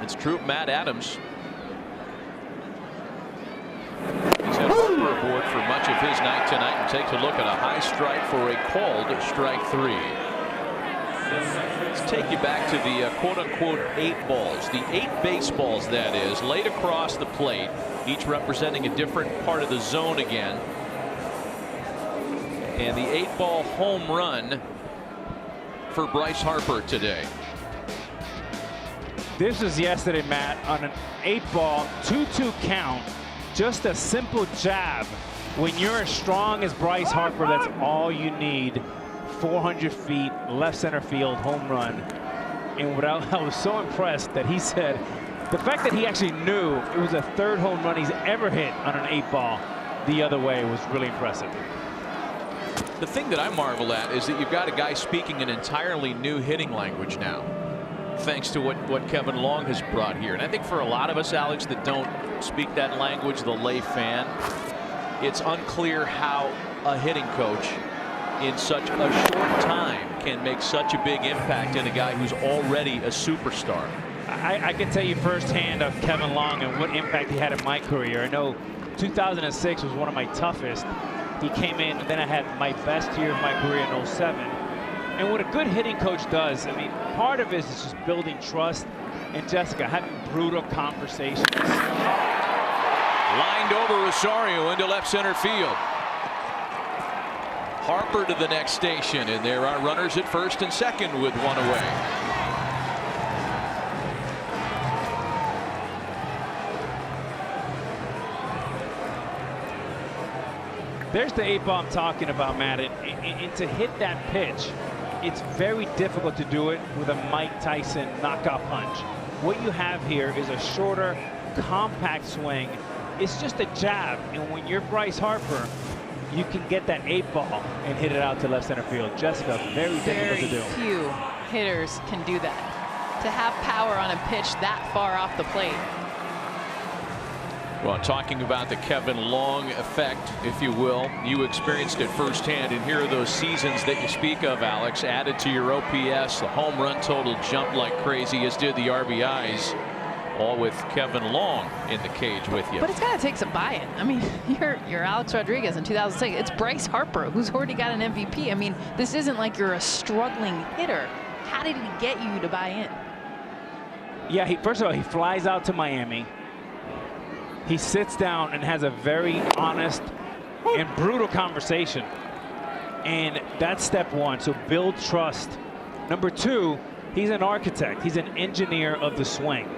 It's true, Matt Adams. He's had Harper aboard for much of his night tonight, and takes a look at a high strike for a called strike 3. Let's take you back to the quote-unquote 8 balls, the 8 baseballs, that is, laid across the plate, each representing a different part of the zone again. And the 8-ball home run for Bryce Harper today. This was yesterday, Matt, on an 8-ball, 2-2 count. Just a simple jab. When you're as strong as Bryce Harper, that's all you need. 400 feet, left center field, home run. And what I was so impressed that he said, the fact that he actually knew it was the 3rd home run he's ever hit on an 8-ball the other way was really impressive. The thing that I marvel at is that you've got a guy speaking an entirely new hitting language now, thanks to what Kevin Long has brought here. And I think for a lot of us, Alex, that don't speak that language, the lay fan, it's unclear how a hitting coach in such a short time can make such a big impact in a guy who's already a superstar. I can tell you firsthand of Kevin Long and what impact he had in my career. I know 2006 was one of my toughest. He came in, and then I had my best year of my career in 07. And what a good hitting coach does, I mean, part of it is just building trust. And Jessica, having brutal conversations. Lined over Rosario into left center field. Harper to the next station, and there are runners at first and second with one away. There's the 8-ball I'm talking about, Matt. And to hit that pitch, it's very difficult to do it with a Mike Tyson knockout punch. What you have here is a shorter, compact swing. It's just a jab. And when you're Bryce Harper, you can get that 8-ball and hit it out to left center field. Jessica, very difficult to do. Very few hitters can do that. To have power on a pitch that far off the plate. Well, talking about the Kevin Long effect, if you will, you experienced it firsthand, and here are those seasons that you speak of, Alex, added to your OPS. The home run total jumped like crazy, as did the RBIs, all with Kevin Long in the cage with you. But it's got to take some buy-in. I mean, you're Alex Rodriguez in 2006. It's Bryce Harper, who's already got an MVP. I mean, this isn't like you're a struggling hitter. How did he get you to buy in? Yeah, first of all, he flies out to Miami. He sits down and has a very honest and brutal conversation. And that's step one. So build trust. Number two, he's an architect. He's an engineer of the swing.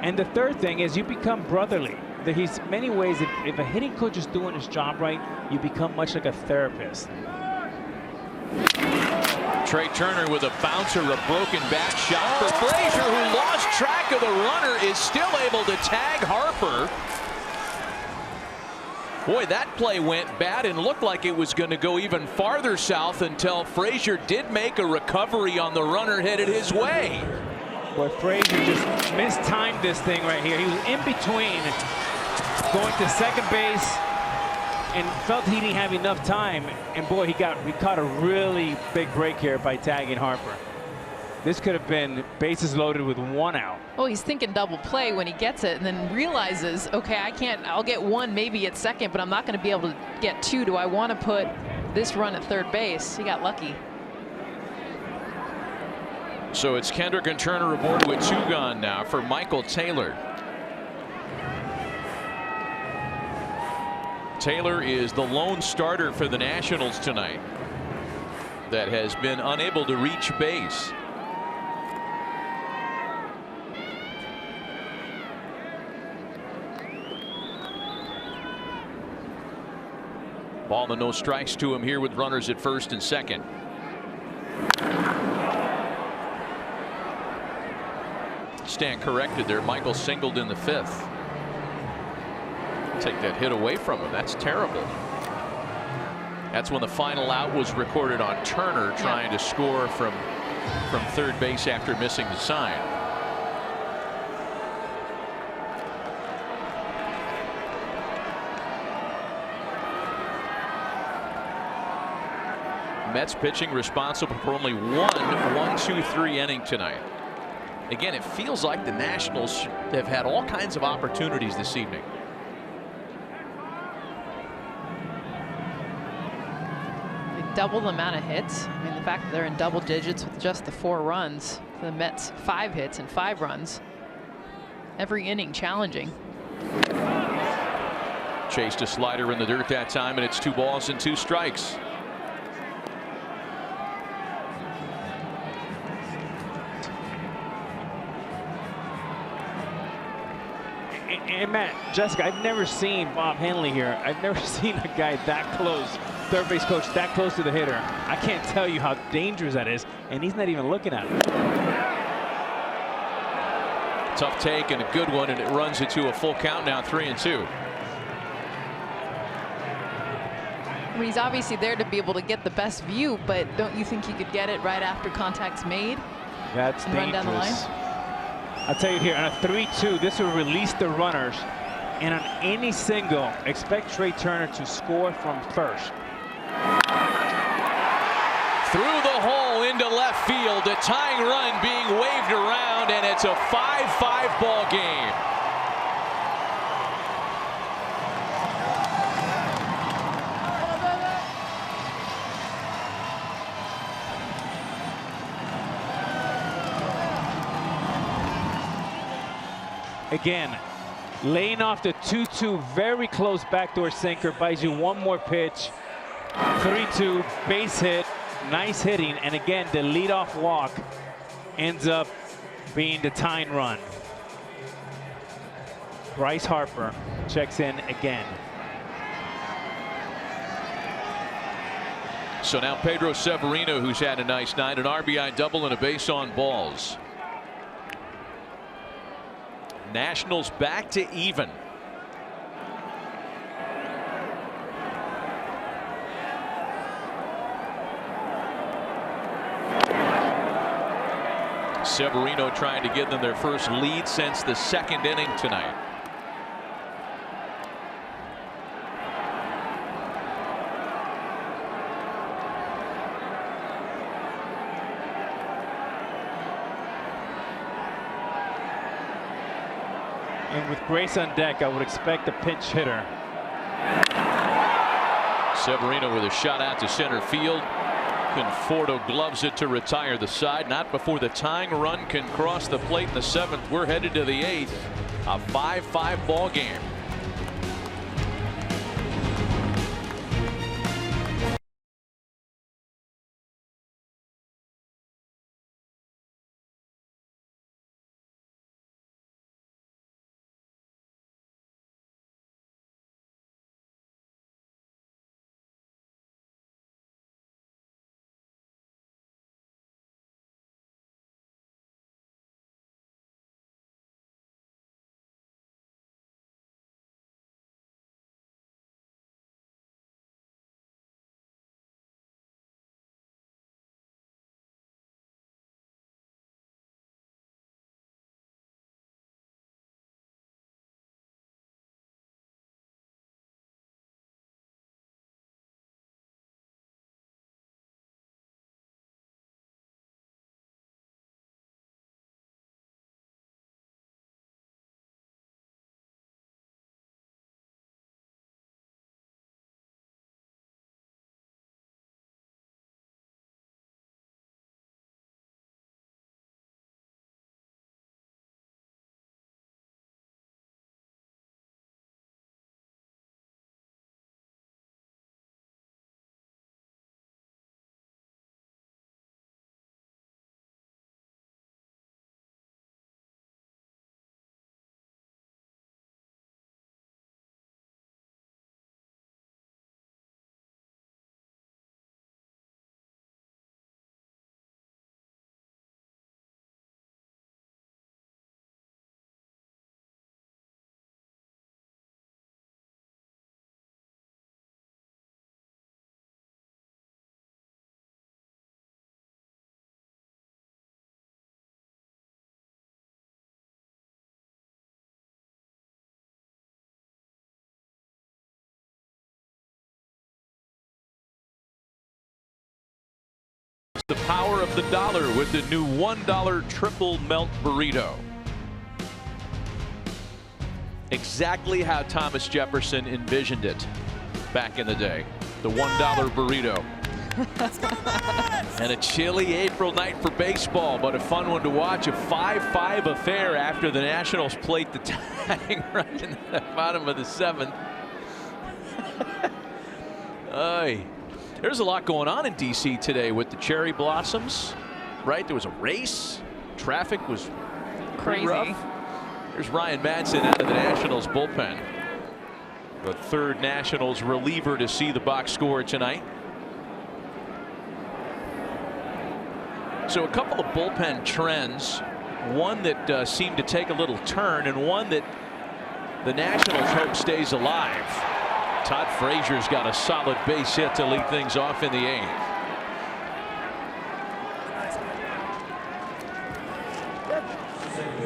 And the third thing is you become brotherly. There's many ways, if a hitting coach is doing his job right, you become much like a therapist. Trey Turner with a bouncer, a broken back shot for Frazier, who lost track of the runner, is still able to tag Harper. Boy, that play went bad and looked like it was going to go even farther south until Frazier did make a recovery on the runner headed his way. Boy, Frazier just mistimed this thing right here. He was in between going to second base and felt he didn't have enough time, and boy, he caught a really big break here by tagging Harper. This could have been bases loaded with one out. Well, he's thinking double play when he gets it, and then realizes, okay, I'll get one maybe at second, but I'm not going to be able to get two. Do I want to put this run at third base? He got lucky. So it's Kendrick and Turner aboard with two gone now for Michael Taylor. Taylor is the lone starter for the Nationals tonight that has been unable to reach base. Ball and no strikes to him here with runners at first and second. Stand corrected there. Michael singled in the fifth. Take that hit away from him. That's terrible. That's when the final out was recorded on Turner trying to score from third base after missing the sign. Mets pitching responsible for only one 1-2-3 inning tonight. Again, it feels like the Nationals have had all kinds of opportunities this evening. Double the amount of hits. I mean, the fact that they're in double digits with just the 4 runs. The Mets 5 hits and 5 runs. Every inning challenging. Chased a slider in the dirt that time, and it's 2 balls and 2 strikes. And Matt, Jessica, I've never seen Bob Henley here. I've never seen a guy that close, third base coach that close to the hitter. I can't tell you how dangerous that is, and he's not even looking at him. Tough take and a good one, and it runs it to a full count now, 3-2. mean, he's obviously there to be able to get the best view, but don't you think he could get it right after contact's made? That's and run down the line? I'll tell you here, on a 3-2, this will release the runners. And on any single, expect Trey Turner to score from first. Through the hole into left field, a tying run being waved around, and it's a 5-5 ball game. Again, laying off the 2-2, very close backdoor sinker, buys you one more pitch. 3-2, base hit, nice hitting, and again, the leadoff walk ends up being the tying run. Bryce Harper checks in again. So now Pedro Severino, who's had a nice night, an RBI double and a base on balls. Nationals back to even. Severino trying to give them their first lead since the second inning tonight. And with Grace on deck, I would expect a pinch hitter. Severino with a shot out to center field. Conforto gloves it to retire the side. Not before the tying run can cross the plate in the 7th. We're headed to the 8th. A 5-5 ball game. The power of the dollar with the new $1 triple melt burrito. Exactly how Thomas Jefferson envisioned it back in the day. The $1 burrito. And a chilly April night for baseball, but a fun one to watch. A 5-5 affair after the Nationals played the tying run in the bottom of the 7th. Ay. There's a lot going on in D.C. today with the cherry blossoms, right? There was a race. Traffic was crazy. Rough. There's Ryan Madsen out of the Nationals bullpen. The third Nationals reliever to see the box score tonight. So a couple of bullpen trends. One that seemed to take a little turn, and one that the Nationals hope stays alive. Todd Frazier's got a solid base hit to lead things off in the 8th.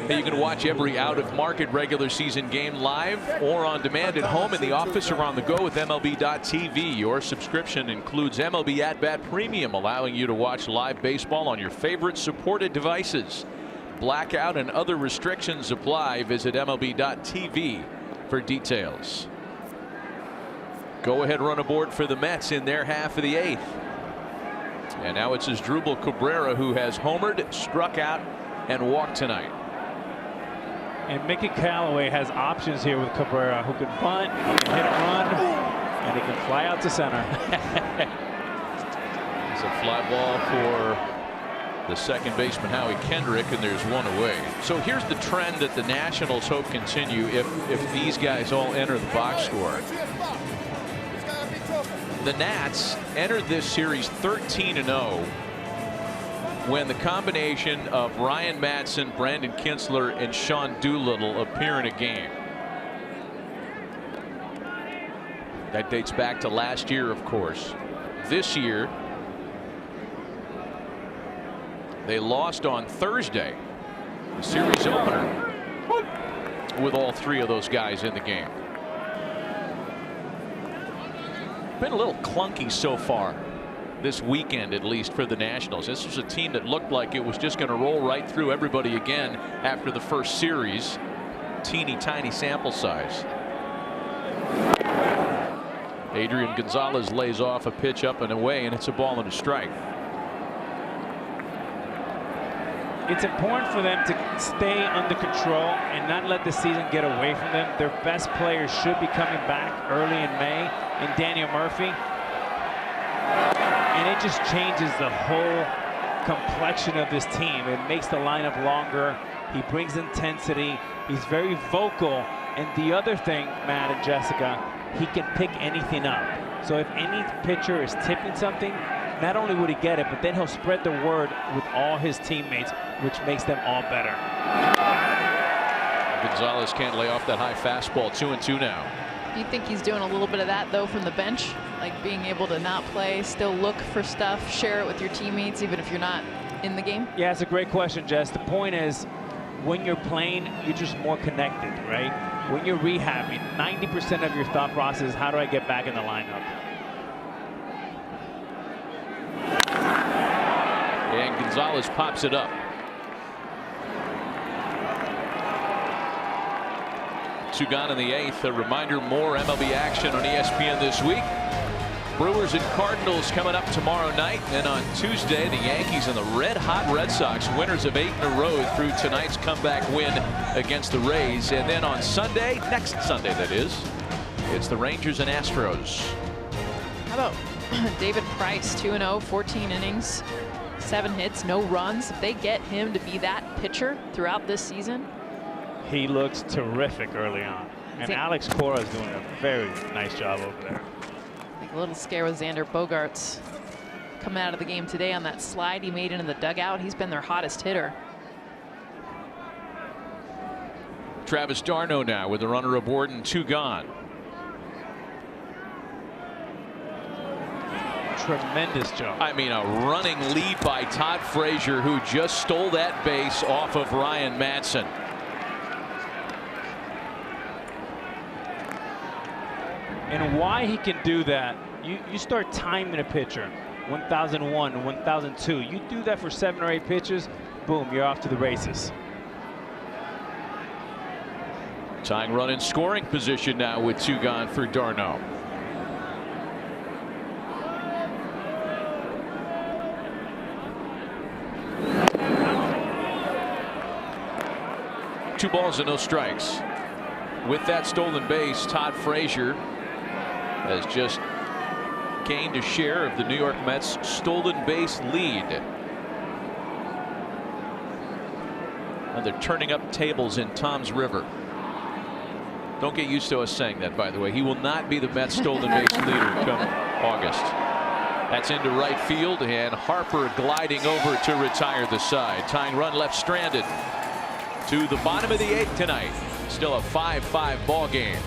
You can watch every out-of-market regular season game live or on demand at home, in the office, or on the go with MLB.tv. Your subscription includes MLB At Bat Premium, allowing you to watch live baseball on your favorite supported devices. Blackout and other restrictions apply. Visit MLB.tv for details. Go-ahead run aboard for the Mets in their half of the 8th. And now it's Asdrubal Cabrera who has homered, struck out, and walked tonight. And Mickey Callaway has options here with Cabrera, who can bunt, he can hit a run, and he can fly out to center. It's a fly ball for the second baseman Howie Kendrick, and there's one away. So here's the trend that the Nationals hope continue if these guys all enter the box score. The Nats entered this series 13-0 when the combination of Ryan Madson, Brandon Kintzler, and Sean Doolittle appear in a game. That dates back to last year, of course. This year, they lost on Thursday, the series opener, with all 3 of those guys in the game. Been a little clunky so far this weekend, at least for the Nationals. This was a team that looked like it was just going to roll right through everybody again after the first series. Teeny tiny sample size. Adrian Gonzalez lays off a pitch up and away, and it's a ball and a strike. It's important for them to stay under control and not let the season get away from them. Their best players should be coming back early in May, and Daniel Murphy. And it just changes the whole complexion of this team. It makes the lineup longer. He brings intensity. He's very vocal. And the other thing, Matt and Jessica, he can pick anything up. So if any pitcher is tipping something, not only would he get it, but then he'll spread the word with all his teammates, which makes them all better. Gonzalez can't lay off that high fastball. 2-2 now. Do you think he's doing a little bit of that, though, from the bench? Like being able to not play, still look for stuff, share it with your teammates, even if you're not in the game? Yeah, it's a great question, Jess. The point is, when you're playing, you're just more connected, right? When you're rehabbing, 90% of your thought process is, how do I get back in the lineup? And Gonzalez pops it up. 2 gone in the 8th. A reminder, more MLB action on ESPN this week. Brewers and Cardinals coming up tomorrow night. Then on Tuesday, the Yankees and the red-hot Red Sox, winners of 8 in a row through tonight's comeback win against the Rays. And then on Sunday, next Sunday that is, it's the Rangers and Astros. How about David Price, 2-0, 14 innings, 7 hits, no runs. If they get him to be that pitcher throughout this season, he looks terrific early on. And Alex Cora is doing a very nice job over there. Like a little scare with Xander Bogaerts coming out of the game today on that slide he made into the dugout. He's been their hottest hitter. Travis d'Arnaud now with a runner aboard and 2 gone. Tremendous job. I mean, a running lead by Todd Frazier, who just stole that base off of Ryan Madson. And why he can do that, you start timing a pitcher, 1001, 1002. You do that for 7 or 8 pitches, boom, you're off to the races. Tying run in scoring position now with 2 gone for d'Arnaud. Two balls and no strikes. With that stolen base, Todd Frazier has just gained a share of the New York Mets stolen base lead. And they're turning up tables in Tom's River. Don't get used to us saying that, by the way. He will not be the Mets stolen base leader come August. That's into right field, and Harper gliding over to retire the side. Tying run left stranded to the bottom of the 8th tonight. Still a 5-5 ball game.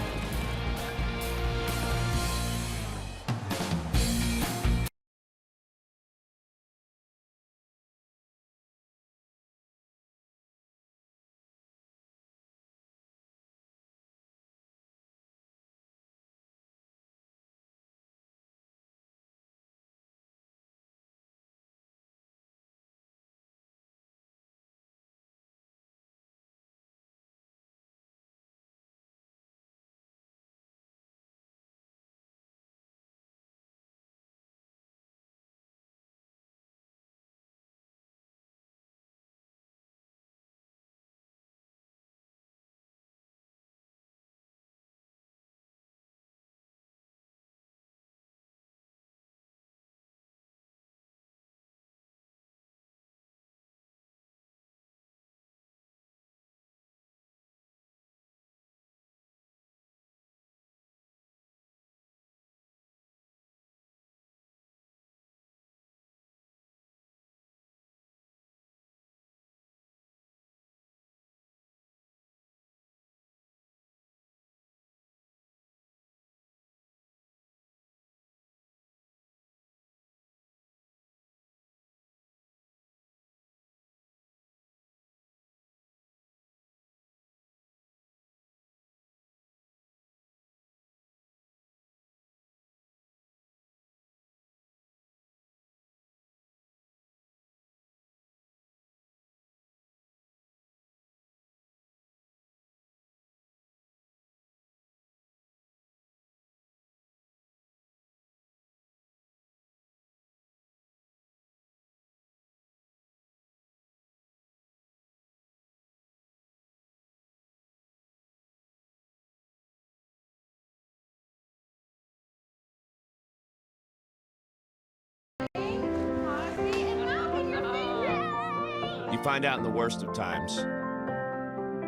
you find out in the worst of times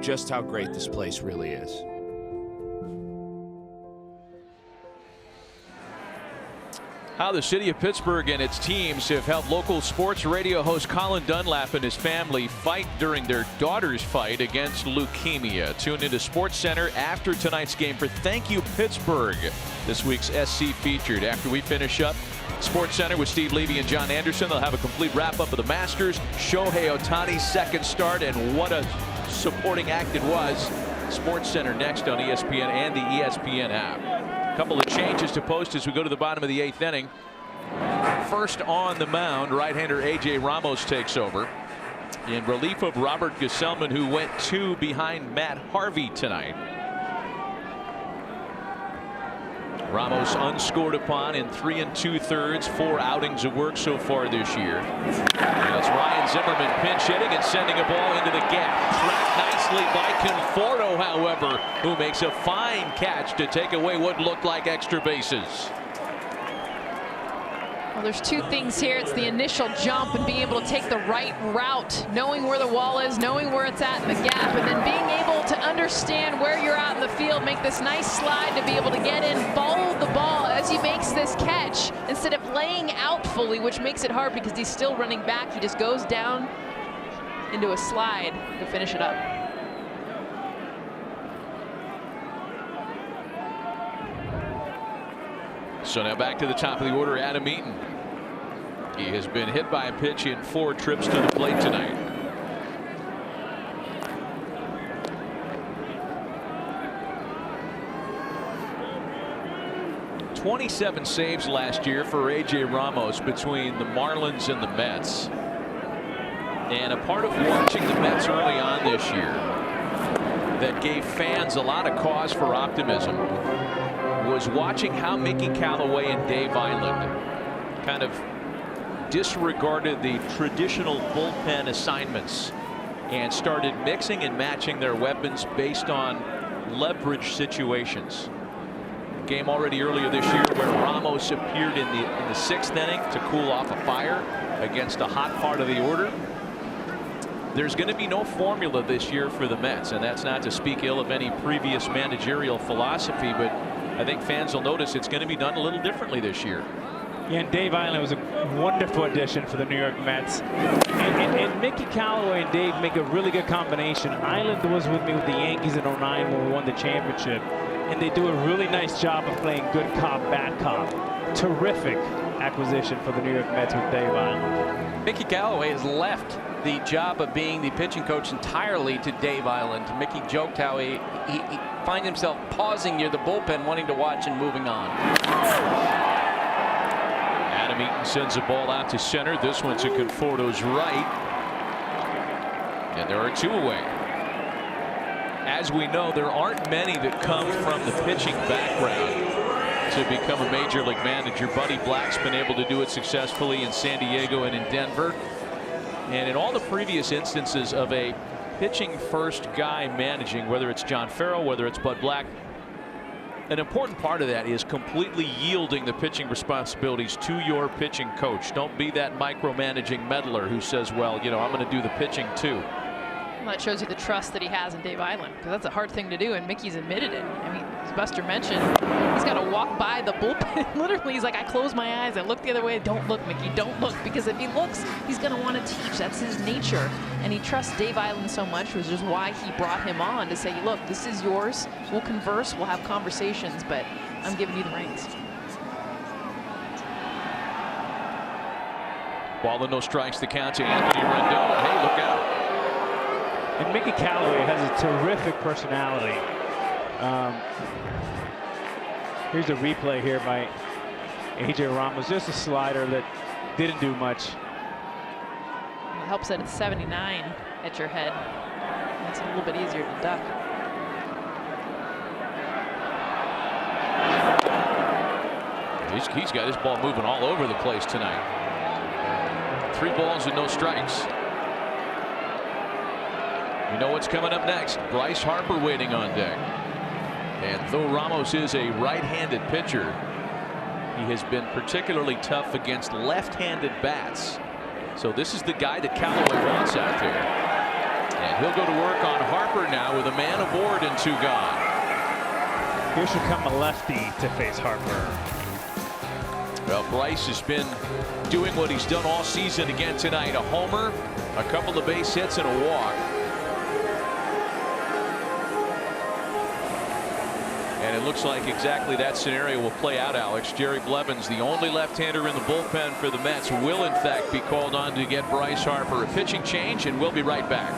just how great this place really is. How the city of Pittsburgh and its teams have helped local sports radio host Colin Dunlap and his family fight during their daughter's fight against leukemia. Tune into SportsCenter after tonight's game for Thank You Pittsburgh, this week's SC featured. After we finish up SportsCenter with Steve Levy and John Anderson, they'll have a complete wrap-up of the Masters, Shohei Ohtani's second start, and what a supporting act it was. SportsCenter next on ESPN and the ESPN app. Couple of changes to post as we go to the bottom of the 8th inning. First on the mound, right-hander A.J. Ramos takes over in relief of Robert Gaselman, who went 2 behind Matt Harvey tonight. Ramos unscored upon in 3 2/3, 4 outings of work so far this year. And it's Ryan Zimmerman pinch hitting and sending a ball into the gap. Tracked nicely by Conforto, however, who makes a fine catch to take away what looked like extra bases. Well, there's two things here. It's the initial jump and being able to take the right route, knowing where the wall is, knowing where it's at in the gap, and then being able to understand where you're at in the field, make this nice slide to be able to get in, follow the ball as he makes this catch instead of laying out fully, which makes it hard because he's still running back. He just goes down into a slide to finish it up. So now back to the top of the order, Adam Eaton. He has been hit by a pitch in 4 trips to the plate tonight. '27 saves last year for A.J. Ramos between the Marlins and the Mets. And a part of watching the Mets early on this year that gave fans a lot of cause for optimism was watching how Mickey Callaway and Dave Island kind of disregarded the traditional bullpen assignments and started mixing and matching their weapons based on leverage situations. Game already earlier this year where Ramos appeared in the 6th inning to cool off a fire against a hot part of the order. There's going to be no formula this year for the Mets, and that's not to speak ill of any previous managerial philosophy, but I think fans will notice it's going to be done a little differently this year. Yeah, and Dave Island was a wonderful addition for the New York Mets. And Mickey Callaway and Dave make a really good combination. Island was with me with the Yankees in '09 when we won the championship. And they do a really nice job of playing good cop, bad cop. Terrific acquisition for the New York Mets with Dave Island. Mickey Callaway has left the job of being the pitching coach entirely to Dave Island. Mickey joked how he finds himself pausing near the bullpen, wanting to watch and moving on. Adam Eaton sends a ball out to center. This one's to Conforto's right. And there are 2 away. As we know, there aren't many that come from the pitching background to become a major league manager. Buddy Black's been able to do it successfully in San Diego and in Denver. And in all the previous instances of a pitching first guy managing, whether it's John Farrell, whether it's Bud Black, an important part of that is completely yielding the pitching responsibilities to your pitching coach. Don't be that micromanaging meddler who says, well, you know, I'm going to do the pitching too. Well, that shows you the trust that he has in Dave Island, because that's a hard thing to do, and Mickey's admitted it. I mean, as Buster mentioned, he's got to walk by the bullpen. Literally, he's like, I close my eyes, I look the other way. Don't look, Mickey, don't look, because if he looks, he's going to want to teach. That's his nature, and he trusts Dave Island so much, which is why he brought him on to say, look, this is yours. We'll converse, we'll have conversations, but I'm giving you the reins. Ball and no strikes, the count to Anthony Rendon. Hey, look out. And Mickey Callaway has a terrific personality. Here's a replay here by A.J. Ramos. Just a slider that didn't do much. It helps that it's 79 at your head. Makes it a little bit easier to duck. He's got his ball moving all over the place tonight. 3 balls and no strikes. You know what's coming up next. Bryce Harper waiting on deck. And though Ramos is a right-handed pitcher, he has been particularly tough against left-handed bats. So this is the guy that Callaway wants out there. And he'll go to work on Harper now with a man aboard and 2 gone. Here should come a lefty to face Harper. Well, Bryce has been doing what he's done all season again tonight. A homer, a couple of base hits, and a walk. And it looks like exactly that scenario will play out, Alex. Jerry Blevins, the only left-hander in the bullpen for the Mets, will in fact be called on to get Bryce Harper a pitching change, and we'll be right back.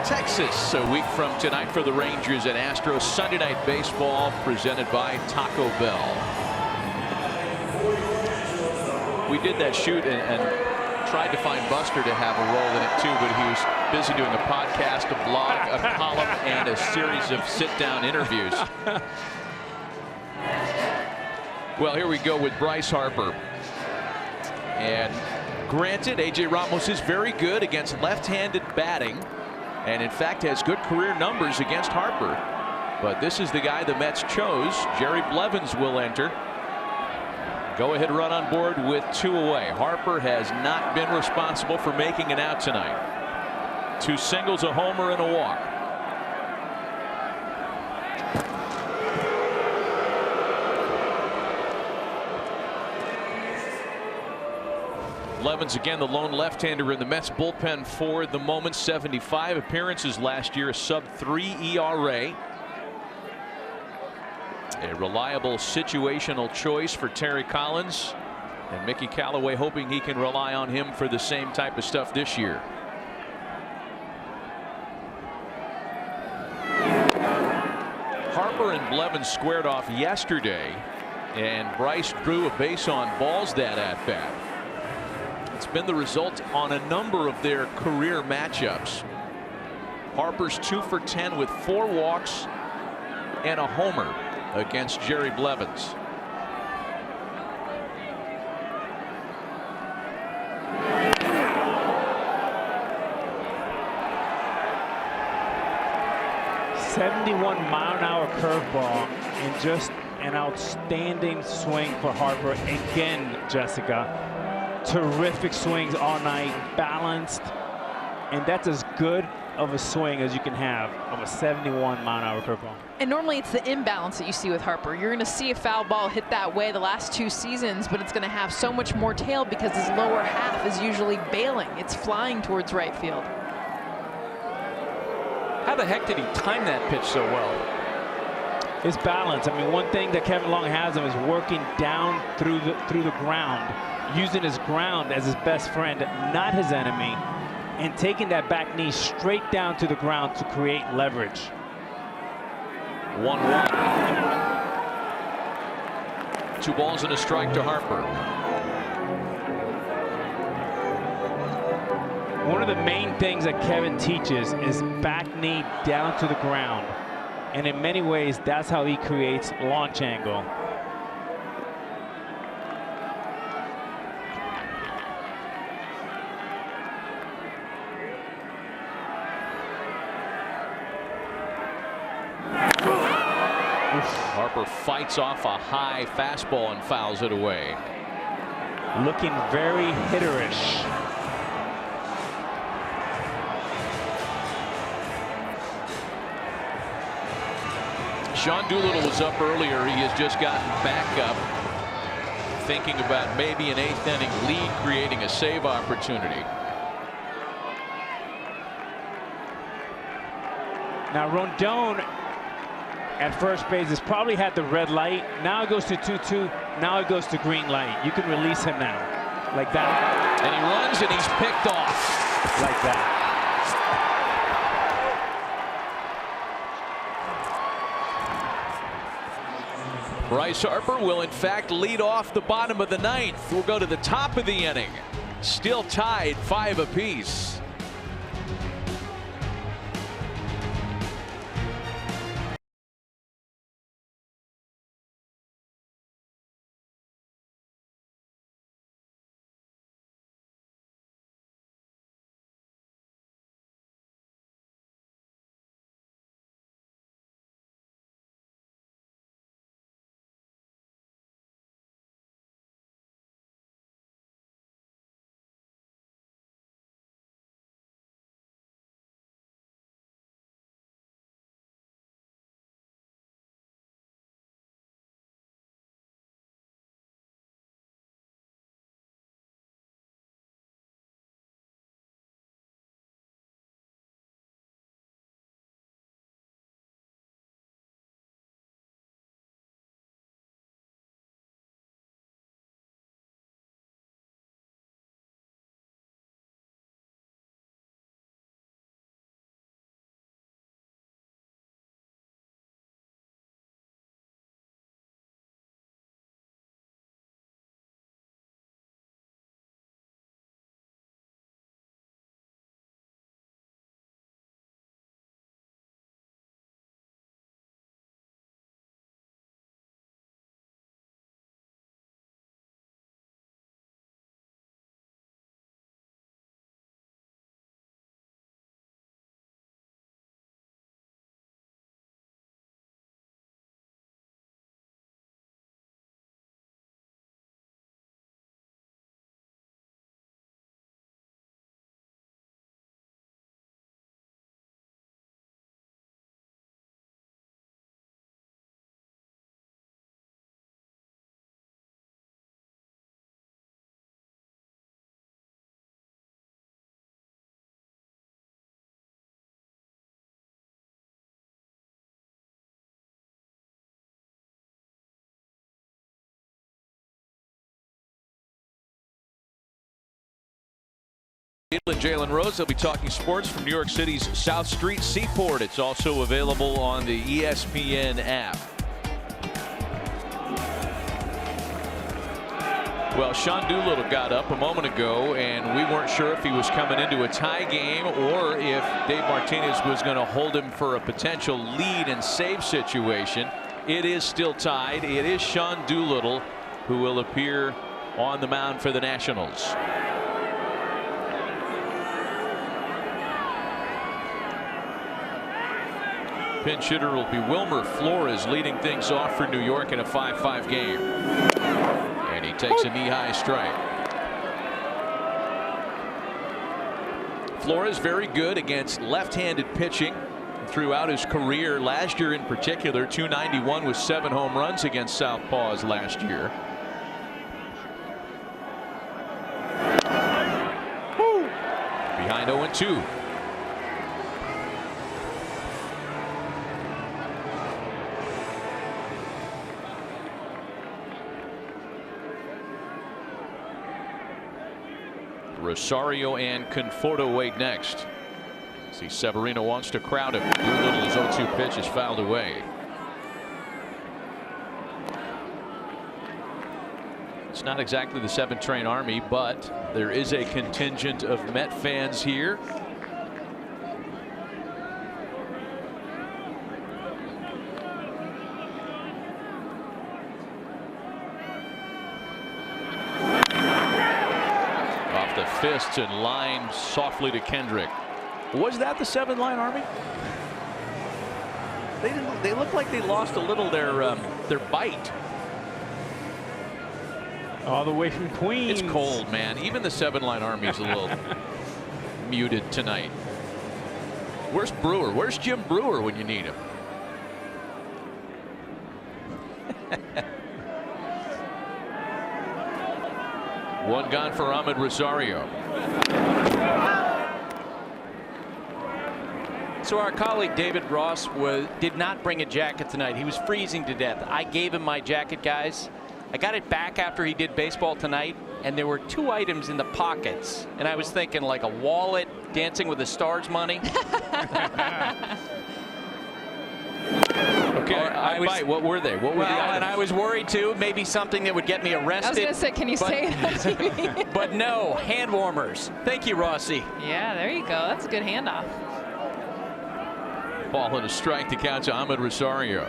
Texas a week from tonight for the Rangers and Astros. Sunday Night Baseball presented by Taco Bell. We did that shoot and tried to find Buster to have a role in it too, but he was busy doing a podcast, a blog, a column, and a series of sit-down interviews. Well, here we go with Bryce Harper. And granted, A.J. Ramos is very good against left-handed batting, and in fact has good career numbers against Harper. But this is the guy the Mets chose. Jerry Blevins will enter. Go-ahead run on board with 2 away. Harper has not been responsible for making it out tonight. 2 singles, a homer, and a walk. Blevins again, the lone left-hander in the Mets bullpen for the moment. 75 appearances last year, a sub-3 ERA. A reliable situational choice for Terry Collins, and Mickey Callaway hoping he can rely on him for the same type of stuff this year. Harper and Blevins squared off yesterday, and Bryce drew a base on balls that at-bat. It's been the result on a number of their career matchups. Harper's 2 for 10 with 4 walks and a homer against Jerry Blevins. .71-mile-an-hour curveball, and just an outstanding swing for Harper again, Jessica. Terrific swings all night, balanced, and that's as good of a swing as you can have of a 71-mile-an-hour curveball. And normally it's the imbalance that you see with Harper. You're going to see a foul ball hit that way the last 2 seasons, but it's going to have so much more tail because his lower half is usually bailing. It's flying towards right field. How the heck did he time that pitch so well? His balance. I mean, one thing that Kevin Long has him is working down through the ground, using his ground as his best friend, not his enemy, and taking that back knee straight down to the ground to create leverage. 1-1. 2 balls and a strike to Harper. One of the main things that Kevin teaches is back knee down to the ground. And in many ways, that's how he creates launch angle. Harper fights off a high fastball and fouls it away. Looking very hitterish. Sean Doolittle was up earlier. He has just gotten back up, thinking about maybe an 8th inning lead, creating a save opportunity. Now Rendon at first base has probably had the red light. Now it goes to 2-2. Now it goes to green light. You can release him now, like that. And he runs and he's picked off. Like that. Bryce Harper will in fact lead off the bottom of the 9th. We'll go to the top of the inning. Still tied 5 apiece. And Jalen Rose, they'll be talking sports from New York City's South Street Seaport. It's also available on the ESPN app. Well, Sean Doolittle got up a moment ago, and we weren't sure if he was coming into a tie game or if Dave Martinez was going to hold him for a potential lead and save situation. It is still tied. It is Sean Doolittle who will appear on the mound for the Nationals. Pinch hitter will be Wilmer Flores, leading things off for New York in a 5-5 game. And he takes a knee-high strike. Flores very good against left-handed pitching throughout his career. Last year in particular, .291 with 7 home runs against Southpaws last year. Behind 0-2. Rosario and Conforto wait next. See, Severino wants to crowd him. Doolittle's 0-2 pitch is fouled away. not exactly the 7 train army, but there is a contingent of Met fans here. Off the fists and line softly to Kendrick. Was that the 7 line army? They look like they lost a little their bite. All the way from Queens. It's cold, man. Even the 7 line army is a little muted tonight. Where's Brewer? Where's Jim Brewer when you need him? One gone for Ahmed Rosario. So our colleague David Ross did not bring a jacket tonight. He was freezing to death. I gave him my jacket, guys. I got it back after he did baseball tonight, and there were 2 items in the pockets. And I was thinking like a wallet, Dancing with the Stars money. Okay, what were they? What were the items? And I was worried too, maybe something that would get me arrested. I was going to say, can you say it on TV? But no, hand warmers. Thank you, Rossi. Yeah, there you go. That's a good handoff. Ball and a strike to count to Ahmed Rosario.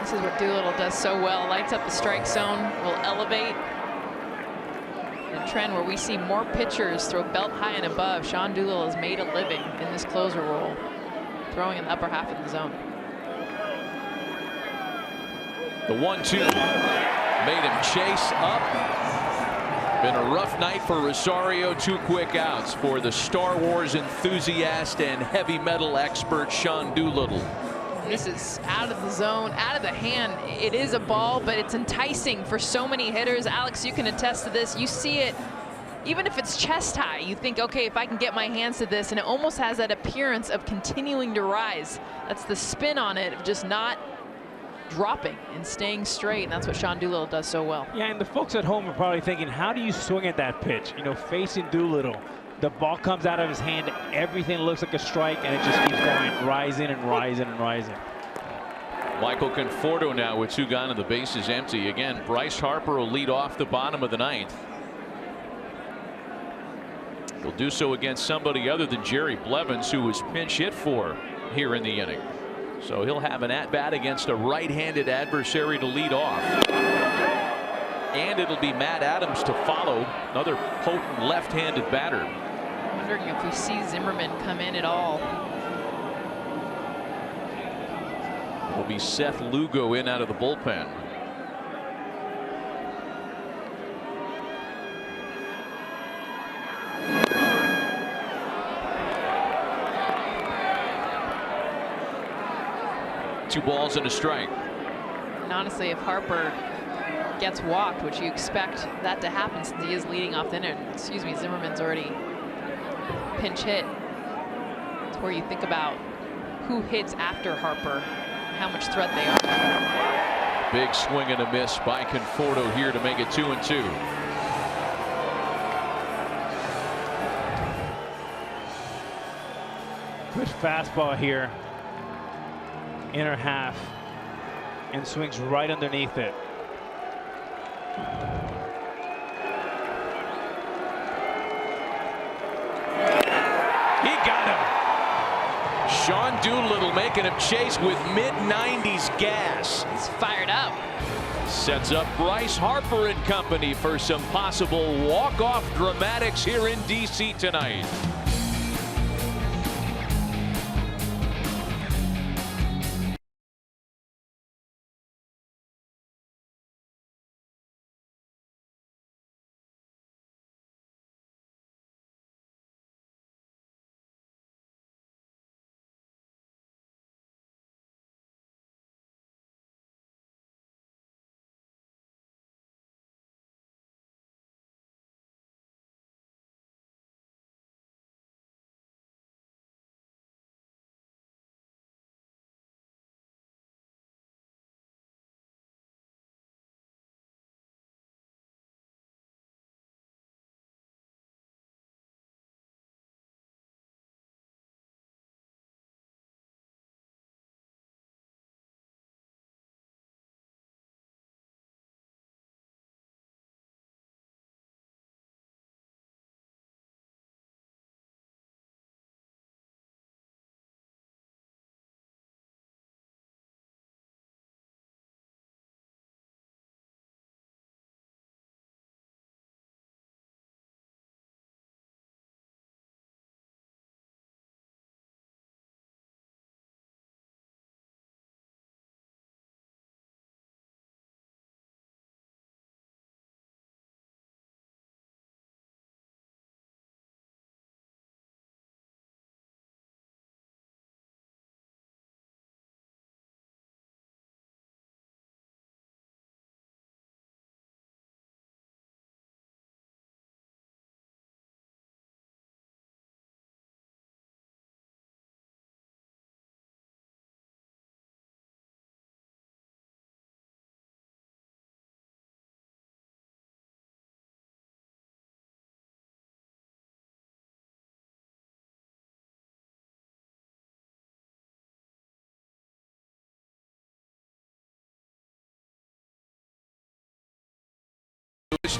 This is what Doolittle does so well. Lights up the strike zone, will elevate. A trend where we see more pitchers throw belt high and above. Sean Doolittle has made a living in this closer role, throwing in the upper half of the zone. The 1-2 made him chase up. Been a rough night for Rosario. 2 quick outs for the Star Wars enthusiast and heavy metal expert Sean Doolittle. This is out of the zone, out of the hand. It is a ball, but it's enticing for so many hitters. Alex, you can attest to this. You see it, even if it's chest high, you think, okay, if I can get my hands to this, and it almost has that appearance of continuing to rise. That's the spin on it, of just not dropping and staying straight, and that's what Sean Doolittle does so well. Yeah, and the folks at home are probably thinking, how do you swing at that pitch? You know, facing Doolittle, the ball comes out of his hand, everything looks like a strike, and it just keeps going, rising and rising and rising. Michael Conforto now with 2 gone and the base is empty. Again, Bryce Harper will lead off the bottom of the 9th. He'll do so against somebody other than Jerry Blevins, who was pinch hit for here in the inning. So he'll have an at-bat against a right-handed adversary to lead off. And it'll be Matt Adams to follow, another potent left-handed batter. Wondering if we see Zimmerman come in at all. It'll be Seth Lugo in out of the bullpen. Two balls and a strike. And honestly, if Harper gets walked, which you expect that to happen since he is leading off the inning, excuse me, Zimmerman's already pinch hit. It's where you think about who hits after Harper, how much threat they are. Big swing and a miss by Conforto here to make it 2-2. Good fastball here. Inner half, and swings right underneath it. He got him. Sean Doolittle making him chase with mid-90s gas. He's fired up. Sets up Bryce Harper and company for some possible walk-off dramatics here in D.C. tonight.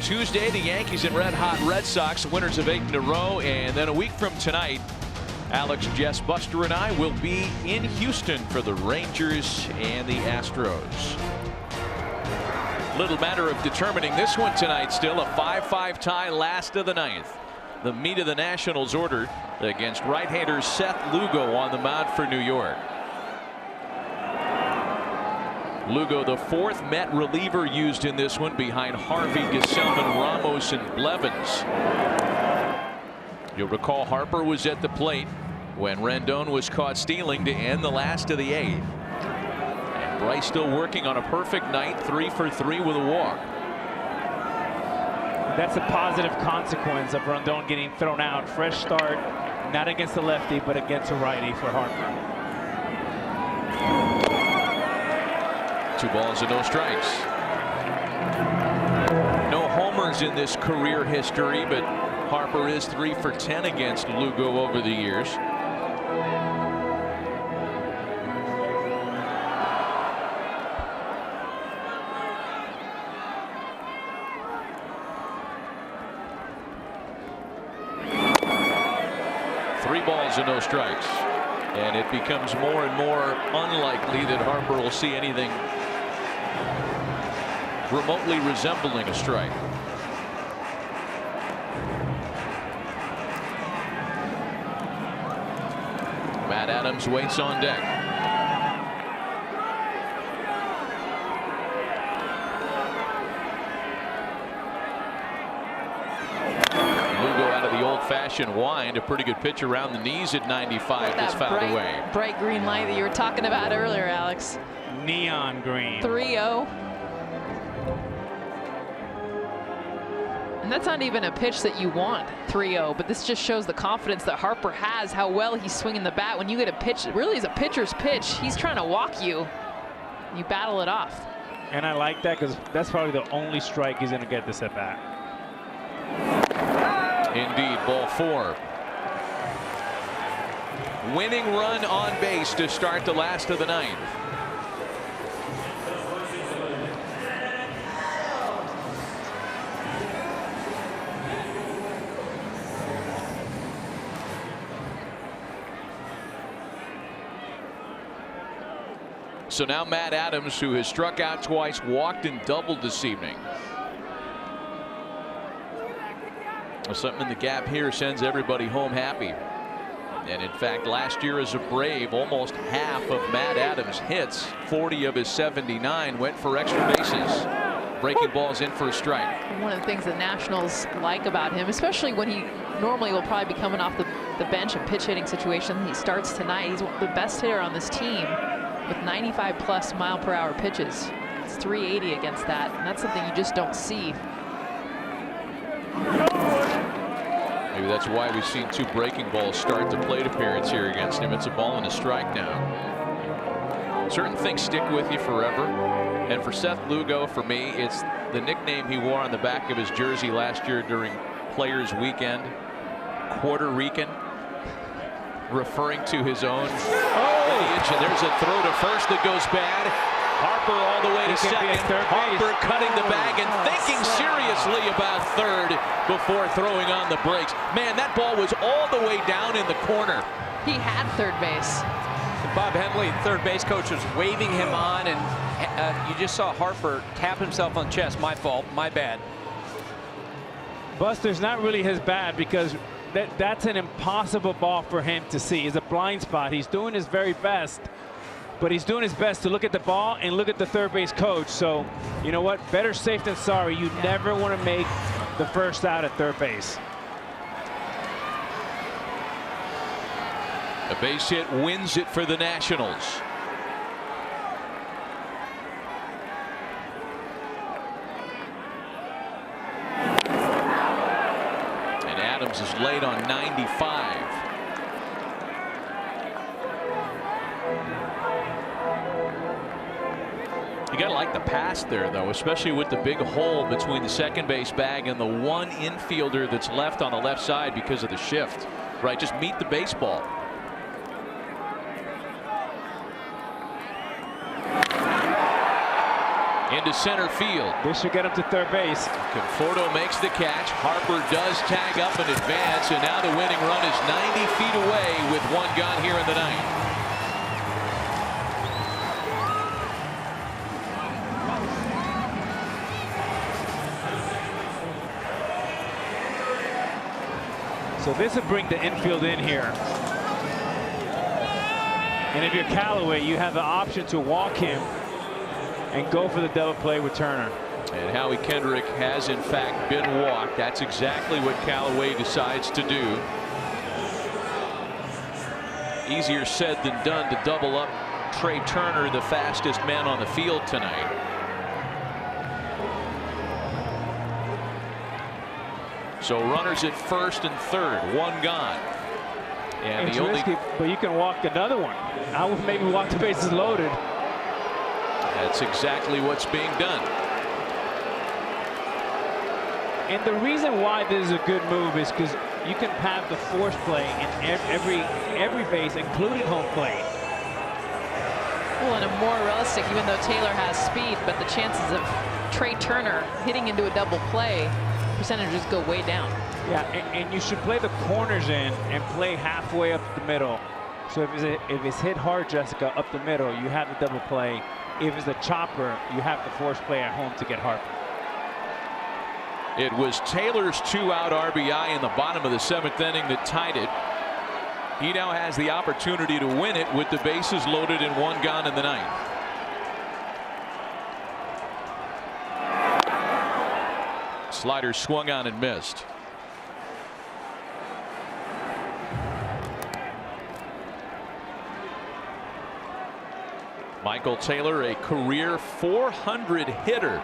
Tuesday, the Yankees and red-hot Red Sox, winners of 8 in a row. And then a week from tonight, Alex, Jess, Buster, and I will be in Houston for the Rangers and the Astros. Little matter of determining this one tonight. Still a 5-5 tie, last of the 9th. The meat of the Nationals order against right-hander Seth Lugo on the mound for New York. Lugo, the 4th Met reliever used in this one, behind Harvey, Gaselman, Ramos, and Blevins. You'll recall Harper was at the plate when Rendon was caught stealing to end the last of the 8th. And Bryce still working on a perfect night, 3 for 3 with a walk. That's a positive consequence of Rendon getting thrown out. Fresh start, not against the lefty, but against a righty for Harper. 2 balls and no strikes. No homers in this career history, but Harper is 3 for 10 against Lugo over the years. Three balls and no strikes. And it becomes more and more unlikely that Harper will see anything remotely resembling a strike. Matt Adams waits on deck. Lugo out of the old-fashioned wind, a pretty good pitch around the knees at 95 that's fouled away. Bright green light that you were talking about earlier, Alex. Neon green. 3-0. And that's not even a pitch that you want, 3-0, but this just shows the confidence that Harper has, how well he's swinging the bat. When you get a pitch that really is a pitcher's pitch, he's trying to walk you. You battle it off. And I like that because that's probably the only strike he's going to get this at bat. Indeed, ball 4. Winning run on base to start the last of the 9th. So now Matt Adams, who has struck out twice, walked and doubled this evening. Something in the gap here sends everybody home happy. And in fact, last year as a Brave, almost half of Matt Adams' hits, 40 of his 79, went for extra bases. Breaking balls in for a strike. One of the things the Nationals like about him, especially when he normally will probably be coming off the bench in pitch hitting situation, he starts tonight. He's the best hitter on this team with 95+ mile-per-hour pitches. It's 380 against that, and that's something you just don't see. Maybe that's why we've seen 2 breaking balls start the plate appearance here against him. It's a ball and a strike now. Certain things stick with you forever. And for Seth Lugo, for me, it's the nickname he wore on the back of his jersey last year during Players Weekend, Puerto Rican, referring to his own lineage. And there's a throw to first that goes bad. Harper all the way to second. Harper cutting the bag and thinking seriously about third before throwing on the brakes. Man, that ball was all the way down in the corner. He had third base. Bob Hemley, third base coach, was waving him on, and you just saw Harper tap himself on the chest. My fault, my bad. Buster's not really his bad because that's an impossible ball for him to see. It's a blind spot. He's doing his very best, but he's doing his best to look at the ball and look at the third base coach. So, you know what? Better safe than sorry. You never want to make the first out at third base. A base hit wins it for the Nationals. And Adams is late on 95. You gotta like the pass there, though, especially with the big hole between the second base bag and the one infielder that's left on the left side because of the shift. Right, just meet the baseball. into center field. This should get him to third base. Conforto makes the catch. Harper does tag up and advance, and now the winning run is 90 feet away with one gone here in the ninth. So this would bring the infield in here. And if you're Callaway, you have the option to walk him and go for the double play with Turner. And Howie Kendrick has in fact been walked. That's exactly what Callaway decides to do. Easier said than done to double up Trey Turner, the fastest man on the field tonight. So runners at first and third, one gone. And it's the only risky, but you can walk another one. I would maybe walk the bases loaded. That's exactly what's being done. And the reason why this is a good move is because you can have the force play in every base, including home plate. Well, and a more realistic, even though Taylor has speed, but the chances of Trey Turner hitting into a double play percentages go way down. Yeah, and you should play the corners in and play halfway up the middle. So if it's hit hard, Jessica, up the middle, you have the double play. If it's a chopper, you have the force play at home to get Harper. It was Taylor's 2-out RBI in the bottom of the 7th inning that tied it. He now has the opportunity to win it with the bases loaded and one gone in the ninth. Slider swung on and missed. Michael Taylor, a career 400 hitter.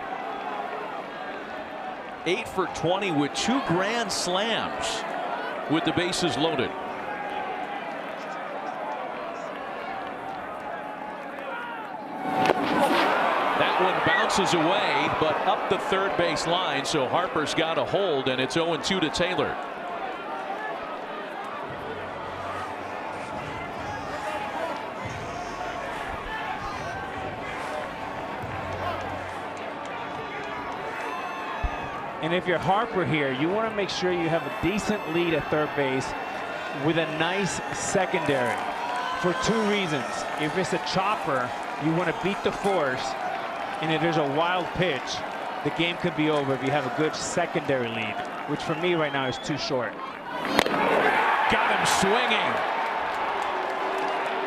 8 for 20 with 2 grand slams with the bases loaded. That one bounces away, but up the third base line, so Harper's got a hold, and it's 0-2 to Taylor. And if you're Harper here, you want to make sure you have a decent lead at third base with a nice secondary for 2 reasons. If it's a chopper, you want to beat the force, and if there's a wild pitch, the game could be over if you have a good secondary lead, which for me right now is too short. Got him swinging.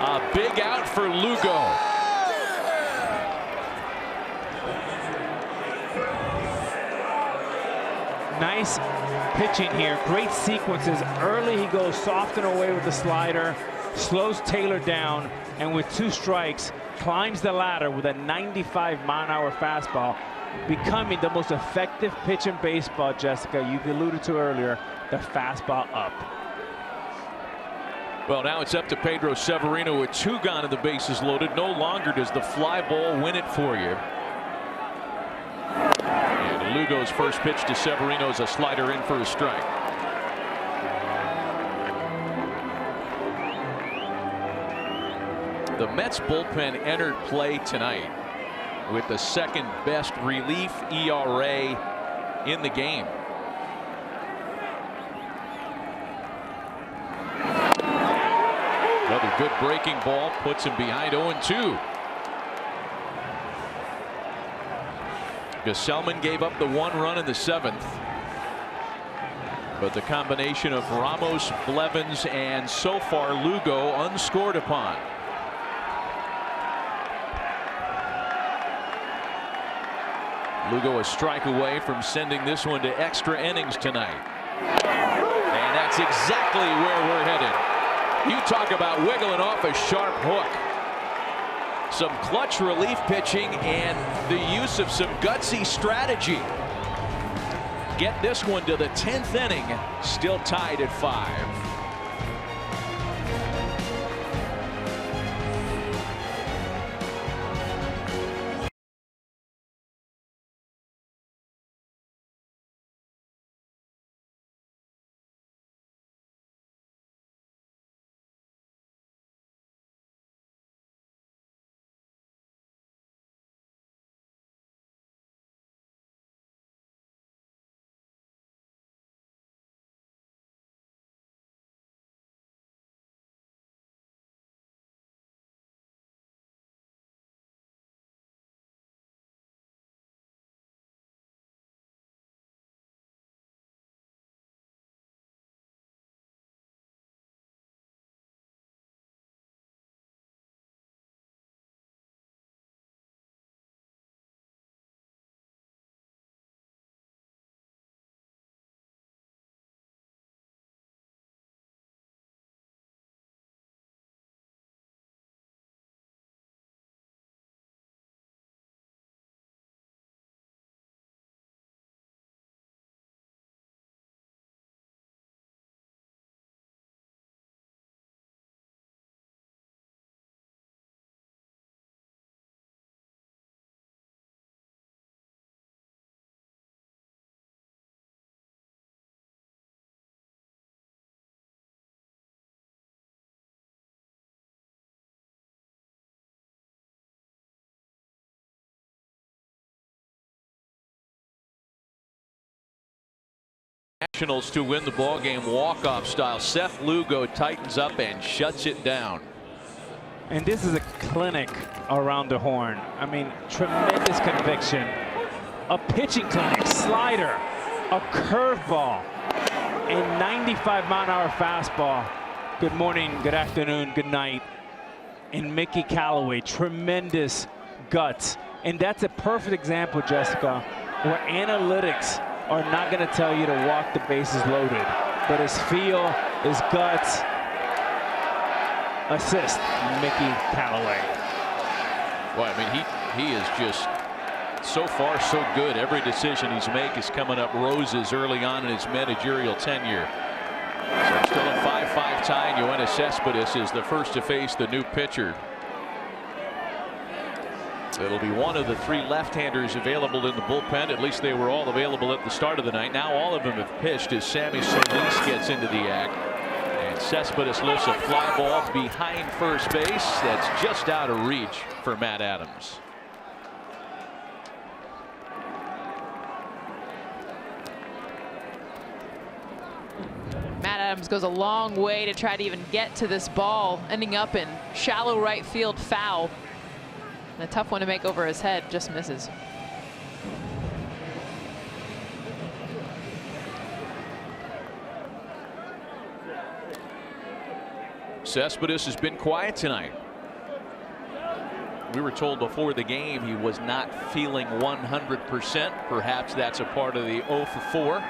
A big out for Lugo. Nice pitching here. Great sequences. Early he goes soft and away with the slider, slows Taylor down, and with 2 strikes, climbs the ladder with a 95-mile-an-hour fastball, becoming the most effective pitch in baseball, Jessica. You've alluded to earlier, the fastball up. Well, now it's up to Pedro Severino with 2 gone and the bases loaded. No longer does the fly ball win it for you. And Lugo's first pitch to Severino is a slider in for a strike. The Mets bullpen entered play tonight with the 2nd best relief ERA in the game. Another good breaking ball puts him behind 0-2. Gaselman gave up the 1 run in the 7th. But the combination of Ramos, Blevins, and so far Lugo unscored upon. Lugo a strike away from sending this one to extra innings tonight. And that's exactly where we're headed. You talk about wiggling off a sharp hook. Some clutch relief pitching and the use of some gutsy strategy. Get this one to the 10th inning, still tied at 5. Nationals to win the ball game walk-off style. Seth Lugo tightens up and shuts it down. And this is a clinic around the horn. I mean, tremendous conviction. A pitching clinic, slider, a curveball, a 95-mile-an-hour fastball. Good morning, good afternoon, good night. And Mickey Callaway, tremendous guts. And that's a perfect example, Jessica, where analytics are not going to tell you to walk the bases loaded. But his feel, his guts, assist, Mickey Callaway. Well, I mean, he is just so far so good. Every decision he's made is coming up roses early on in his managerial tenure. So still a 5-5 tie, and Yoenis Cespedes is the first to face the new pitcher. It'll be one of the 3 left-handers available in the bullpen. At least they were all available at the start of the night. Now all of them have pitched as Sammy Solis gets into the act. And Cespedes lifts a fly ball behind first base. That's just out of reach for Matt Adams. Matt Adams goes a long way to try to even get to this ball, ending up in shallow right field foul. And a tough one to make over his head, just misses. Cespedes has been quiet tonight. We were told before the game he was not feeling 100%. Perhaps that's a part of the 0 for 4.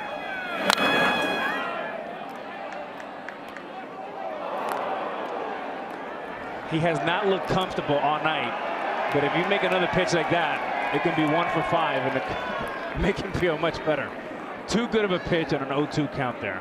He has not looked comfortable all night, but if you make another pitch like that, it can be 1 for 5 and make him feel much better. Too good of a pitch on an 0-2 count there.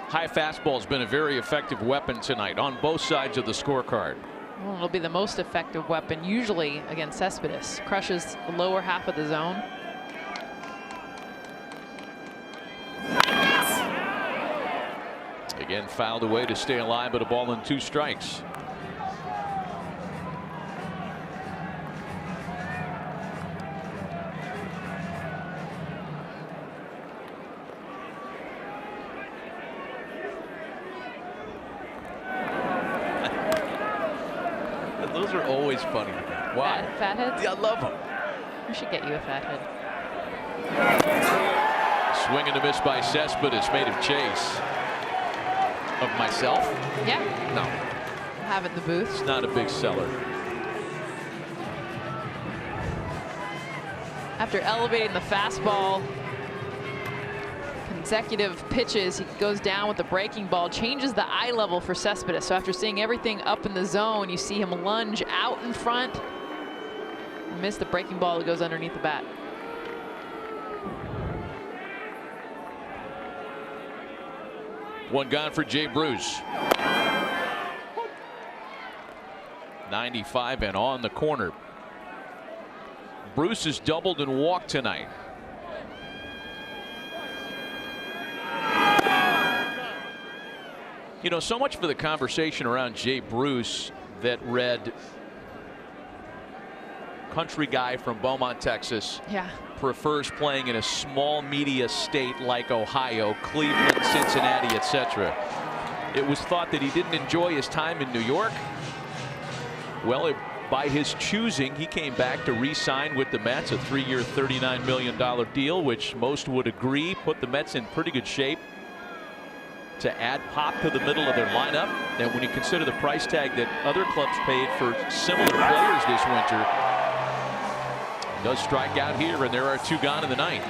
High fastball has been a very effective weapon tonight on both sides of the scorecard. Well, it'll be the most effective weapon usually against Cespedes. Crushes the lower half of the zone. Again, fouled away to stay alive, but a ball and 2 strikes. Those are always funny to me. Why? Fat heads? Yeah, I love them. We should get you a fat head. Swing and a miss by Cespedes, made him chase. Of myself? Yeah. No. Have it in the booth. It's not a big seller. After elevating the fastball, consecutive pitches, he goes down with the breaking ball, changes the eye level for Cespedes. So after seeing everything up in the zone, you see him lunge out in front. Miss the breaking ball that goes underneath the bat. One gone for Jay Bruce. 95 and on the corner. Bruce has doubled and walked tonight. You know, so much for the conversation around Jay Bruce that read country guy from Beaumont, Texas. Yeah. Prefers playing in a small media state like Ohio, Cleveland, Cincinnati, etc. It was thought that he didn't enjoy his time in New York. Well, by his choosing, he came back to re-sign with the Mets, a 3-year, $39 million deal, which most would agree put the Mets in pretty good shape to add pop to the middle of their lineup. And when you consider the price tag that other clubs paid for similar players this winter, does strike out here, and there are 2 gone in the ninth.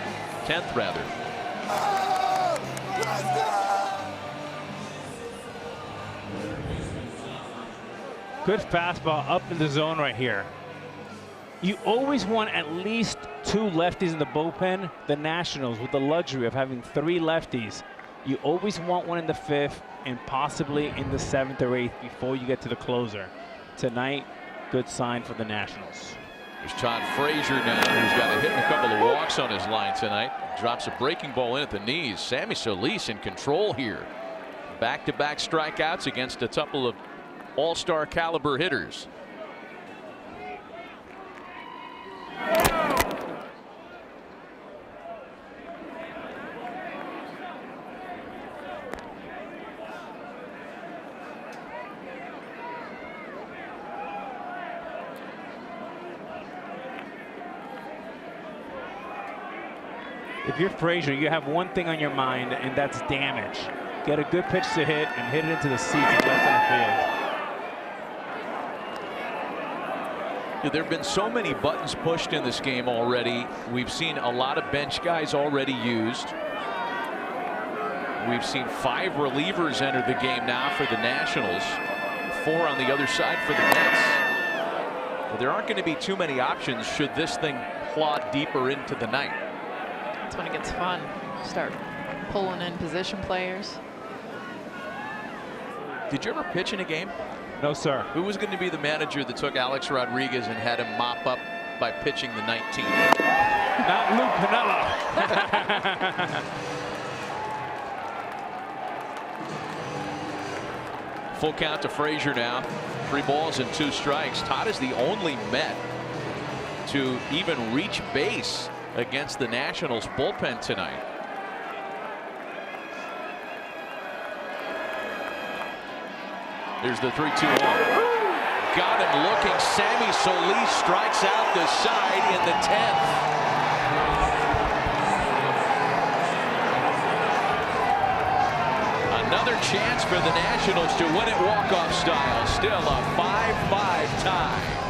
10th, rather. Good fastball up in the zone right here. You always want at least 2 lefties in the bullpen. The Nationals, with the luxury of having 3 lefties, you always want one in the 5th and possibly in the 7th or 8th before you get to the closer. Tonight, good sign for the Nationals. There's Todd Frazier now, who's got a hit and a couple of walks on his line tonight. Drops a breaking ball in at the knees. Sammy Solis in control here. Back-to-back strikeouts against a couple of all-star caliber hitters. If you're Frazier, you have one thing on your mind, and that's damage. Get a good pitch to hit and hit it into the seats and left center field. There have been so many buttons pushed in this game already. We've seen a lot of bench guys already used. We've seen 5 relievers enter the game now for the Nationals, 4 on the other side for the Mets. But there aren't going to be too many options should this thing plod deeper into the night. That's when it gets fun. Start pulling in position players. Did you ever pitch in a game? No, sir. Who was going to be the manager that took Alex Rodriguez and had him mop up by pitching the 19th? Not Lou Piniella. Full count to Frazier now. 3 balls and 2 strikes. Todd is the only Met to even reach base against the Nationals bullpen tonight. Here's the 3-2-1. Got him looking. Sammy Solis strikes out the side in the 10th. Another chance for the Nationals to win it walk-off style. Still a 5-5 tie.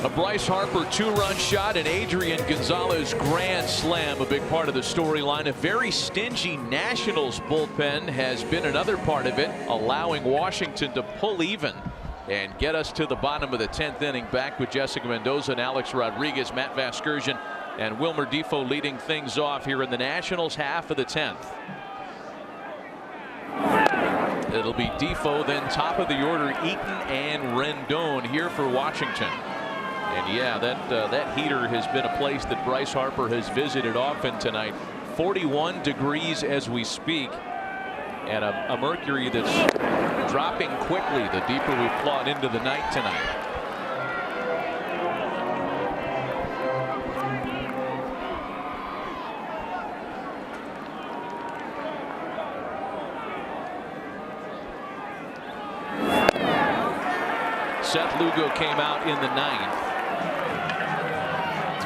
A Bryce Harper 2-run shot and Adrian Gonzalez grand slam, a big part of the storyline. A very stingy Nationals bullpen has been another part of it, allowing Washington to pull even and get us to the bottom of the 10th inning. Back with Jessica Mendoza and Alex Rodriguez, Matt Vasgersian and Wilmer Defoe leading things off here in the Nationals half of the 10th. It'll be Defoe, then top of the order Eaton and Rendon here for Washington. And yeah, that heater has been a place that Bryce Harper has visited often tonight. 41 degrees as we speak, and a mercury that's dropping quickly the deeper we plod into the night tonight. Seth Lugo came out in the 9th.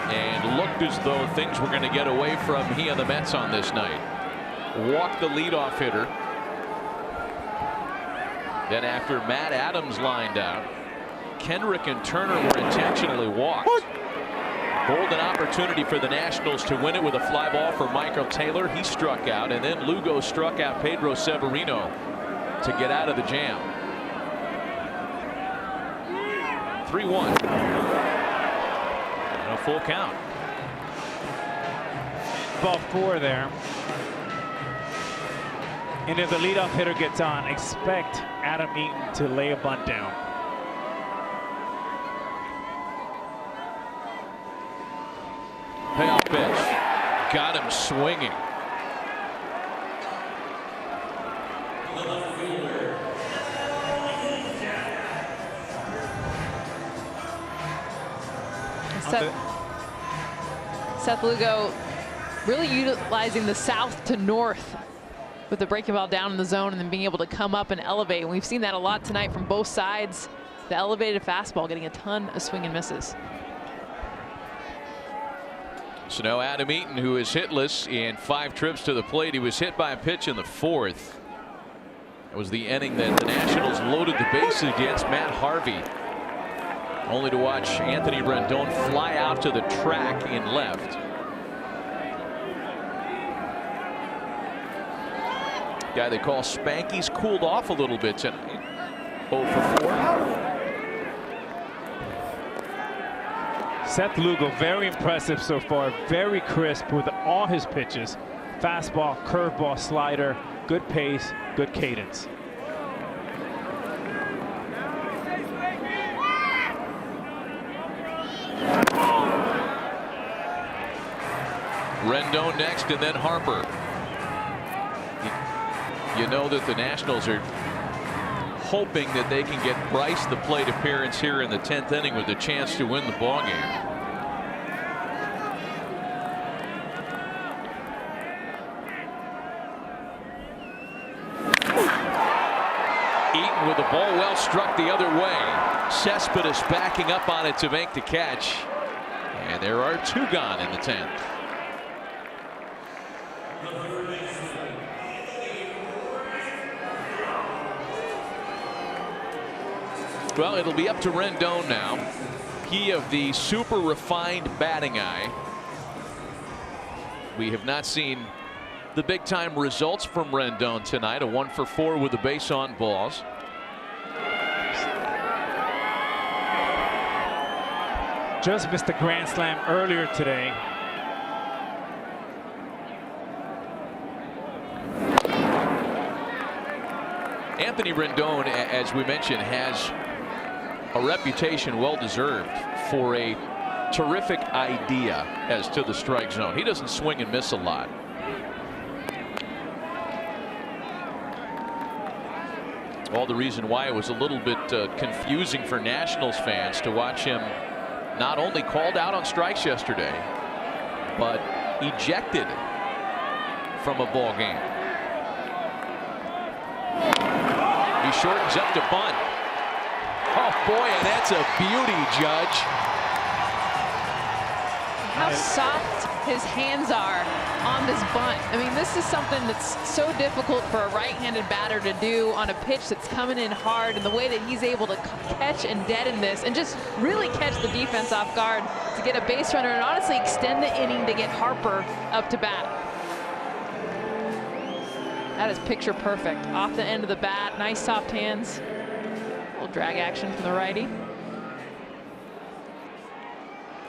And looked as though things were going to get away from he and the Mets on this night. Walked the leadoff hitter. Then after Matt Adams lined out, Kendrick and Turner were intentionally walked. Golden opportunity for the Nationals to win it with a fly ball for Michael Taylor. He struck out, and then Lugo struck out Pedro Severino to get out of the jam. 3-1. And a full count. Ball 4 there. And if the leadoff hitter gets on, expect Adam Eaton to lay a bunt down. Payoff pitch. Got him swinging. Seth Lugo really utilizing the south to north with the breaking ball down in the zone and then being able to come up and elevate. And we've seen that a lot tonight from both sides. The elevated fastball getting a ton of swing and misses. So now Adam Eaton, who is hitless in 5 trips to the plate. He was hit by a pitch in the 4th. It was the inning that the Nationals loaded the bases against Matt Harvey, only to watch Anthony Rendon fly out to the track in left. Guy they call Spanky's cooled off a little bit tonight. 0 for 4. Seth Lugo, very impressive so far, very crisp with all his pitches. Fastball, curveball, slider, good pace, good cadence. Rendon next, and then Harper. You know that the Nationals are hoping that they can get Bryce the plate appearance here in the 10th inning with a chance to win the ball game. Eaton with the ball well struck the other way. Cespedes backing up on it to make the catch. And there are 2 gone in the 10th. Well, it'll be up to Rendon now. He of the super refined batting eye. We have not seen the big time results from Rendon tonight. A 1 for 4 with the base on balls. Just missed a grand slam earlier today. Anthony Rendon, as we mentioned, has a reputation well deserved for a terrific idea as to the strike zone. He doesn't swing and miss a lot. All the reason why it was a little bit confusing for Nationals fans to watch him not only called out on strikes yesterday, but ejected from a ball game. He shortens up to bunt. Oh boy, and that's a beauty, Judge. How soft his hands are on this bunt. I mean, this is something that's so difficult for a right-handed batter to do on a pitch that's coming in hard, and the way that he's able to catch and deaden this and just really catch the defense off guard to get a base runner and honestly extend the inning to get Harper up to bat. That is picture perfect. Off the end of the bat, nice soft hands. A little drag action from the righty.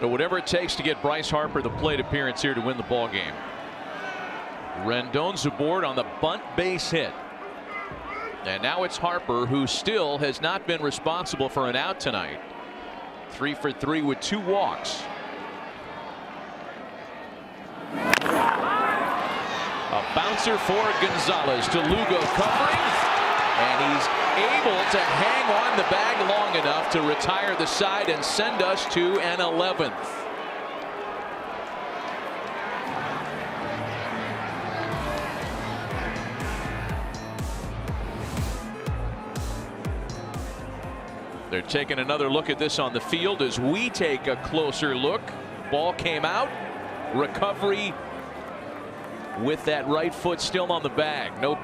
But whatever it takes to get Bryce Harper the plate appearance here to win the ball game. Rendon's aboard on the bunt base hit. And now it's Harper, who still has not been responsible for an out tonight. 3 for 3 with 2 walks. A bouncer for Gonzalez to Lugo covering, and he's able to hang on the bag long enough to retire the side and send us to an 11th. They're taking another look at this on the field as we take a closer look. Ball came out. Recovery with that right foot still on the bag. No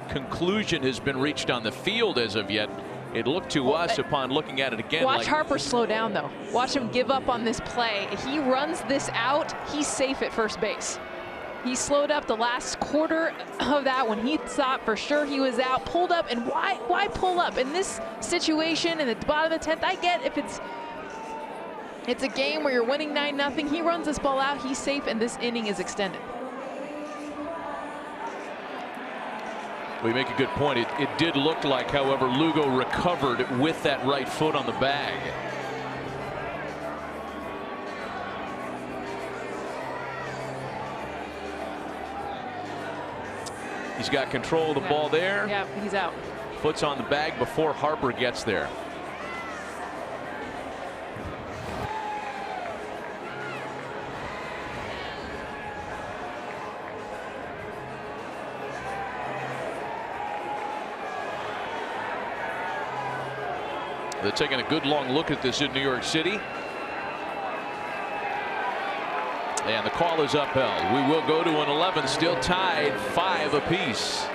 conclusion has been reached on the field as of yet. It looked to us upon looking at it again. Watch Harper slow down though. Watch him give up on this play. If he runs this out, he's safe at first base. He slowed up the last quarter of that when he thought for sure he was out, pulled up, and why pull up in this situation in the bottom of the 10th? I get if it's a game where you're winning 9-0. He runs this ball out, he's safe, and this inning is extended. We make a good point. It did look like, however, Lugo recovered with that right foot on the bag. He's got control of the ball there. Yeah, he's out. Foot's on the bag before Harper gets there. They're taking a good long look at this in New York City. And the call is upheld. We will go to an 11, still tied 5 apiece.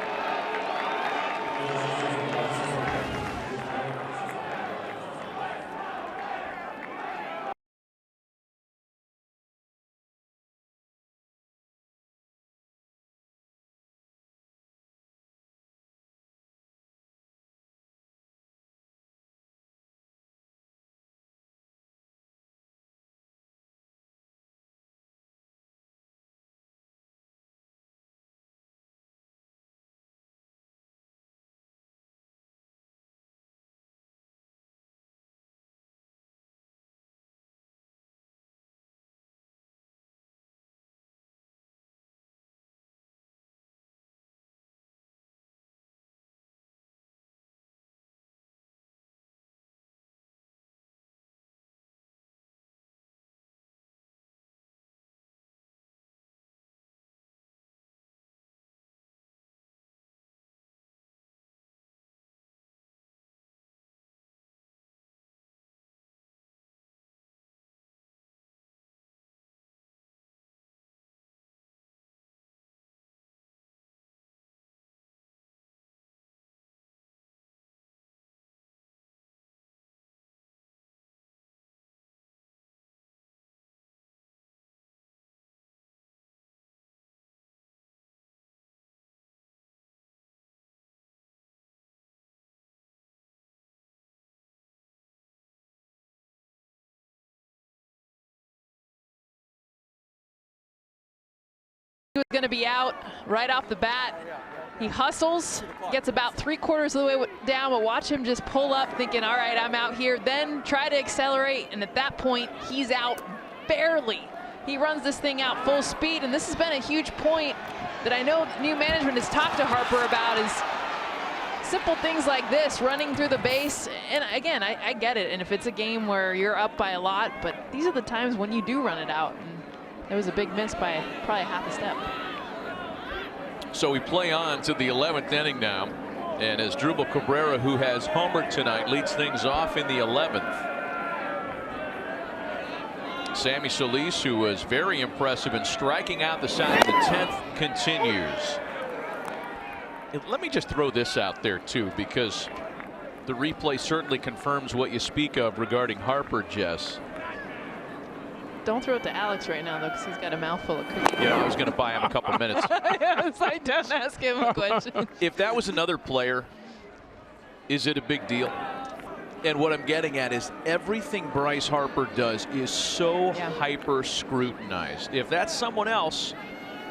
He was going to be out right off the bat. He hustles, gets about 3/4 of the way down, but watch him just pull up thinking, all right, I'm out here. Then try to accelerate, and at that point, he's out barely. He runs this thing out full speed, and this has been a huge point that I know new management has talked to Harper about is simple things like this, running through the base. And again, I get it, and if it's a game where you're up by a lot, but these are the times when you do run it out. And there was a big miss by probably half a step. So we play on to the 11th inning now. And as Drupal Cabrera, who has homered tonight, leads things off in the 11th. Sammy Solis, who was very impressive in striking out the side of the 10th, continues. Let me just throw this out there, too, because the replay certainly confirms what you speak of regarding Harper, Jess. Don't throw it to Alex right now, though, because he's got a mouthful of cookies. Yeah, I was going to buy him a couple minutes. Yes, I don't ask him a question. If that was another player, is it a big deal? And what I'm getting at is everything Bryce Harper does is so hyper scrutinized. If that's someone else,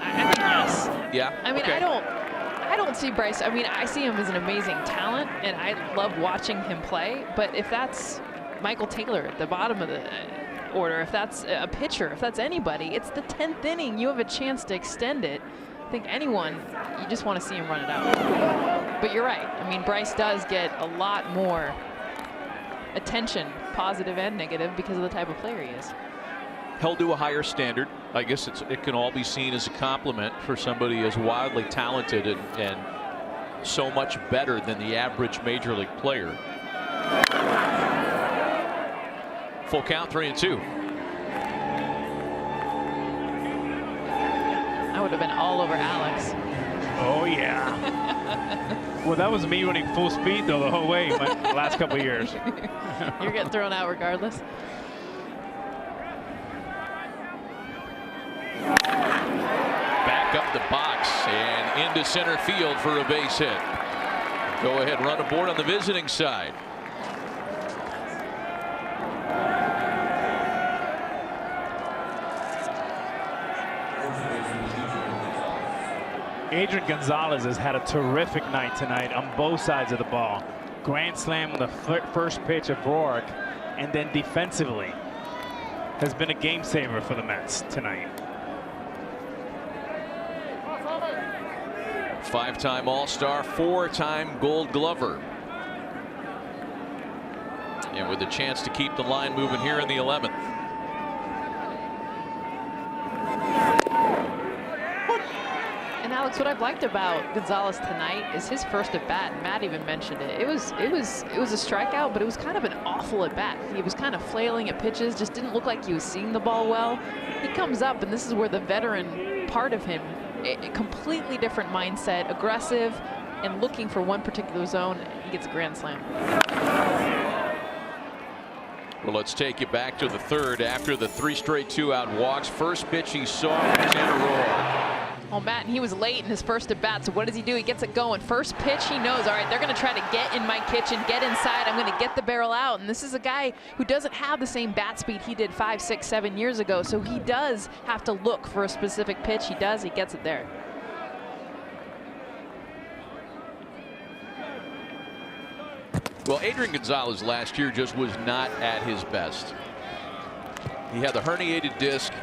I think yes. Yeah. I mean, okay. I don't see Bryce. I mean, I see him as an amazing talent, and I love watching him play. But if that's Michael Taylor at the bottom of the order, if that's a pitcher, if that's anybody, it's the 10th inning. You have a chance to extend it. I think anyone, you just want to see him run it out. But you're right. I mean, Bryce does get a lot more attention, positive and negative, because of the type of player he is. Held to a higher standard. I guess it can all be seen as a compliment for somebody as wildly talented and so much better than the average major league player. Full count, 3-2. I would have been all over Alex. Oh yeah. Well, that was me running full speed though the whole way my last couple of years. You're getting thrown out regardless. Back up the box and into center field for a base hit. Go ahead, run aboard on the visiting side. Adrian Gonzalez has had a terrific night tonight on both sides of the ball. Grand slam on the first pitch of Rourke, and then defensively has been a game saver for the Mets tonight. Five-time All-Star, four-time Gold Glover. And with a chance to keep the line moving here in the 11th. And Alex, what I've liked about Gonzalez tonight is his first at bat. Matt even mentioned it. It was a strikeout, but it was kind of an awful at bat. He was kind of flailing at pitches, just didn't look like he was seeing the ball well. He comes up, and this is where the veteran part of him, a completely different mindset, aggressive, and looking for one particular zone. He gets a grand slam. Well, let's take you back to the third after the 3 straight 2-out walks. First pitch he saw was in a roar. Well, Matt, he was late in his first at bat, so what does he do? He gets it going. First pitch, he knows, all right, they're going to try to get in my kitchen, get inside. I'm going to get the barrel out. And this is a guy who doesn't have the same bat speed he did 5, 6, 7 years ago, so he does have to look for a specific pitch. He does. He gets it there. Well, Adrian Gonzalez last year just was not at his best. He had the herniated disc,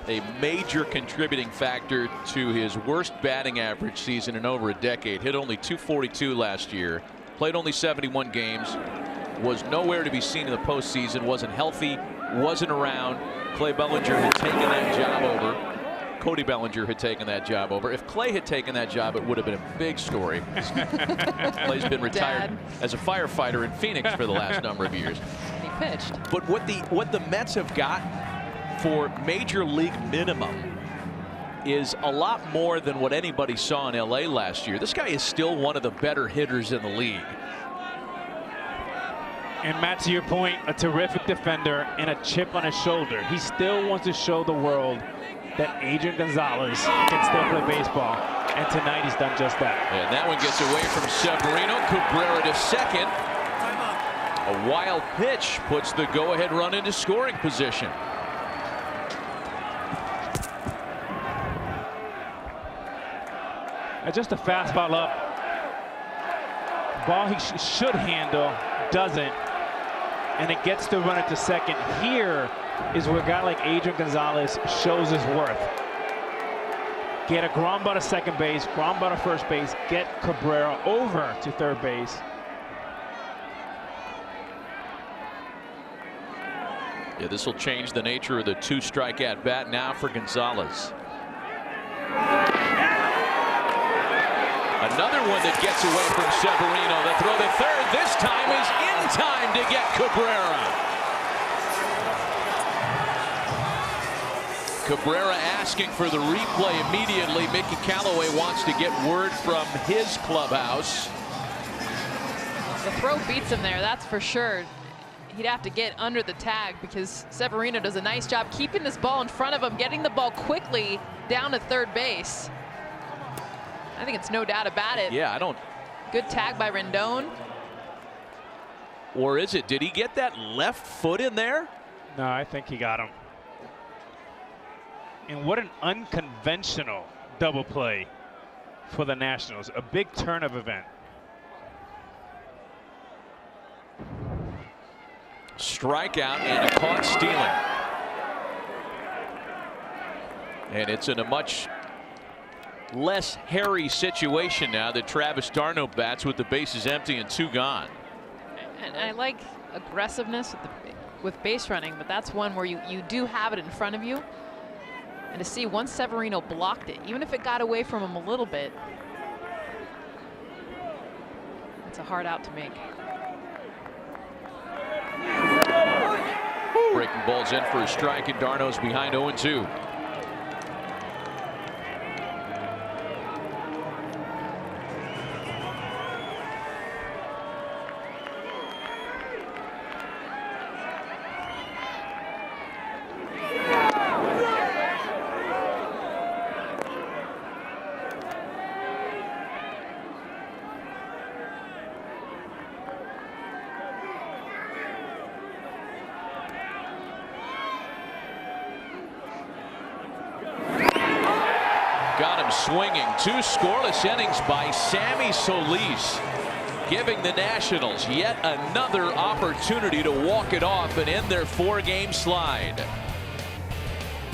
a major contributing factor to his worst batting average season in over a decade. Hit only .242 last year, played only 71 games, was nowhere to be seen in the postseason, wasn't healthy, wasn't around. Clay Bellinger had taken that job over. Cody Bellinger had taken that job over. If Clay had taken that job, it would have been a big story. Clay's been retired as a firefighter in Phoenix for the last number of years. He pitched. But what the Mets have got for major league minimum is a lot more than what anybody saw in LA last year. This guy is still one of the better hitters in the league. And Matt, to your point, a terrific defender and a chip on his shoulder. He still wants to show the world that Adrian Gonzalez can still play baseball, and tonight he's done just that. And that one gets away from Severino. Cabrera to second. A wild pitch puts the go-ahead run into scoring position. And just a fastball up. Ball he should handle, doesn't, and it gets the runner to second. Here is where a guy like Adrian Gonzalez shows his worth. Get a ground ball to second base, ground ball to first base, get Cabrera over to third base. Yeah, this will change the nature of the 2-strike at bat now for Gonzalez. Another one that gets away from Severino. The throw to third this time is in time to get Cabrera. Cabrera asking for the replay immediately. Mickey Callaway wants to get word from his clubhouse. The throw beats him there, that's for sure. He'd have to get under the tag because Severino does a nice job keeping this ball in front of him, getting the ball quickly down to third base. I think it's no doubt about it. Yeah, I don't. Good tag by Rendon. Or is it? Did he get that left foot in there? No, I think he got him. And what an unconventional double play for the Nationals. A big turn of event. Strikeout and a caught stealing. And it's in a much less hairy situation now that Travis d'Arnaud bats with the bases empty and 2 gone. And I like aggressiveness with base running, but that's one where you do have it in front of you. And to see once Severino blocked it, even if it got away from him a little bit, it's a hard out to make. Breaking balls in for a strike, and d'Arnaud's behind 0-2. Got him swinging. 2 scoreless innings by Sammy Solis, giving the Nationals yet another opportunity to walk it off and end their 4-game slide.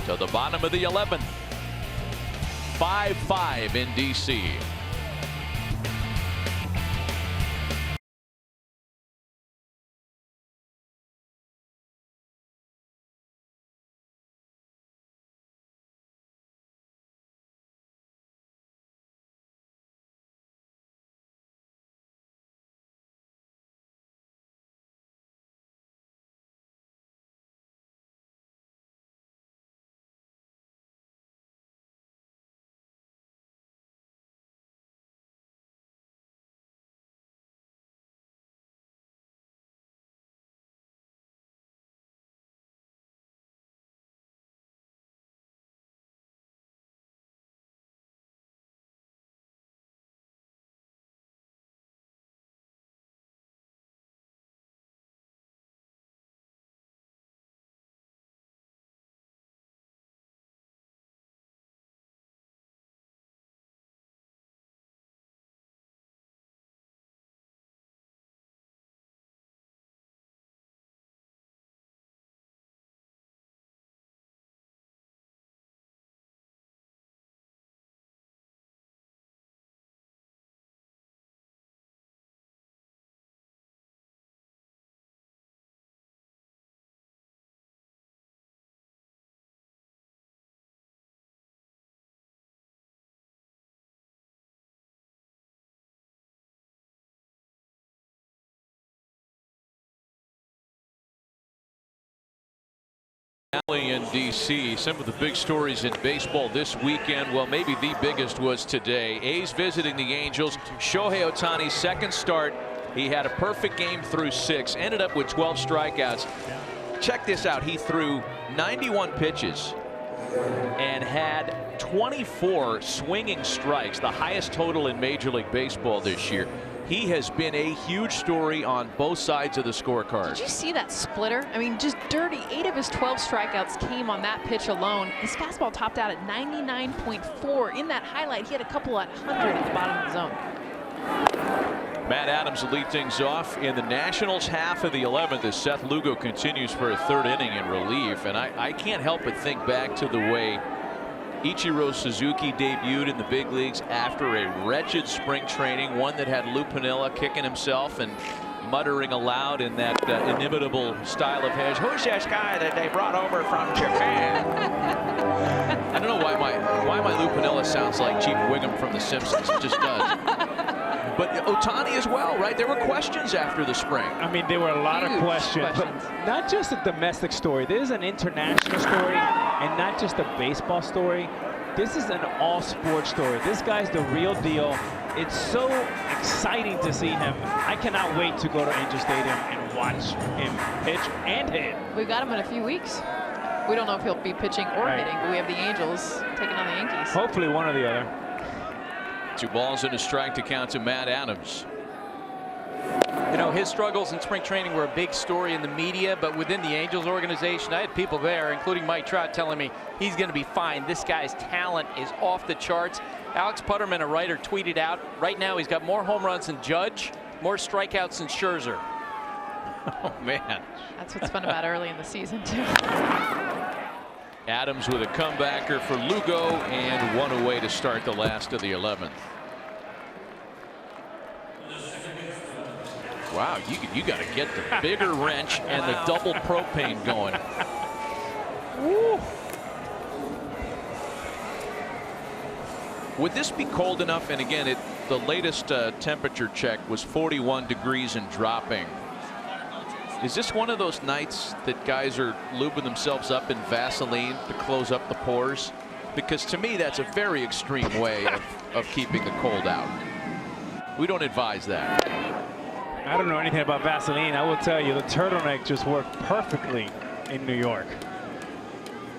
To the bottom of the 11th. 5-5 in D.C. In D.C. Some of the big stories in baseball this weekend, well, maybe the biggest was today. A's visiting the Angels. Shohei Ohtani's second start. He had a perfect game through 6, ended up with 12 strikeouts. Check this out. He threw 91 pitches and had 24 swinging strikes, the highest total in Major League Baseball this year. He has been a huge story on both sides of the scorecard. Did you see that splitter? I mean, just dirty. 8 of his 12 strikeouts came on that pitch alone. His fastball topped out at 99.4. In that highlight, he had a couple at 100 at the bottom of the zone. Matt Adams will lead things off in the Nationals half of the 11th as Seth Lugo continues for a 3rd inning in relief. And I can't help but think back to the way Ichiro Suzuki debuted in the big leagues after a wretched spring training, one that had Lou Piniella kicking himself and muttering aloud in that inimitable style of his, "Who's this guy that they brought over from Japan?" I don't know why my Lou Piniella sounds like Chief Wiggum from The Simpsons. It just does. But Ohtani as well, right? There were questions after the spring. I mean, there were a lot of questions, but not just a domestic story. There's an international story, and not just a baseball story. This is an all-sports story. This guy's the real deal. It's so exciting to see him. I cannot wait to go to Angel Stadium and watch him pitch and hit. We've got him in a few weeks. We don't know if he'll be pitching or hitting, but we have the Angels taking on the Yankees. Hopefully one or the other. 2 balls and a strike to count to Matt Adams. You know, his struggles in spring training were a big story in the media, but within the Angels organization, I had people there, including Mike Trout, telling me he's going to be fine. This guy's talent is off the charts. Alex Putterman, a writer, tweeted out, right now he's got more home runs than Judge, more strikeouts than Scherzer. Oh, man. That's what's fun about early in the season, too. Adams with a comebacker for Lugo and 1 away to start the last of the 11th. Wow, you got to get the bigger wrench and the double propane going. Woo. Would this be cold enough? And again, the latest temperature check was 41 degrees and dropping. Is this one of those nights that guys are lubing themselves up in Vaseline to close up the pores? Because to me, that's a very extreme way of keeping the cold out. We don't advise that. I don't know anything about Vaseline. I will tell you, the turtleneck just worked perfectly in New York.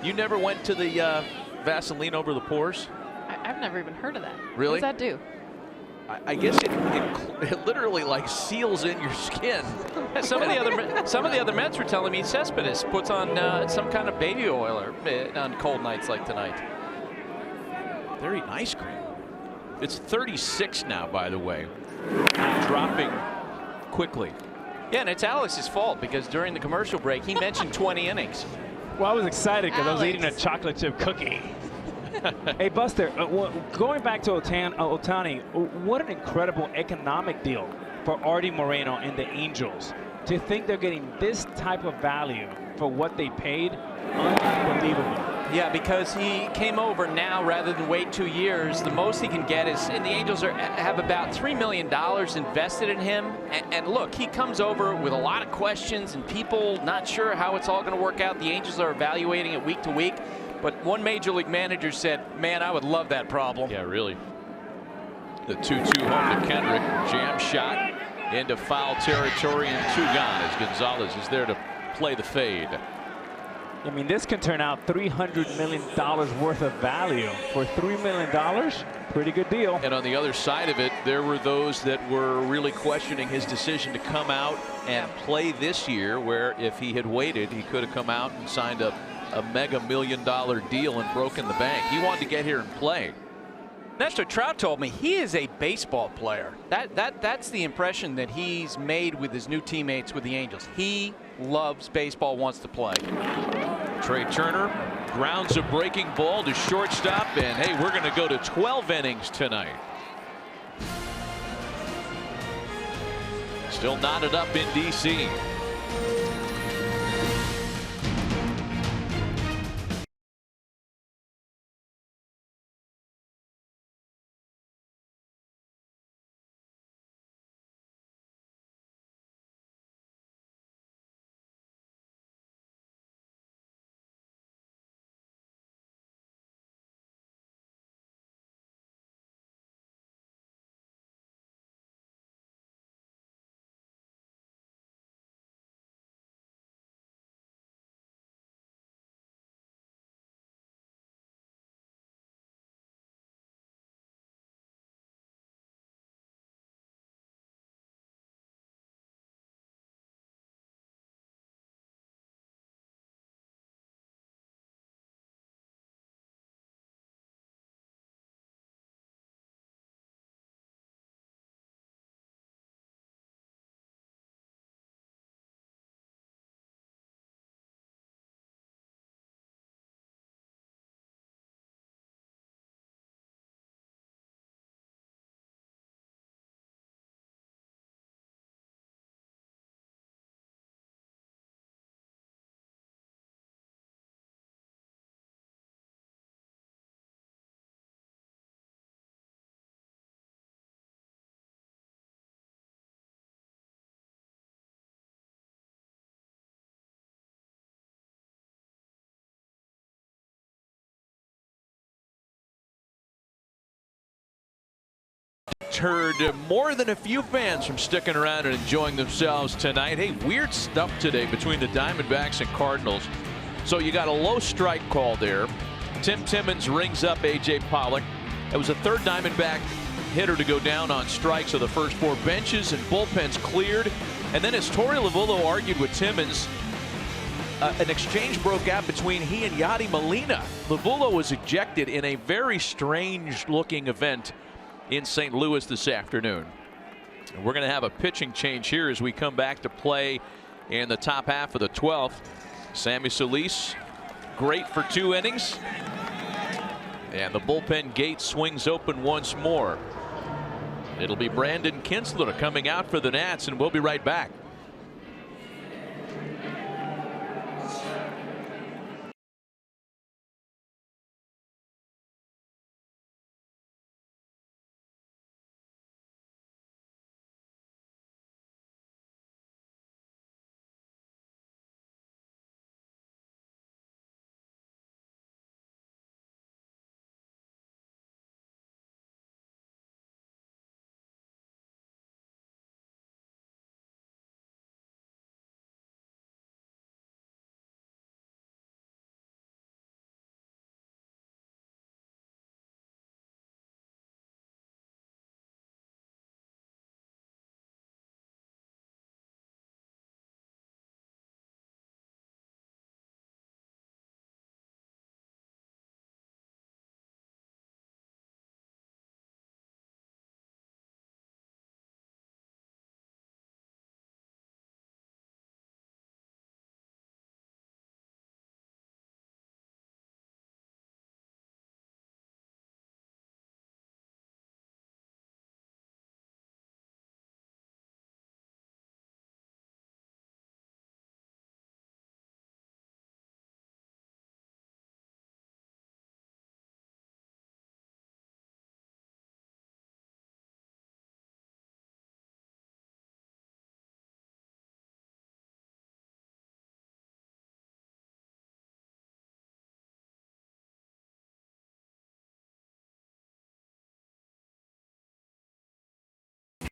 You never went to the Vaseline over the pores? I've never even heard of that. Really? What does that do? I guess it literally like seals in your skin. Some of the other Mets were telling me Cespedes puts on some kind of baby oil on cold nights like tonight. They're eating ice cream. It's 36 now, by the way. Dropping quickly. Yeah, and it's Alex's fault because during the commercial break, he mentioned 20 innings. Well, I was excited because I was eating a chocolate chip cookie. Hey, Buster, going back to Ohtani, what an incredible economic deal for Artie Moreno and the Angels. To think they're getting this type of value for what they paid, unbelievable. Yeah, because he came over now rather than wait 2 years. The most he can get is, and the Angels have about $3 million invested in him. And look, he comes over with a lot of questions and people not sure how it's all going to work out. The Angels are evaluating it week to week. But one major league manager said, man, I would love that problem. Yeah, really. The 2-2 home to Kendrick. Jam shot into foul territory and 2 gone as Gonzalez is there to play the fade. I mean, this can turn out $300 million worth of value for $3 million. Pretty good deal. And on the other side of it, there were those that were really questioning his decision to come out and play this year, where if he had waited, he could have come out and signed a mega $1 million deal and broken the bank. He wanted to get here and play. That's what Trout told me. He is a baseball player. That's the impression that he's made with his new teammates with the Angels. He loves baseball, wants to play. Trey Turner grounds a breaking ball to shortstop, and hey, we're going to go to 12 innings tonight. Still knotted up in D.C. Heard more than a few fans from sticking around and enjoying themselves tonight. Hey, weird stuff today between the Diamondbacks and Cardinals. So you got a low strike call there. Tim Timmons rings up A.J. Pollock. It was the third Diamondback hitter to go down on strikes of the first 4 benches and bullpens cleared. And then as Torey Lovullo argued with Timmons, an exchange broke out between he and Yadi Molina. Lovullo was ejected in a very strange looking event in St. Louis this afternoon. And we're going to have a pitching change here as we come back to play in the top half of the 12th. Sammy Solis, great for 2 innings. And the bullpen gate swings open once more. It'll be Brandon Kinsler coming out for the Nats, and we'll be right back.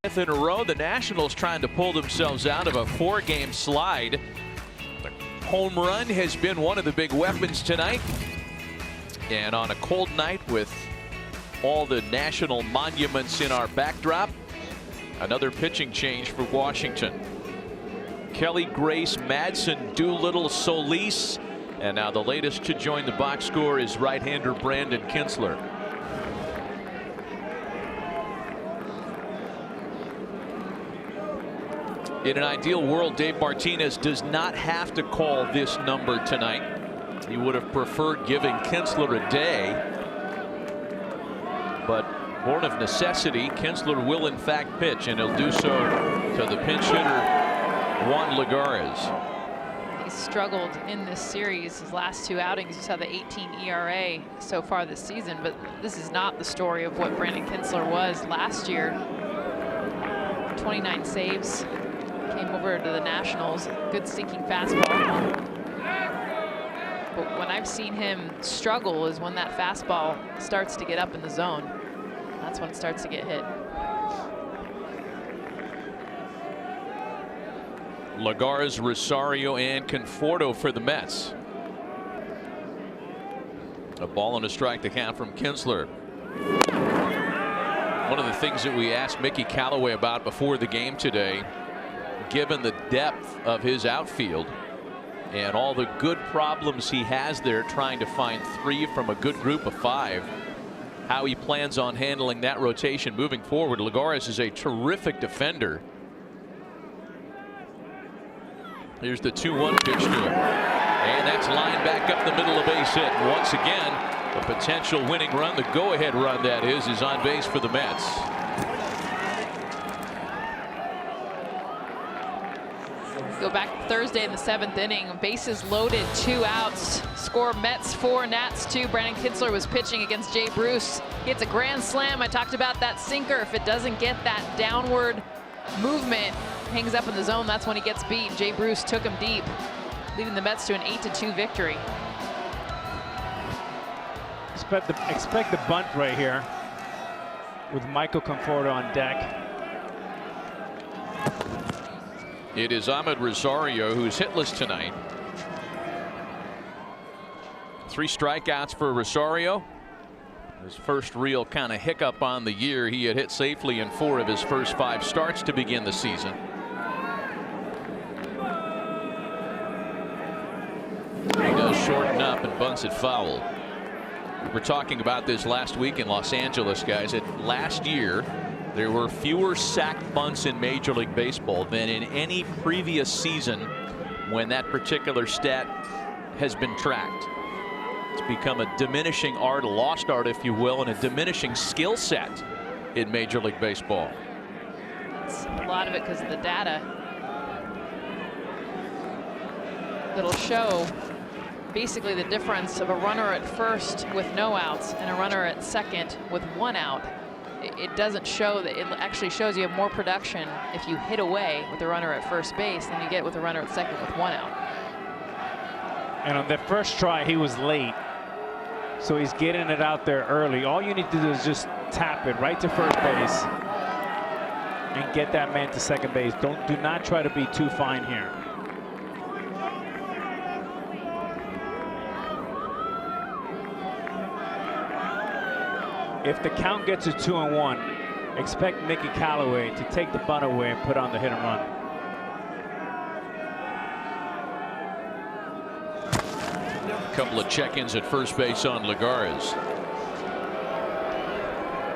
5th in a row. The Nationals trying to pull themselves out of a 4-game slide. The home run has been one of the big weapons tonight. And on a cold night with all the national monuments in our backdrop, another pitching change for Washington. Kelly, Grace, Madsen, Doolittle, Solis, and now the latest to join the box score is right-hander Brandon Kintzler. In an ideal world, Dave Martinez does not have to call this number tonight. He would have preferred giving Kintzler a day, but born of necessity, Kintzler will in fact pitch, and he'll do so to the pinch hitter Juan Lagares. He's struggled in this series. His last 2 outings, you saw the 18 ERA so far this season, but this is not the story of what Brandon Kintzler was last year. 29 saves. Came over to the Nationals, good sinking fastball. But when I've seen him struggle is when that fastball starts to get up in the zone. That's when it starts to get hit. Lagares, Rosario, and Conforto for the Mets. A ball and a strike to count from Kintzler. One of the things that we asked Mickey Callaway about before the game today, given the depth of his outfield and all the good problems he has there trying to find 3 from a good group of 5, how he plans on handling that rotation moving forward. Lagares is a terrific defender. Here's the 2-1 pitch to him, and that's lined back up the middle of base hit. And once again, a potential winning run, the go-ahead run that is on base for the Mets. Go back Thursday in the 7th inning, bases loaded, 2 outs. Score Mets 4, Nats 2. Brandon Kintzler was pitching against Jay Bruce. He hits a grand slam. I talked about that sinker. If it doesn't get that downward movement, hangs up in the zone, that's when he gets beat. Jay Bruce took him deep, leading the Mets to an 8-2 victory. Expect the bunt right here with Michael Conforto on deck. It is Ahmed Rosario who's hitless tonight. 3 strikeouts for Rosario. His first real kind of hiccup on the year. He had hit safely in 4 of his first 5 starts to begin the season. He does shorten up and bunts it foul. We were talking about this last week in Los Angeles, guys. Last year, there were fewer sacked bunts in Major League Baseball than in any previous season when that particular stat has been tracked. It's become a diminishing art, a lost art, if you will, and a diminishing skill set in Major League Baseball. It's a lot of it because of the data. It'll show basically the difference of a runner at first with no outs and a runner at second with 1 out. It doesn't show that. It actually shows you have more production if you hit away with a runner at first base than you get with a runner at second with 1 out. And on that first try, he was late, so he's getting it out there early. All you need to do is just tap it right to first base and get that man to second base. Do not try to be too fine here. If the count gets to 2-1, expect Mickey Callaway to take the bunt away and put on the hit and run. A couple of check-ins at first base on Lagares.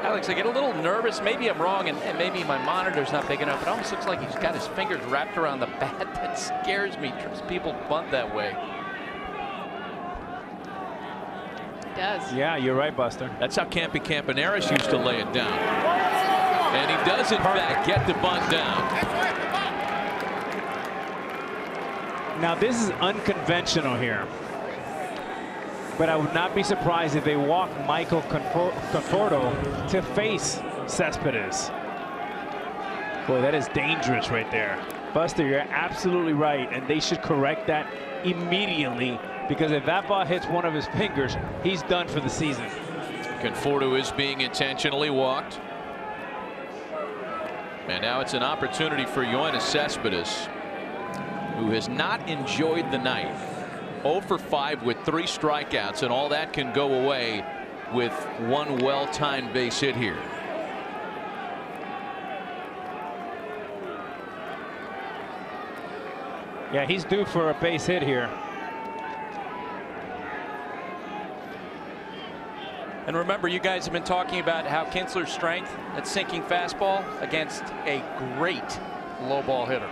Alex, I get a little nervous. Maybe I'm wrong, and maybe my monitor's not big enough. It almost looks like he's got his fingers wrapped around the bat. That scares me. People bunt that way. Does. Yeah, you're right, Buster. That's how Campy Campaneris used to lay it down. And he does, in fact, get the bunt down. Now, this is unconventional here, but I would not be surprised if they walk Michael Conforto to face Cespedes. Boy, that is dangerous right there. Buster, you're absolutely right, and they should correct that immediately, because if that ball hits one of his fingers, he's done for the season. Conforto is being intentionally walked. And now it's an opportunity for Yoenis Cespedes, who has not enjoyed the night. 0 for 5 with 3 strikeouts, and all that can go away with one well-timed base hit here. Yeah, he's due for a base hit here. And remember, you guys have been talking about how Kinsler's strength at sinking fastball against a great low ball hitter.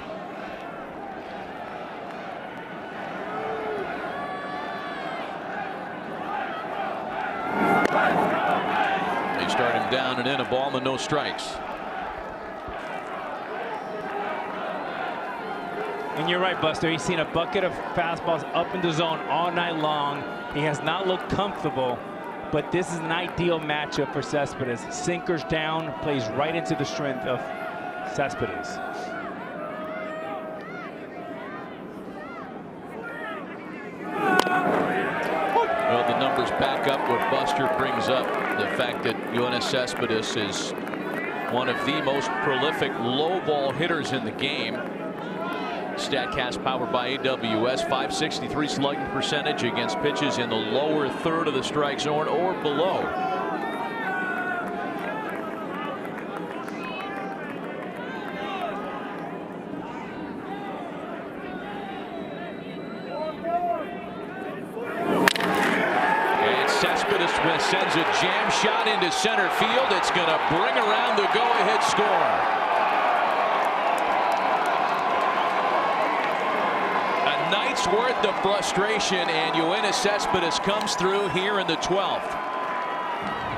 They start him down and in, a ball and no strikes. And you're right, Buster. He's seen a bucket of fastballs up in the zone all night long. He has not looked comfortable, but this is an ideal matchup for Cespedes. Sinkers down, plays right into the strength of Cespedes. Well, the numbers back up what Buster brings up. The fact that Yoenis Cespedes is one of the most prolific low ball hitters in the game. StatCast powered by AWS. 563 slugging percentage against pitches in the lower third of the strike zone or below. And Cespedes sends a jam shot into center field. It's going to bring around the go-ahead score. Night's worth of frustration, and Yoenis Cespedes comes through here in the 12th.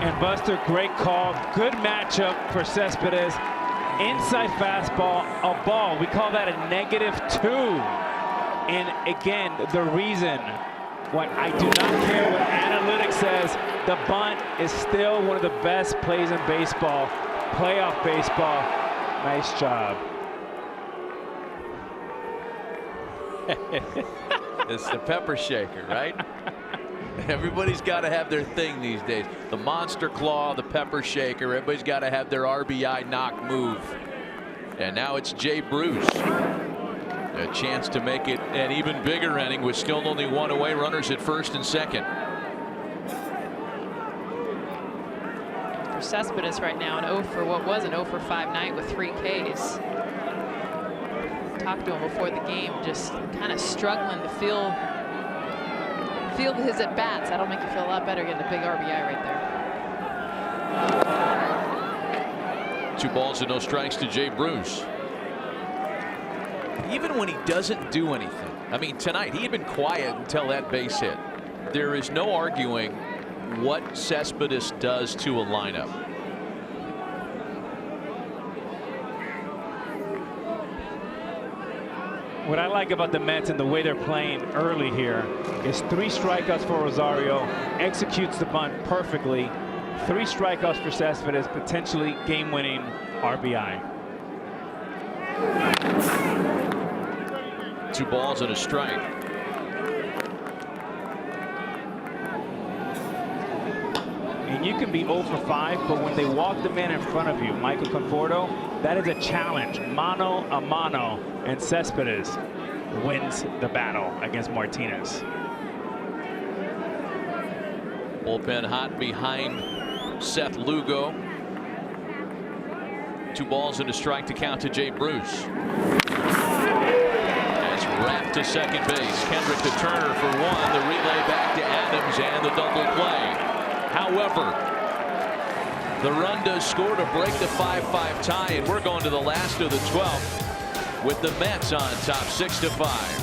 And Buster, great call. Good matchup for Cespedes. Inside fastball, a ball. We call that a -2. And again, the reason what I do not care what analytics says, the bunt is still one of the best plays in baseball. Playoff baseball. Nice job. It's the pepper shaker, right? Everybody's got to have their thing these days. The monster claw, the pepper shaker. Everybody's got to have their RBI knock move. And now it's Jay Bruce. A chance to make it an even bigger inning with still only 1 away. Runners at first and second. For Cespedes right now, an 0 for what was an 0 for 5 night with 3 Ks. Talked to him before the game, just kind of struggling to feel his at bats. That'll make you feel a lot better getting a big RBI right there. 2 balls and no strikes to Jay Bruce. Even when he doesn't do anything, I mean, tonight he had been quiet until that base hit. There is no arguing what Cespedes does to a lineup. What I like about the Mets and the way they're playing early here is 3 strikeouts for Rosario, executes the bunt perfectly. 3 strikeouts for Cespedes, potentially game-winning RBI. 2 balls and a strike. And you can be 0 for 5, but when they walk the man in front of you, Michael Conforto, that is a challenge, mano a mano, and Cespedes wins the battle against Martinez. Bullpen hot behind Seth Lugo. 2 balls and a strike to count to Jay Bruce. As wrapped to second base. Kendrick to Turner for 1. The relay back to Adams and the double play. However, the run does score to break the 5-5 tie, and we're going to the last of the 12th with the Mets on top 6-5.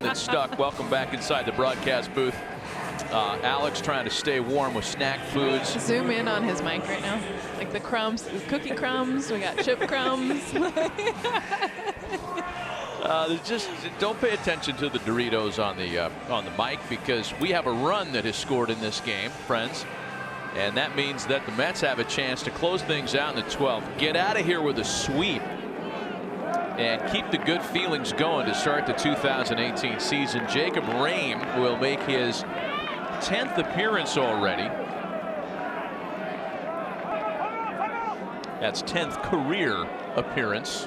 That's stuck. Welcome back inside the broadcast booth. Alex trying to stay warm with snack foods. Zoom in on his mic right now. Like the crumbs, cookie crumbs, we got chip crumbs. Just don't pay attention to the Doritos on the mic, because we have a run that has scored in this game, friends. And that means that the Mets have a chance to close things out in the 12th. Get out of here with a sweep and keep the good feelings going to start the 2018 season. Jacob Reyes will make his 10th appearance already. That's 10th career appearance,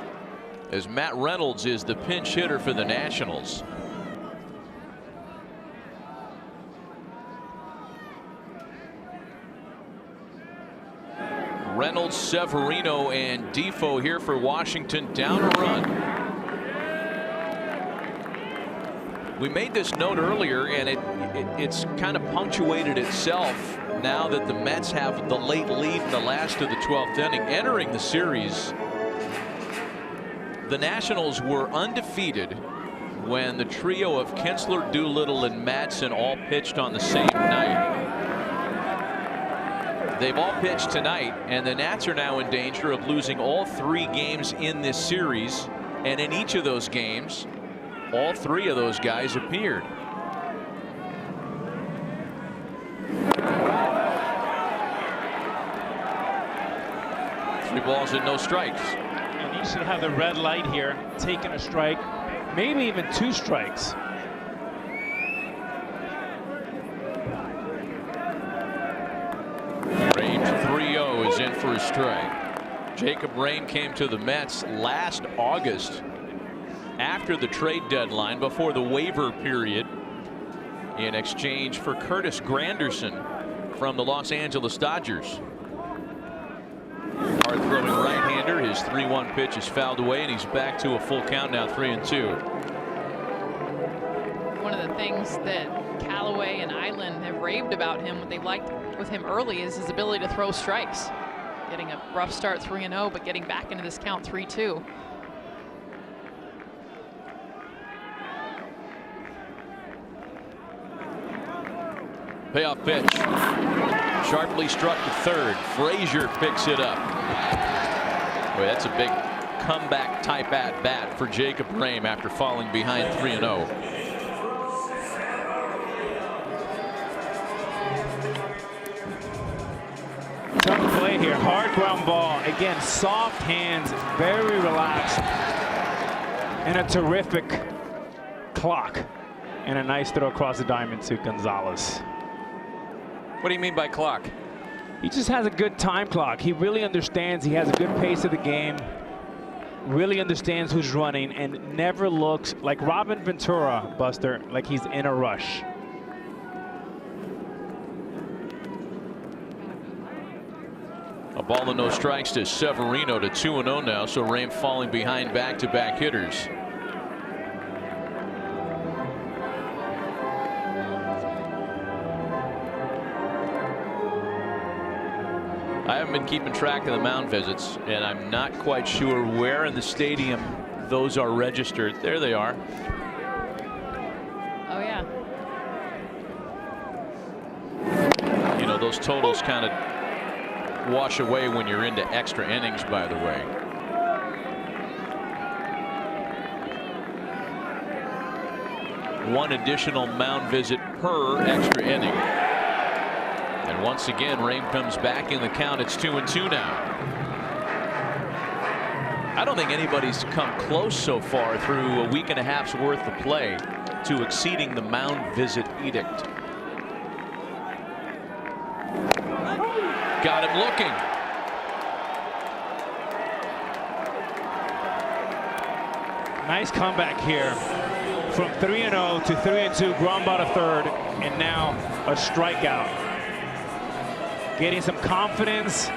as Matt Reynolds is the pinch hitter for the Nationals. Reynolds, Severino, and Defoe here for Washington, down a run. We made this note earlier, and it's kind of punctuated itself now that the Mets have the late lead in the last of the 12th inning. Entering the series, the Nationals were undefeated when the trio of Kinsler, Doolittle, and Madsen all pitched on the same night. They've all pitched tonight, and the Nats are now in danger of losing all 3 games in this series, and in each of those games, all 3 of those guys appeared. Three balls and no strikes. And you should have the red light here, taking a strike, maybe even 2 strikes. Reyes 3-0 is in for a strike. Jacob Reyes came to the Mets last August after the trade deadline, before the waiver period, in exchange for Curtis Granderson from the Los Angeles Dodgers. Hard throwing right-hander. His 3-1 pitch is fouled away, and he's back to a full count now, 3-2. One of the things that Callaway and Island have raved about him, what they liked with him early, is his ability to throw strikes. Getting a rough start, 3-0, but getting back into this count, 3-2. Payoff pitch. Sharply struck to third. Frazier picks it up. Boy, that's a big comeback type at bat for Jacob Reyes after falling behind 3-0. Tough play here. Hard ground ball. Again, soft hands, very relaxed, and a terrific clock. And a nice throw across the diamond to Gonzalez. What do you mean by clock? He just has a good time clock. He really understands. He has a good pace of the game. Really understands who's running, and never looks like Robin Ventura, Buster, like he's in a rush. A ball and no strikes to Severino to 2-0 now. So Reyes falling behind back-to-back hitters. I haven't been keeping track of the mound visits, and I'm not quite sure where in the stadium those are registered. There they are. Oh, yeah. You know, those totals kind of wash away when you're into extra innings, by the way. One additional mound visit per extra inning. And once again, Reyes comes back in the count. It's 2-2 now. I don't think anybody's come close so far through a week and a half's worth of play to exceeding the mound visit edict. Got him looking. Nice comeback here from 3-0 to 3-2. Ground ball to third, and now a strikeout. Getting some confidence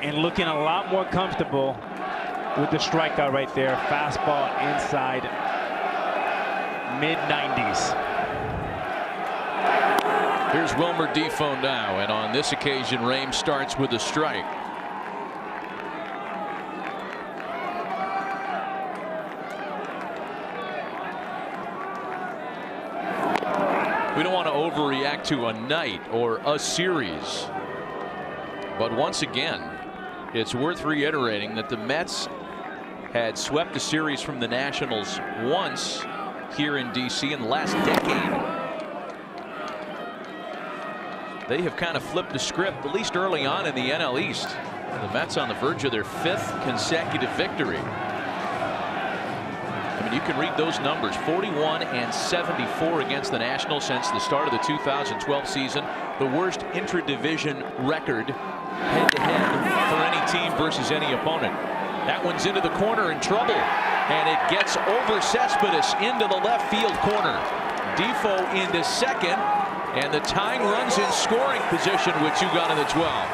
and looking a lot more comfortable with the strikeout right there. Fastball inside mid-90s. Here's Wilmer Defoe now, and on this occasion, Reyes starts with a strike. We don't want to overreact to a night or a series. But once again, it's worth reiterating that the Mets had swept a series from the Nationals once here in D.C. in the last decade. They have kind of flipped the script, at least early on in the NL East. The Mets on the verge of their 5th consecutive victory. I mean, you can read those numbers: 41 and 74 against the Nationals since the start of the 2012 season. The worst intra-division record head-to-head for any team versus any opponent. That one's into the corner, in trouble, and it gets over Cespedes into the left field corner. Defoe into second, and the tying runs in scoring position with 2 gone in the 12th.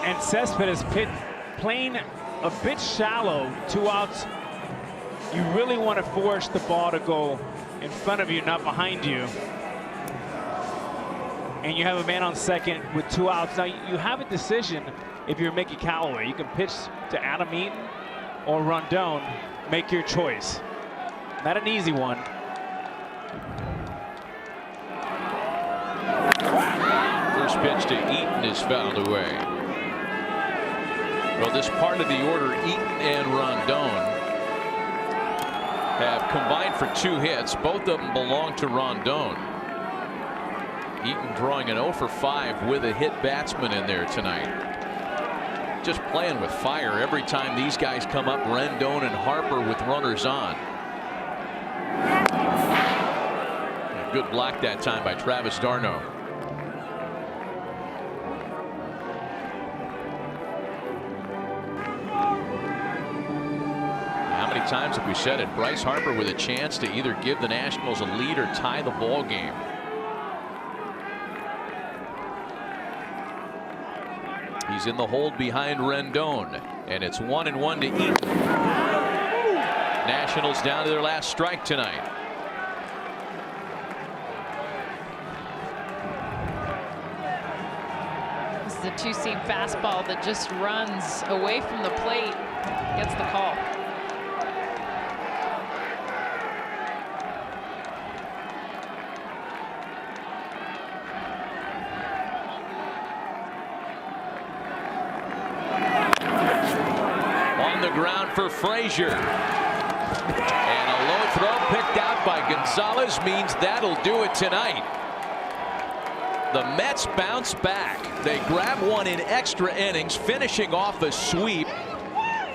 And Cespedes playing a bit shallow, 2 outs. You really want to force the ball to go in front of you, not behind you. And you have a man on second with 2 outs. Now you have a decision if you're Mickey Callaway. You can pitch to Adam Eaton or Rendon. Make your choice. Not an easy one. First pitch to Eaton is fouled away. Well, this part of the order, Eaton and Rendon, have combined for 2 hits. Both of them belong to Rendon. Eaton drawing an 0 for 5 with a hit batsman in there tonight. Just playing with fire every time these guys come up. Rendon and Harper with runners on. A good block that time by Travis d'Arnaud. How many times have we said it? Bryce Harper with a chance to either give the Nationals a lead or tie the ball game. He's in the hold behind Rendon, and it's 1-1 to Eaton. Nationals down to their last strike tonight. This is a 2-seam fastball that just runs away from the plate, gets the call. Ground for Frazier, and a low throw picked out by Gonzalez means that'll do it tonight. The Mets bounce back. They grab one in extra innings, finishing off a sweep.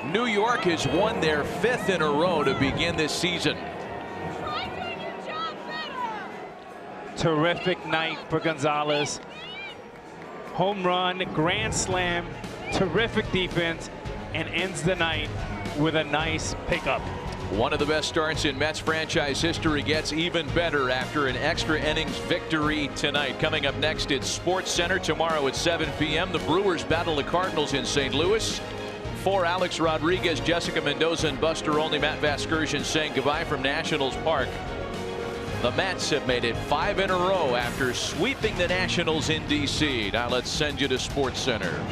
New York has won their 5th in a row to begin this season. Terrific night for Gonzalez. Home run, grand slam, terrific defense, and ends the night with a nice pickup. One of the best starts in Mets franchise history gets even better after an extra innings victory tonight. Coming up next, it's Sports Center tomorrow at 7 p.m. The Brewers battle the Cardinals in St. Louis. For Alex Rodriguez, Jessica Mendoza, and Buster Olney, Matt Vasgersian saying goodbye from Nationals Park. The Mets have made it 5 in a row after sweeping the Nationals in D.C. Now let's send you to Sports Center.